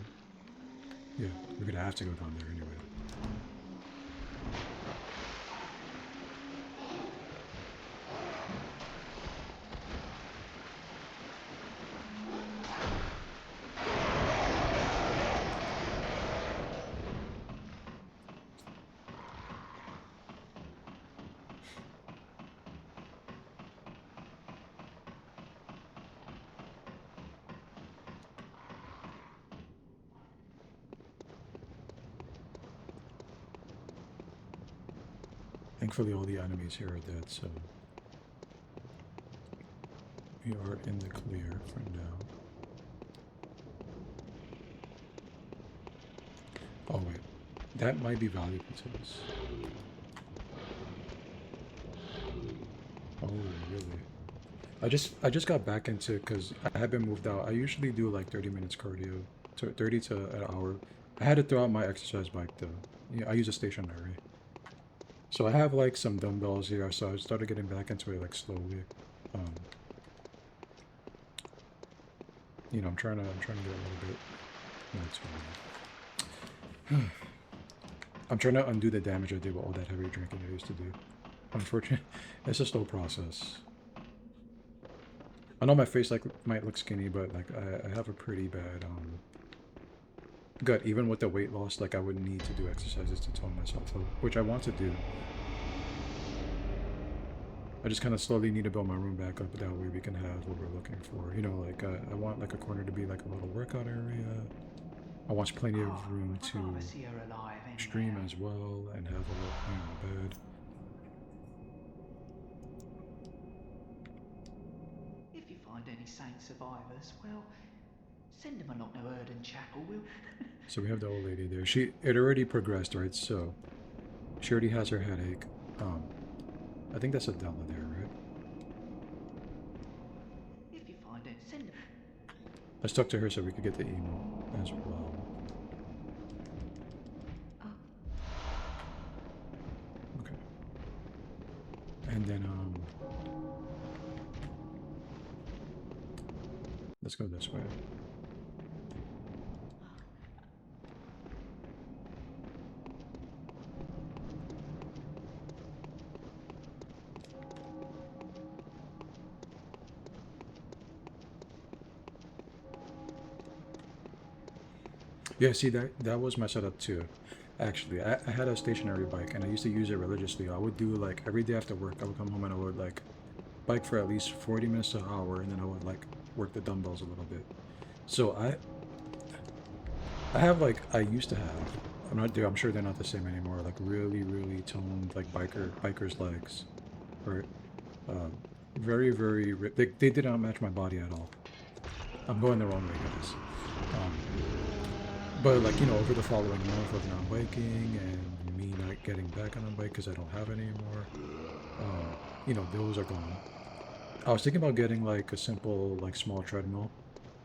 Yeah, we're gonna have to go down there anyway. Thankfully, all the enemies here are dead, so we are in the clear for now. Oh wait, that might be valuable to us. Oh really? I just got back into it because I have been moved out. I usually do like 30 minutes cardio, 30 to an hour. I had to throw out my exercise bike though. Yeah, I use a stationary. So I have like some dumbbells here, so I started getting back into it like slowly. You know, I'm trying to get a little bit. No, it's fine. I'm trying to undo the damage I did with all that heavy drinking I used to do. Unfortunately, it's a slow process. I know my face like might look skinny, but like I have a pretty bad gut. Even with the weight loss, like I would need to do exercises to tone myself up, which I want to do. I just kind of slowly need to build my room back up, that way we can have what we're looking for. You know, like I want like a corner to be like a little workout area. I want plenty of room to stream as well and have a little bed. If you find any saint survivors, well, send them along to Erden Chapel, will. So we have the old lady there. It already progressed, right? So she already has her headache. I think that's Adela there, right? If you find it, send them. Let's talk to her so we could get the email as well. Okay. And then let's go this way. Yeah, see, that was my setup too. Actually, I had a stationary bike and I used to use it religiously. I would do like every day after work, I would come home and I would like bike for at least 40 minutes to an hour, and then I would like work the dumbbells a little bit. So I have like, I used to have, I'm sure they're not the same anymore, like really toned like biker's legs, right? Very they did not match my body at all. I'm going the wrong way, guys. But like, you know, over the following month of not biking and me not getting back on a bike because I don't have any anymore, you know, those are gone. I was thinking about getting like a simple, like small treadmill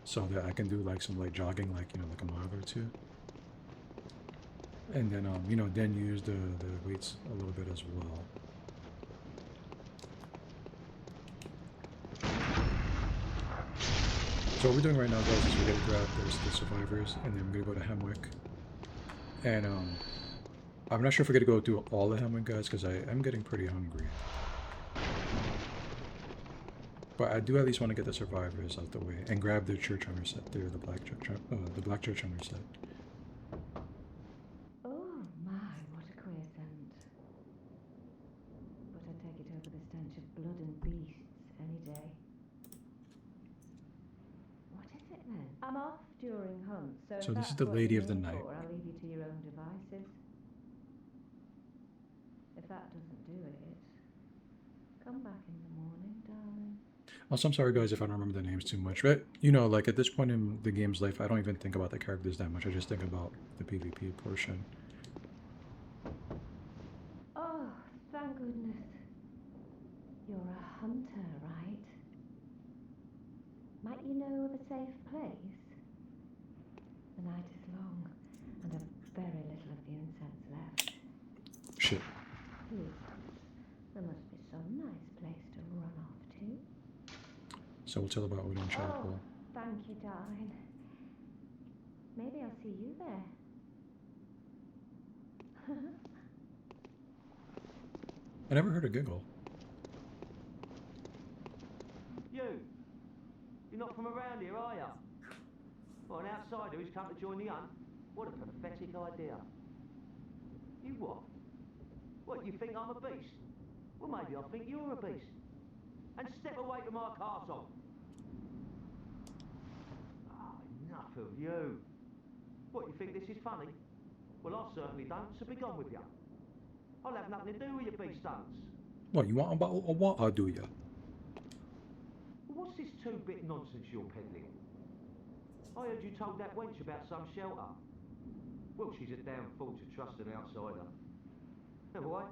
so that I can do like some light jogging, like, you know, like a mile or two. And then, you know, then use the weights a little bit as well. So what we're doing right now, guys, is we're gonna grab the survivors, and then we're gonna go to Hemwick. And I'm not sure if we're gonna go through all of Hemwick, guys, because I am getting pretty hungry. But I do at least want to get the survivors out the way and grab the church hunter set there, the black church hunter set. Oh my, what a queer scent. But I'd take it over the stench of blood and beasts any day. What is it then? I'm off during hunts, So if this is that's the what Lady you're of the here Night. for, I'll leave you to your own devices. If that doesn't Also, I'm sorry guys if I don't remember the names too much, but you know, like at this point in the game's life, I don't even think about the characters that much. I just think about the PvP portion. Oh, thank goodness. You're a hunter, right? Might you know of a safe place? The night is long, and a very little of the incense left. Shit. Please, there must be some nice place to run off to. So we'll tell about Odin Chapel. Oh, thank you, darling. Maybe I'll see you there. I never heard a giggle. You're not from around here, are you? Well, an outsider who's come to join the hunt? What a pathetic idea. You what? What, you think I'm a beast? Well, maybe I think you're a beast. And step away from my castle. Oh, enough of you. What, you think this is funny? Well, I certainly don't, so be gone with you. I'll have nothing to do with your beast hunts. What, you want about a what, do ya? What's this two-bit nonsense you're peddling? I heard you told that wench about some shelter. Well, she's a damn fool to trust an outsider. Now, why?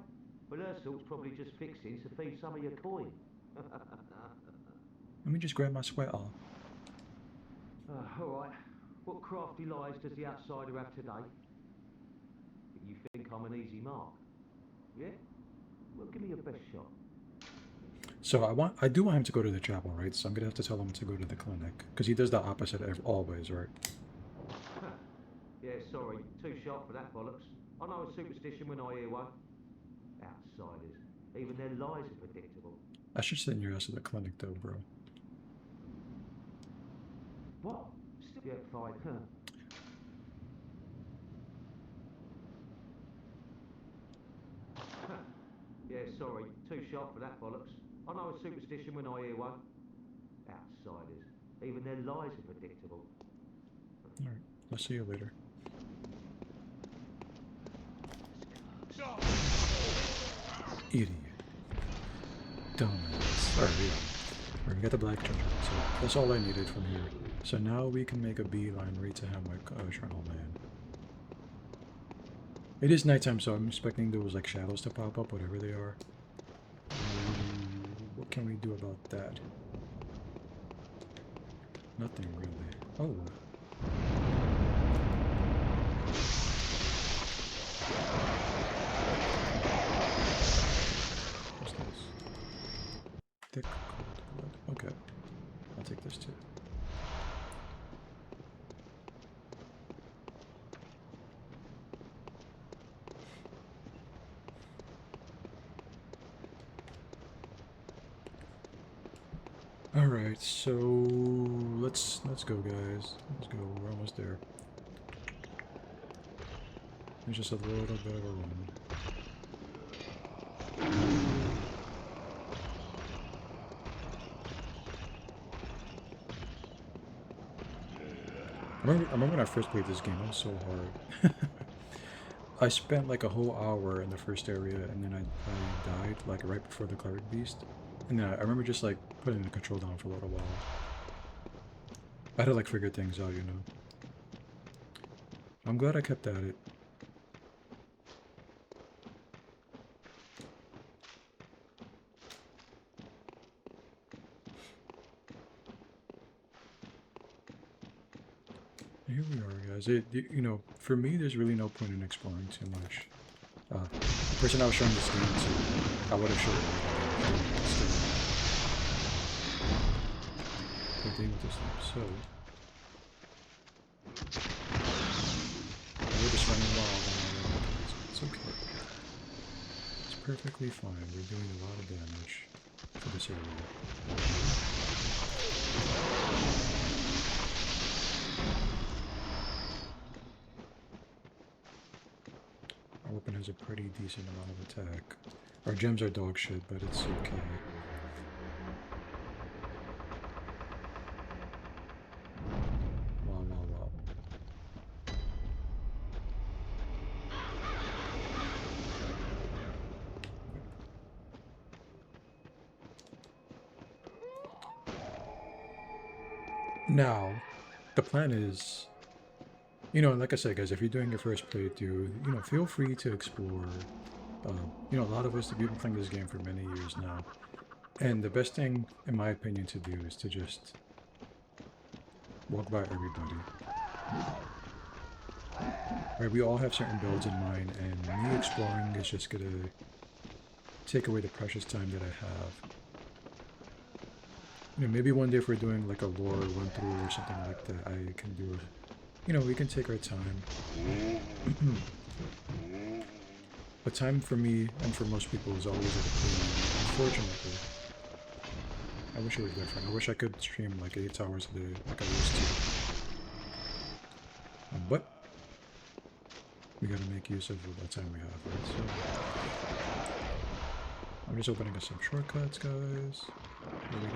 Well, her sort's probably just fixing to feed some of your coin. Let me just grab my sweater. All right. What crafty lies does the outsider have today? You think I'm an easy mark? Yeah? Well, give me your best shot. So I do want him to go to the chapel, right? So I'm gonna have to tell him to go to the clinic because he does the opposite always, right? Yeah, sorry, too sharp for that bollocks. I know a superstition when I hear one. Outsiders, even their lies are predictable. I should send your ass to the clinic though, bro. What? Still get fired, huh? Yeah, sorry, too sharp for that bollocks. I know a superstition when I hear one. Outsiders, even their lies are predictable. Alright, I'll see you later. Idiot. Dumbass. Alright, yeah. We got the black treasure, so that's all I needed from here. So now we can make a beeline right to Hamwick, Eternal Man. It is nighttime, so I'm expecting those like shadows to pop up, whatever they are. What can we do about that? Nothing really. Oh. What's this? Thick cold blood. Okay. I'll take this too. Alright, so let's go guys. Let's go, we're almost there. There's just a little bit of a run. I remember when I first played this game, it was so hard. I spent like a whole hour in the first area and then I died like right before the Cleric Beast. And then I remember just like putting the control down for a little while. I had to like figure things out, you know. I'm glad I kept at it. Here we are, guys. You know, for me, there's really no point in exploring too much. The person I was showing this game to, I would have showed it. But they went to sleep, so we're just running wild on our own. It's okay. It's perfectly fine. We're doing a lot of damage for this area. Our weapon has a pretty decent amount of attack. Our gems are dog shit, but it's okay. Wow, wow, wow. Now, the plan is, you know, like I said, guys, if you're doing your first playthrough, you know, feel free to explore. You know, a lot of us have been playing this game for many years now. And the best thing, in my opinion, to do is to just walk by everybody. Right, we all have certain builds in mind, and me exploring is just gonna take away the precious time that I have. You know, maybe one day if we're doing like a lore run through or something like that, I can do, you know, we can take our time. But time for me and for most people is always at a premium, unfortunately. I wish it was different. I wish I could stream like 8 hours a day like I used to. But we gotta make use of the time we have, right? So I'm just opening up some shortcuts, guys. Here we go.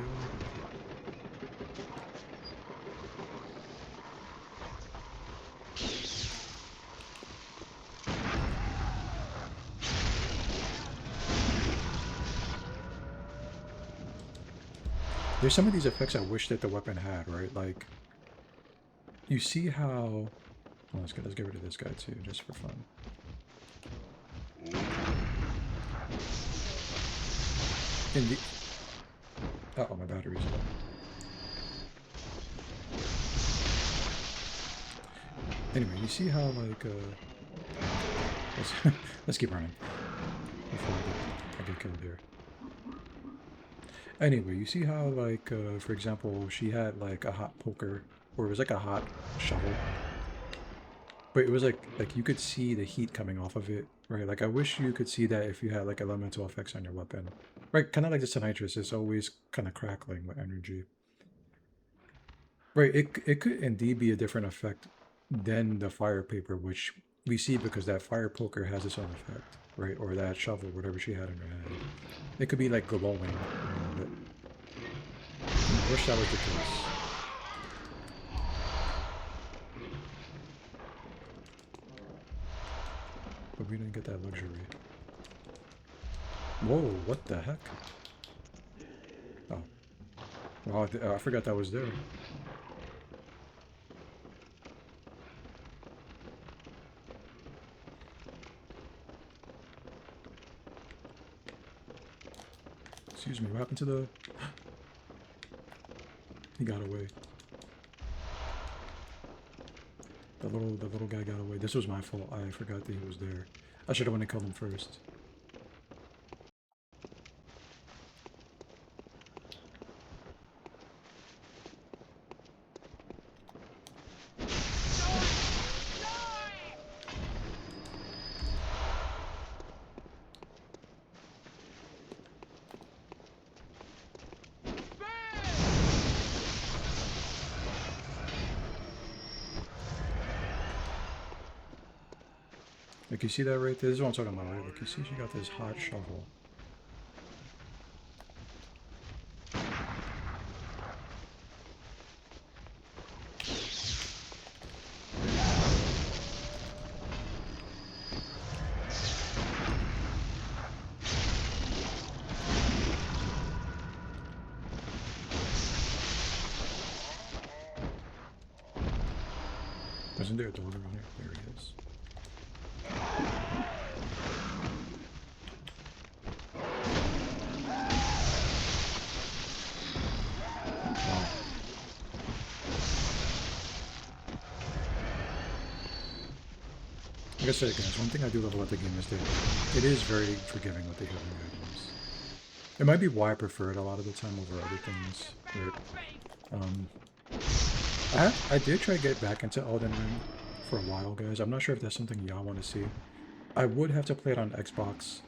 There's some of these effects I wish that the weapon had, right? Like, you see how... Oh, let's get rid of this guy too, just for fun. In the... Uh-oh, my battery's low. Anyway, you see how, like, let's keep running before I get killed here. Anyway, you see how, like, for example, she had, like, a hot poker, or it was, like, a hot shovel. But it was, like you could see the heat coming off of it, right? Like, I wish you could see that if you had, like, elemental effects on your weapon. Right, kind of like the Sinitris, it's always kind of crackling with energy. Right, it could indeed be a different effect than the fire paper, which we see because that fire poker has its own effect, right? Or that shovel, whatever she had in her hand. It could be like glowing a little bit. I wish that was the case. But we didn't get that luxury. Whoa, what the heck? Oh. Wow, I forgot that was there. Excuse me, what happened to the... He got away. The little guy got away. This was my fault. I forgot that he was there. I should have went and killed him first. Like, you see that right there? This is what I'm talking about, right? Like, you see she got this hot shovel. Isn't there a dog around here? There he is. Like I said, guys, one thing I do love about the game is that it is very forgiving with the healing items. It might be why I prefer it a lot of the time over other things. But, I did try to get back into Elden Ring for a while, guys. I'm not sure if that's something y'all want to see. I would have to play it on Xbox,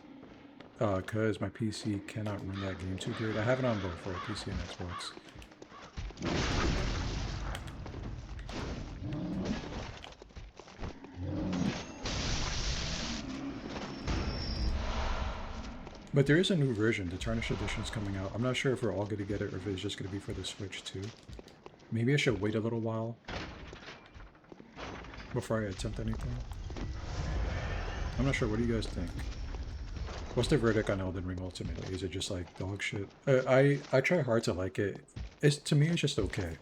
because my PC cannot run that game too good. I have it on both for PC and Xbox. But there is a new version, the Tarnished Edition is coming out. I'm not sure if we're all going to get it or if it's just going to be for the Switch too. Maybe I should wait a little while before I attempt anything. I'm not sure, what do you guys think? What's the verdict on Elden Ring ultimately? Is it just like dog shit? I try hard to like it. To me, it's just okay.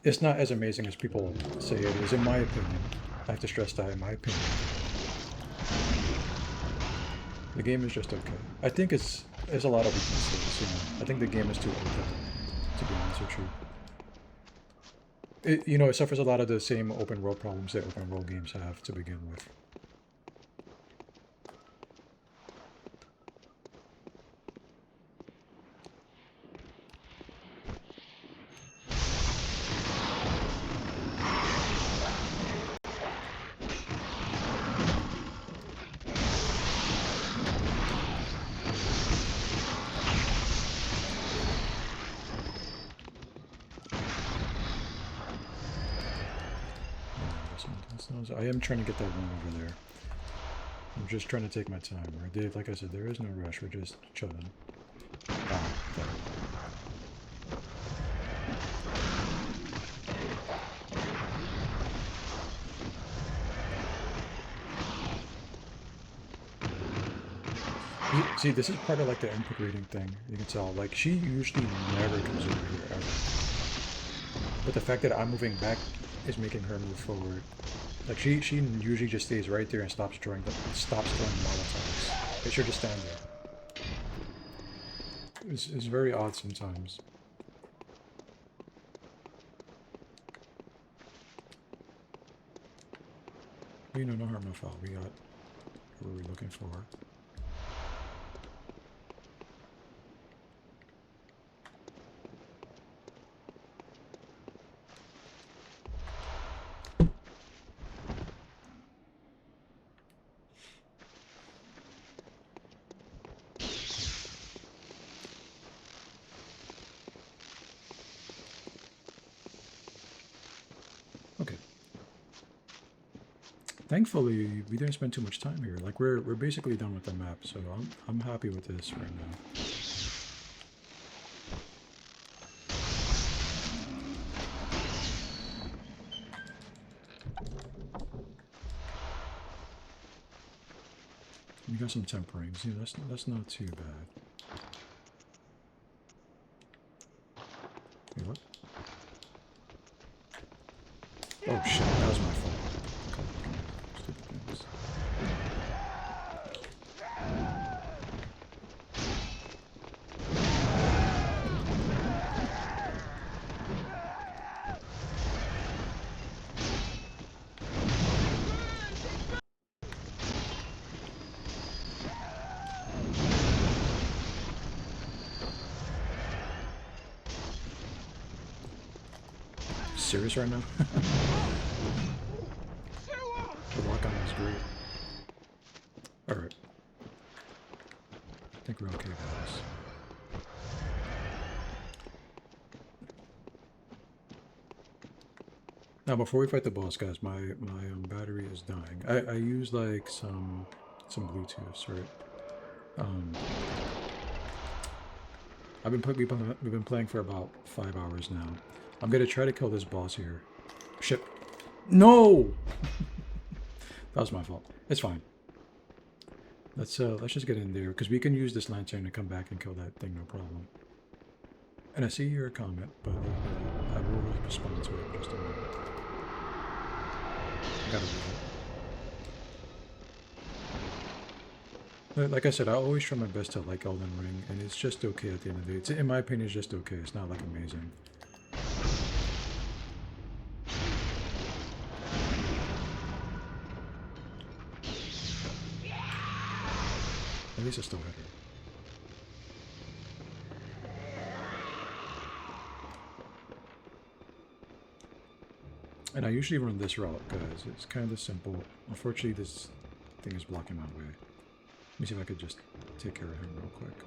It's not as amazing as people say it is, in my opinion. I have to stress that, in my opinion. The game is just okay. I think there's a lot of weaknesses, you know. I think the game is too open, to be honest with you. You know, it suffers a lot of the same open world problems that open world games have to begin with. I am trying to get that one over there. I'm just trying to take my time, right, Dave? Like I said, there is no rush. We're just chilling. See, this is part of like the input reading thing. You can tell. Like, she usually never comes over here, ever. But the fact that I'm moving back is making her move forward. Like, she usually just stays right there and stops throwing Molotovs. It should just stand there. It's very odd sometimes. You know, no harm, no foul. We got what we're looking for. Thankfully, we didn't spend too much time here. Like, we're basically done with the map, so I'm happy with this right now. We got some tempering. See, that's not too bad. Hey, what? Oh shit, that was my fault. Serious right now? The lock-on was great. Alright. I think we're okay, guys. Now, before we fight the boss, guys, my battery is dying. I use like some Bluetooths, right? We've been playing for about 5 hours now. I'm gonna try to kill this boss here. Shit. No! That was my fault. It's fine. Let's just get in there, because we can use this lantern to come back and kill that thing, no problem. And I see your comment, but I will respond to it in just a moment. I gotta do it. Like I said, I always try my best to like Elden Ring, and it's just okay at the end of the day. In my opinion, it's just okay. It's not like amazing. At least I still hit her. And I usually run this route, guys. It's kind of simple. Unfortunately, this thing is blocking my way. Let me see if I could just take care of him real quick.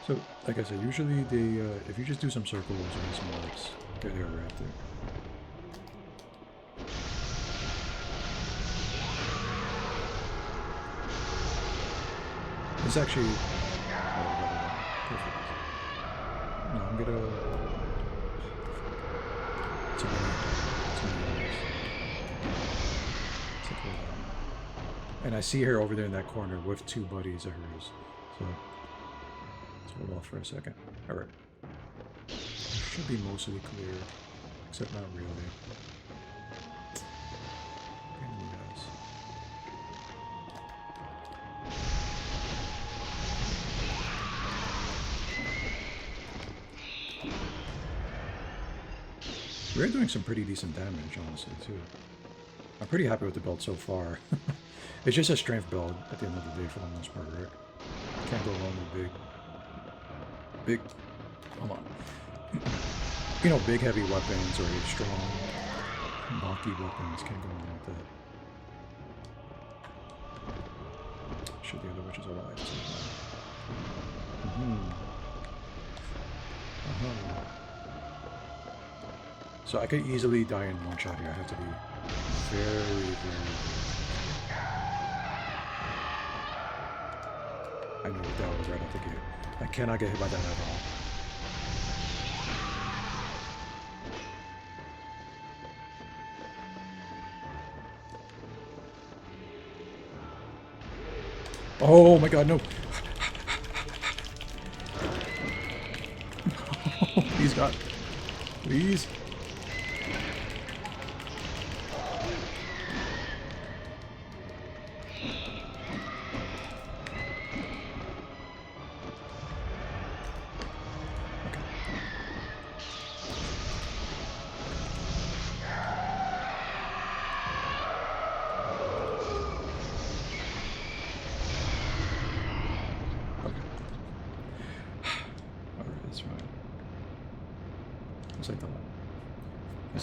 So, like I said, usually they, if you just do some circles or some lights, there they are right there. It's actually... perfect. No, I'm gonna... It's a And I see her over there in that corner with two buddies of hers. So let's hold off for a second. Alright. Should be mostly clear. Except not really. Pain in the ass. We're doing some pretty decent damage, honestly, too. I'm pretty happy with the build so far. It's just a strength build at the end of the day for the most part, right? Can't go wrong with big, hold on. You know, big heavy weapons or strong, bulky weapons. Can't go wrong with that. Shoot the other witches alive. So I could easily die in one shot here. I have to be very, very... I knew that was right off the gate. I cannot get hit by that at all. Oh my god, no! Please, God. Please.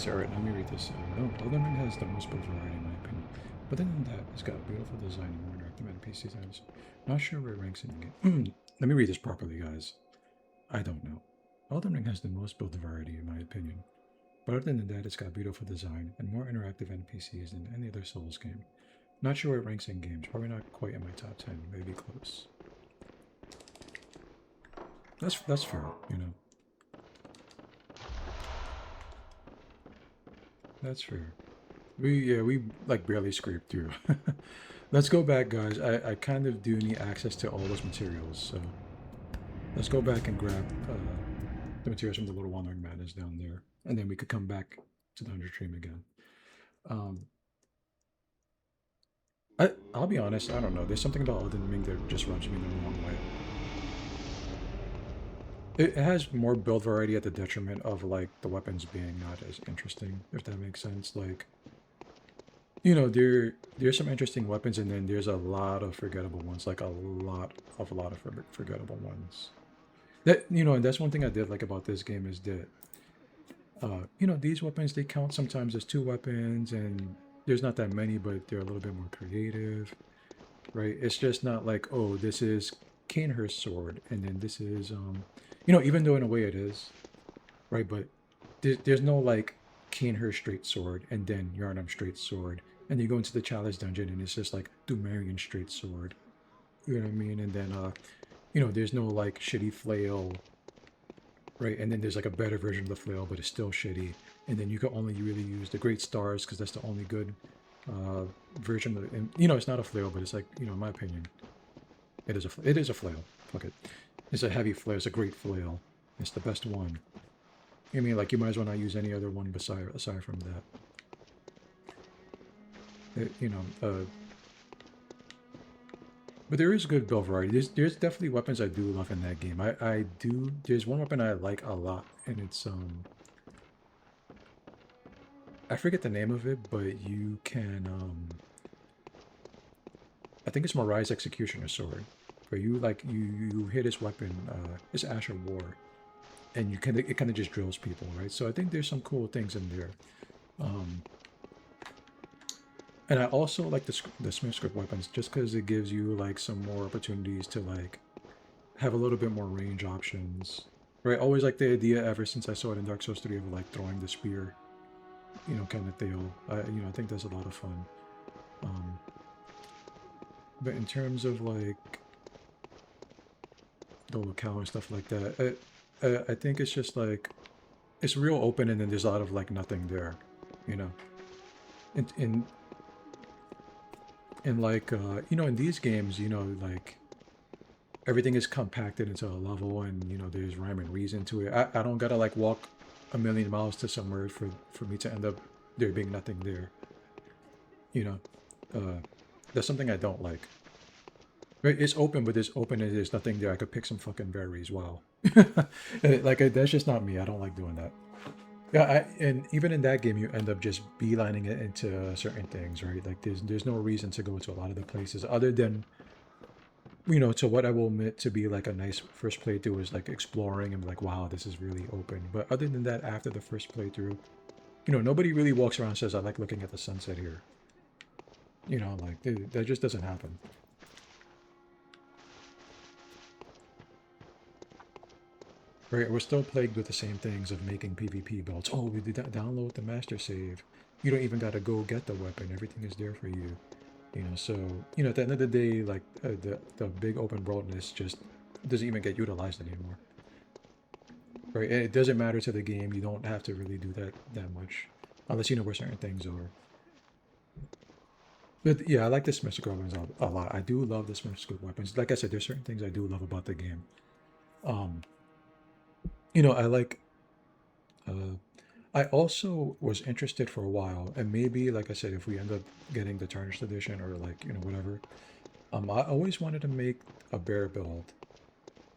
Alright, let me read this. No, Elden Ring has the most build variety in my opinion. But then than that, it's got beautiful design and more interactive NPC designs. Not sure where it ranks in the game. Let me read this properly, guys. I don't know. Elden Ring has the most build variety in my opinion. But other than that, it's got beautiful design and more interactive NPCs than any other Souls game. Not sure where it ranks in games. Probably not quite in my top 10. Maybe close. That's fair, you know. That's fair. We like barely scraped through. Let's go back, guys. I kind of do need access to all those materials, so let's go back and grab the materials from the Little Wandering Madness down there, and then we could come back to the 100 Stream again. I'll be honest, I don't know. There's something about Elden Ring that just rubs me the wrong way. It has more build variety at the detriment of, like, the weapons being not as interesting, if that makes sense. Like, you know, there's some interesting weapons, and then there's a lot of forgettable ones, like a lot of forgettable ones. That, you know, and that's one thing I did like about this game is that, you know, these weapons, they count sometimes as 2 weapons, and there's not that many, but they're a little bit more creative, right? It's just not like, oh, this is Cainhurst's sword, and then this is, you know, even though in a way it is, right? But there's no like Cainhurst straight sword and then Yharnam straight sword, and you go into the Chalice dungeon and it's just like Dumerian straight sword, you know what I mean? And then you know, there's no like shitty flail, right? And then there's like a better version of the flail, but it's still shitty. And then you can only really use the Great Stars because that's the only good version of it. And you know, it's not a flail, but it's like, you know, in my opinion, it is a flail. Fuck it. It's a heavy flail. It's a great flail. It's the best one. I mean, like, you might as well not use any other one aside from that. You know, but there is good build variety. There's definitely weapons I do love in that game. I do. There's one weapon I like a lot, and it's I forget the name of it, but you can I think it's Morai's Executioner Sword. Where you like you hit his weapon, it's Ash of War, and it kind of just drills people, right? So I think there's some cool things in there, and I also like the Smith Script weapons just because it gives you like some more opportunities to like have a little bit more range options, right? Always like the idea ever since I saw it in Dark Souls 3 of like throwing the spear, you know, kind of deal. You know, I think that's a lot of fun. But in terms of like the locale and stuff like that, I think it's just like it's real open, and then there's a lot of like nothing there, you know. And like, you know, in these games, you know, like everything is compacted into a level, and you know, there's rhyme and reason to it. I don't gotta like walk a million miles to somewhere for me to end up there being nothing there. You know, that's something I don't like. Right, it's open, but it's open and there's nothing there. I could pick some fucking berries. Wow. That's just not me. I don't like doing that. Yeah, and even in that game, you end up just beelining it into certain things, right? Like there's no reason to go to a lot of the places other than, you know, to what I will admit to be like a nice first playthrough is like exploring and like, wow, this is really open. But other than that, after the first playthrough, you know, nobody really walks around and says, I like looking at the sunset here. You know, like that just doesn't happen. Right, we're still plagued with the same things of making PvP builds. Oh, we did download the master save. You don't even got to go get the weapon. Everything is there for you. You know, so, you know, at the end of the day, like, the big open worldness just doesn't even get utilized anymore. Right, and it doesn't matter to the game. You don't have to really do that much. Unless you know where certain things are. But yeah, I like the Smith's weapons a lot. I do love the Smith's weapons. Like I said, there's certain things I do love about the game. You know, I like... I also was interested for a while, and maybe, like I said, if we end up getting the Tarnished Edition or like, you know, whatever, I always wanted to make a bear build,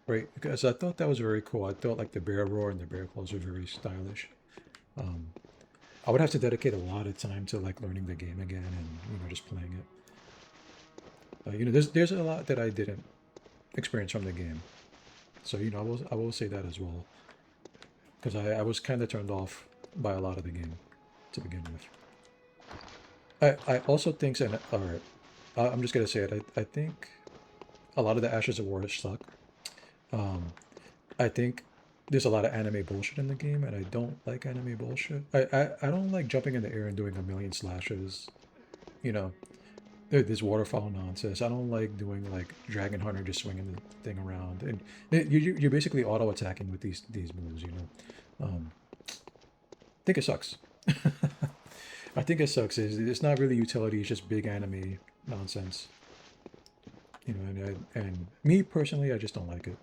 right? Because I thought that was very cool. I thought like the bear roar and the bear claws were very stylish. I would have to dedicate a lot of time to like learning the game again and, you know, just playing it. You know, there's a lot that I didn't experience from the game, so you know, I will say that as well, because I was kind of turned off by a lot of the game to begin with. I also think, and all right, I'm just gonna say it. I think a lot of the Ashes of War suck. I think there's a lot of anime bullshit in the game, and I don't like anime bullshit. I don't like jumping in the air and doing a million slashes. You know, this waterfall nonsense. I don't like doing like Dragon Hunter, just swinging the thing around, and you're basically auto attacking with these moves. You know, I think it sucks. I think it sucks. It's not really utility. It's just big anime nonsense. You know, and me personally, I just don't like it.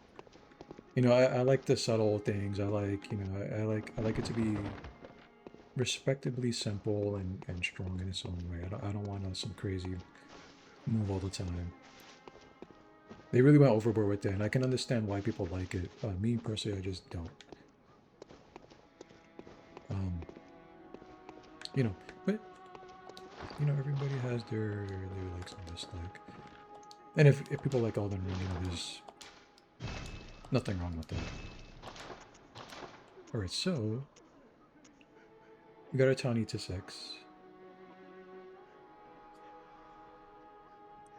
You know, I like the subtle things. I like, you know, I like it to be respectably simple and strong in its own way. I don't want some crazy move all the time. They really went overboard with that, and I can understand why people like it. Me personally, I just don't. You know, but you know, everybody has their likes and dislike. And if people like Elden Ring, you know, there's nothing wrong with that. Alright, so we got our Tawny to 6.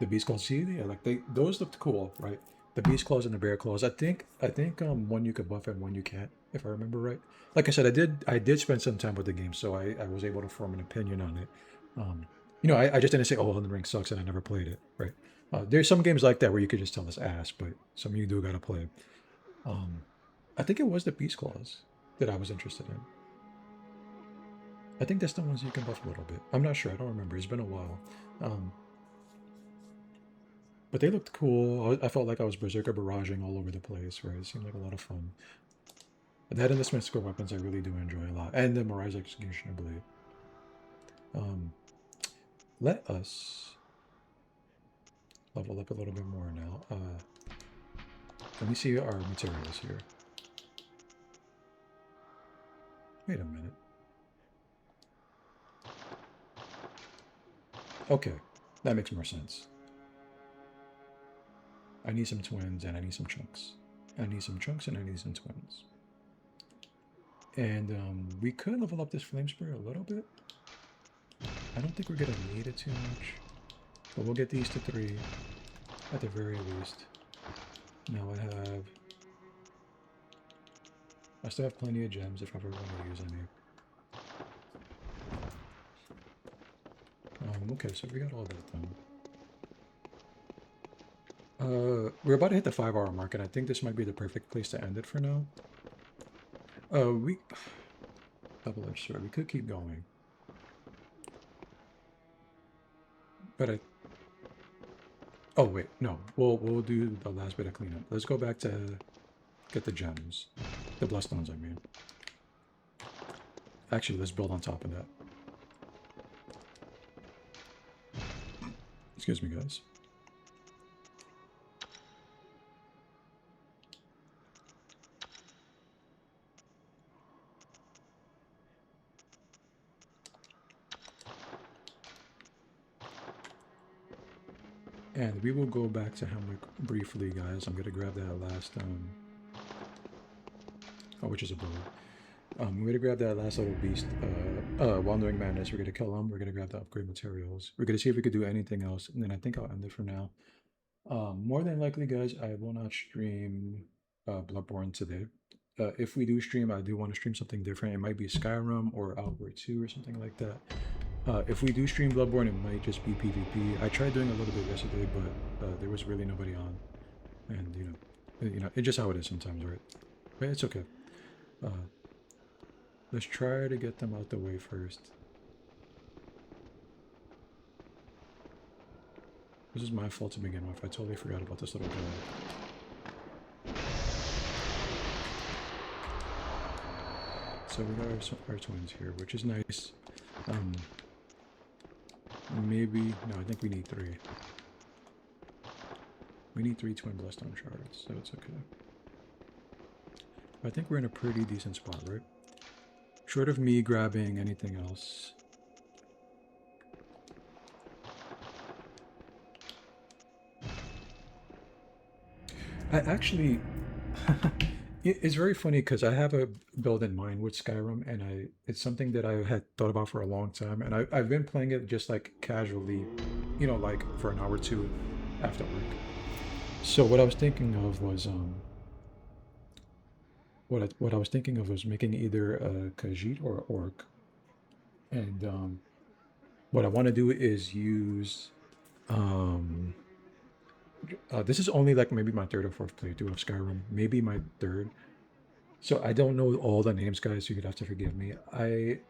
The Beast Claws, see, yeah, like those looked cool, right? The Beast Claws and the Bear Claws. I think one you could buff and one you can't, if I remember right. Like I said, I did spend some time with the game, so I was able to form an opinion on it. You know, I just didn't say, oh, Elden Ring sucks and I never played it, right? There's some games like that where you could just tell it's ass, but some you do gotta play. I think it was the Beast Claws that I was interested in. I think that's the ones you can buff a little bit. I'm not sure. I don't remember. It's been a while. But they looked cool. I felt like I was berserker barraging all over the place, right? It seemed like a lot of fun. That and the Smith's weapons I really do enjoy a lot. And the Mirai's Executioner Blade. Let us level up a little bit more now. Let me see our materials here. Wait a minute. Okay, that makes more sense. I need some twins and I need some chunks. I need some chunks and I need some twins. And we could level up this Flame Spray a little bit. I don't think we're gonna need it too much. But we'll get these to 3 at the very least. Now I still have plenty of gems if I ever want to use any. Okay, so we got all that done. We're about to hit the 5-hour mark, and I think this might be the perfect place to end it for now. We... Double-edged sword. We could keep going. But Oh wait, no. We'll do the last bit of cleanup. Let's go back to get the gems, the bloodstones. I mean. Actually, let's build on top of that. Excuse me, guys. And we will go back to Hemwick briefly, guys. I'm gonna grab that last which is a bird. We're gonna grab that last little beast, Wandering Madness. We're gonna kill him. We're gonna grab the upgrade materials. We're gonna see if we could do anything else, and then I think I'll end it for now. More than likely, guys, I will not stream Bloodborne today. If we do stream, I do want to stream something different. It might be Skyrim or Outward 2 or something like that. If we do stream Bloodborne, it might just be PvP. I tried doing a little bit yesterday, but there was really nobody on, and you know, it's just how it is sometimes, right? But it's okay. Let's try to get them out the way first. This is my fault to begin with. I totally forgot about this little guy. So we got our twins here, which is nice. Maybe, no, I think we need 3. We need 3 twin bloodstone shards, so it's okay. I think we're in a pretty decent spot, right? Short of me grabbing anything else. I actually, it's very funny because I have a build in mind with Skyrim, and it's something that I had thought about for a long time, and I've been playing it just like casually, you know, like for an hour or two after work. So what I was thinking of was what I was thinking of was making either a Khajiit or Orc, and what I want to do is use this is only like maybe my 3rd or 4th playthrough of Skyrim, maybe my 3rd. So I don't know all the names, guys, so you'd have to forgive me. I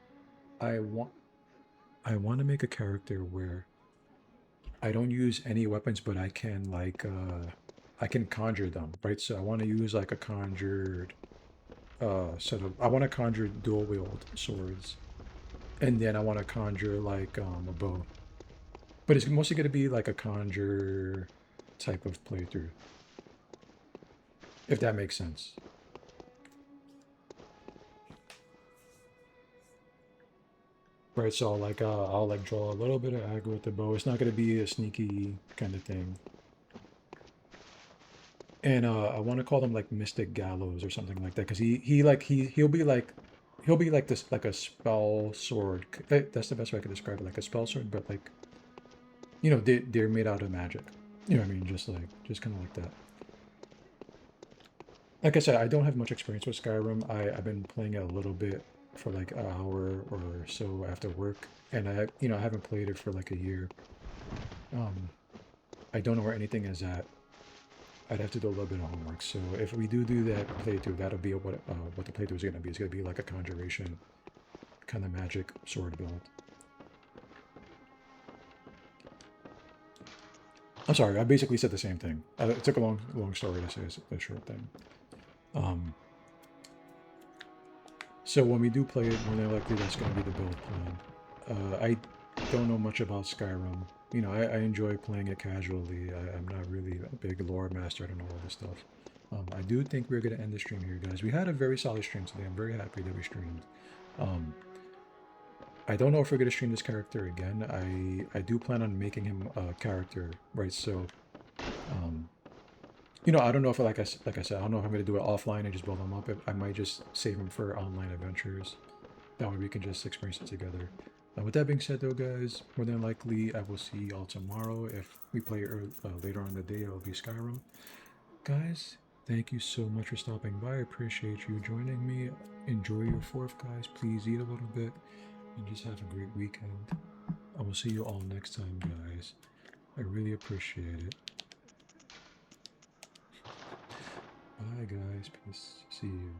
want to make a character where I don't use any weapons, but I can like I can conjure them, right? So I want to use like a conjured I want to conjure dual wield swords, and then I want to conjure like a bow. But it's mostly going to be like a conjure type of playthrough, if that makes sense. Right, so like I'll like draw a little bit of aggro with the bow. It's not going to be a sneaky kind of thing. And I want to call them like Mystic Gallows or something like that, because he'll be like this, like a spell sword. That's the best way I could describe it, like a spell sword, but like, you know, they're made out of magic. You know what I mean? Just kind of like that. Like I said, I don't have much experience with Skyrim. I've been playing it a little bit for like an hour or so after work, and I haven't played it for like a year. I don't know where anything is at. I'd have to do a little bit of homework. So if we do that playthrough, that'll be what the playthrough is going to be. It's going to be like a conjuration kind of magic sword build. I'm sorry, I basically said the same thing. It took a long story to say a short thing. So when we do play it, more than likely that's going to be the build plan. I don't know much about Skyrim. You know, I enjoy playing it casually. I'm not really a big lore master. I don't know all this stuff. I do think we're going to end the stream here, guys. We had a very solid stream today. I'm very happy that we streamed. I don't know if we're going to stream this character again. I do plan on making him a character, right? So, you know, I don't know if, like I said, I don't know if I'm going to do it offline and just build him up. I might just save him for online adventures. That way we can just experience it together. With that being said, though, guys, more than likely I will see y'all tomorrow. If we play later on in the day, it'll be Skyrim. Guys, thank you so much for stopping by. I appreciate you joining me. Enjoy your 4th, guys. Please eat a little bit and just have a great weekend. I will see you all next time, guys. I really appreciate it. Bye, guys. Peace. See you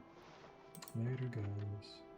later, guys.